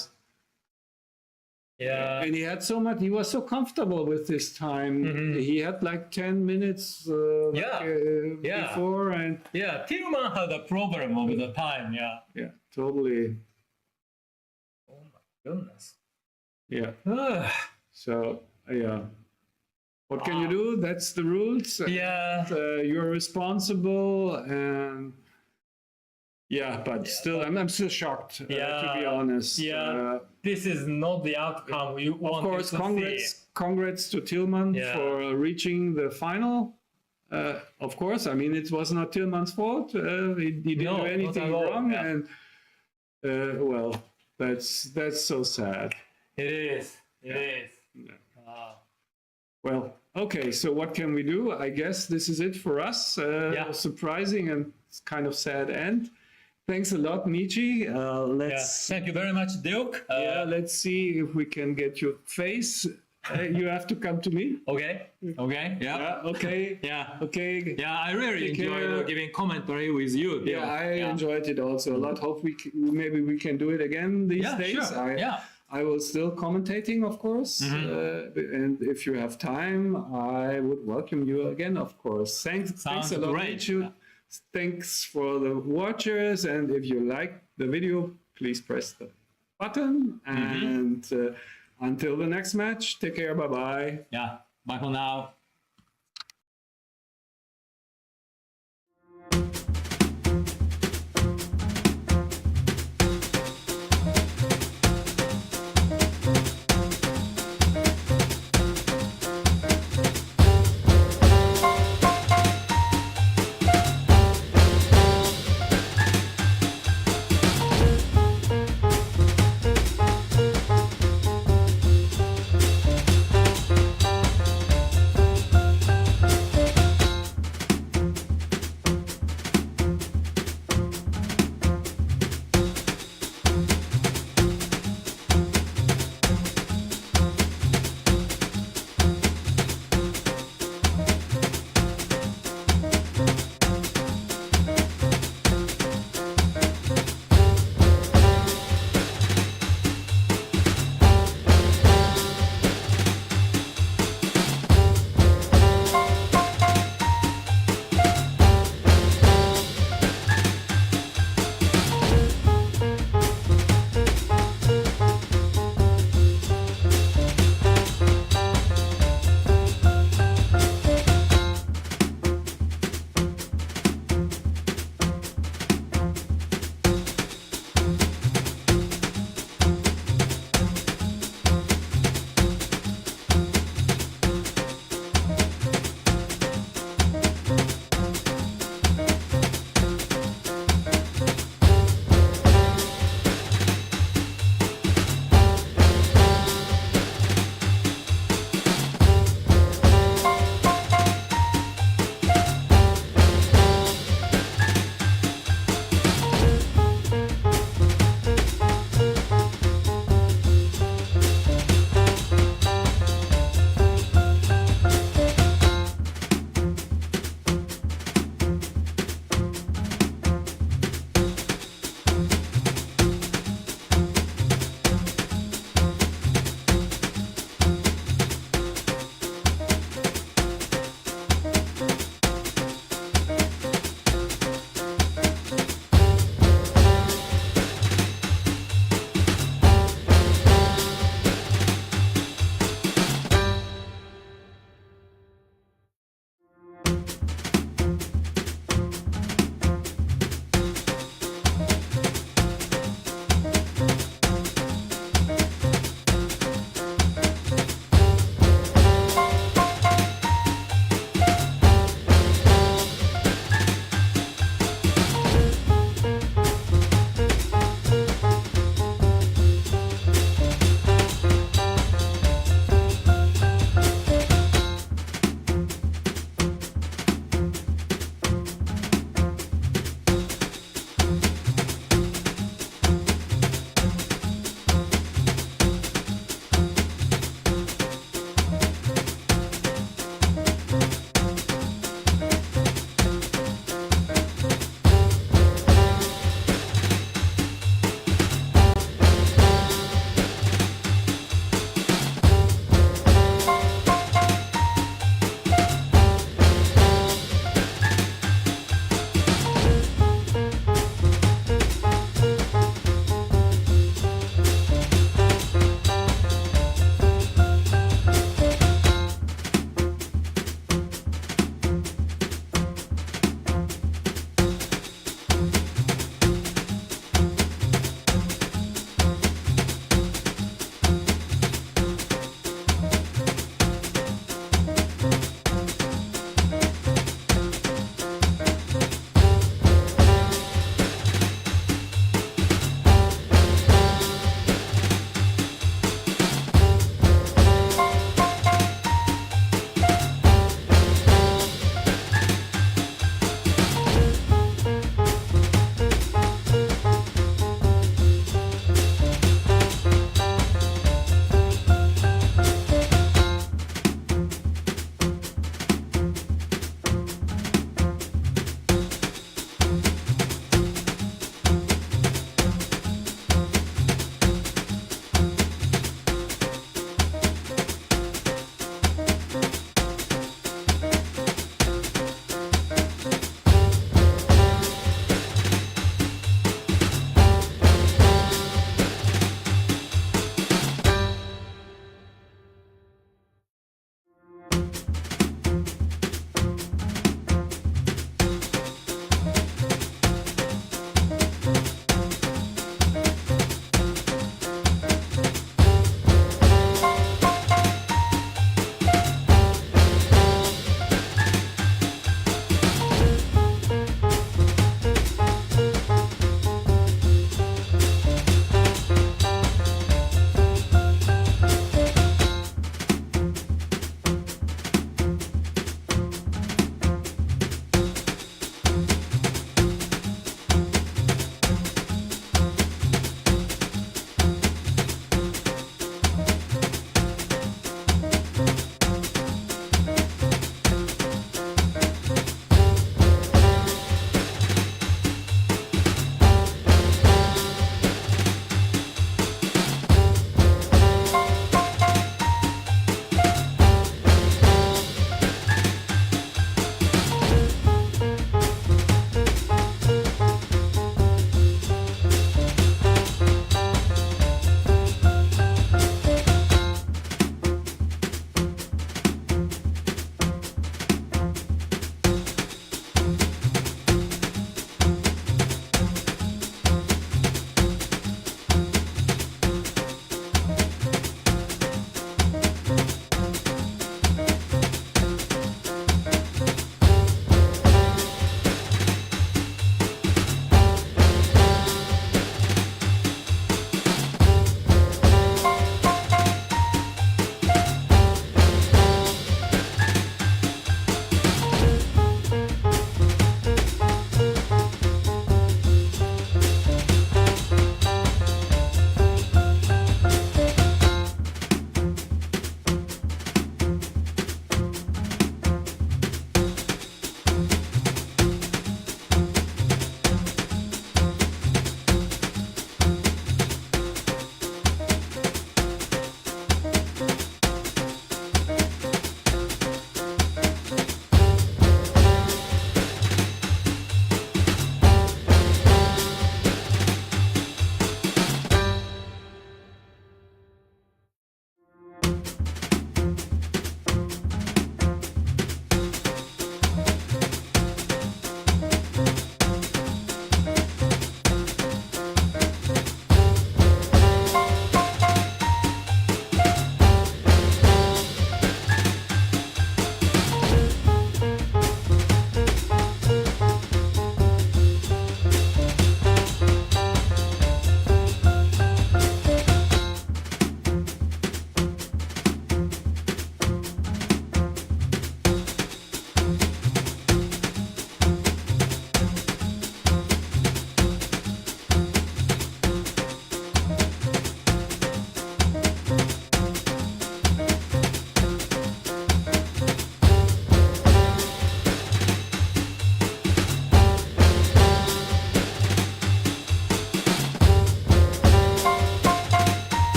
[SPEAKER 5] Yeah.
[SPEAKER 4] And he had so much. He was so comfortable with this time. He had like 10 minutes before, and
[SPEAKER 5] Yeah, Tillman had a problem over the time.
[SPEAKER 4] yeah, totally.
[SPEAKER 5] Oh my goodness.
[SPEAKER 4] Yeah. So yeah, what can you do? That's the rules.
[SPEAKER 5] Yeah.
[SPEAKER 4] And, you're responsible, and but still, I'm still shocked. To be honest.
[SPEAKER 5] Yeah. This is not the outcome you want.
[SPEAKER 4] Of course,
[SPEAKER 5] to see.
[SPEAKER 4] congrats to Tillman for reaching the final. Of course, I mean, it was not Tillman's fault. He didn't do anything wrong, and well, that's so sad.
[SPEAKER 5] It is. It is.
[SPEAKER 4] Yeah. Well, okay. So what can we do? I guess this is it for us. Surprising and kind of sad end. Thanks a lot, Michi.
[SPEAKER 5] Thank you very much, Dirk.
[SPEAKER 4] Let's see if we can get your face. You have to come to me.
[SPEAKER 5] Okay. Okay. Yeah.
[SPEAKER 4] Okay.
[SPEAKER 5] Yeah.
[SPEAKER 4] Okay.
[SPEAKER 5] Yeah, I really enjoyed giving commentary with you. Dirk.
[SPEAKER 4] Yeah, I enjoyed it also a lot. Hope maybe we can do it again these days.
[SPEAKER 5] Sure.
[SPEAKER 4] I will still commentating, of course. And if you have time, I would welcome you again, of course. Thanks a lot, Michi. Thanks for the watchers, and if you like the video, please press the button. And until the next match, take care. Bye bye.
[SPEAKER 5] Yeah. Bye for now.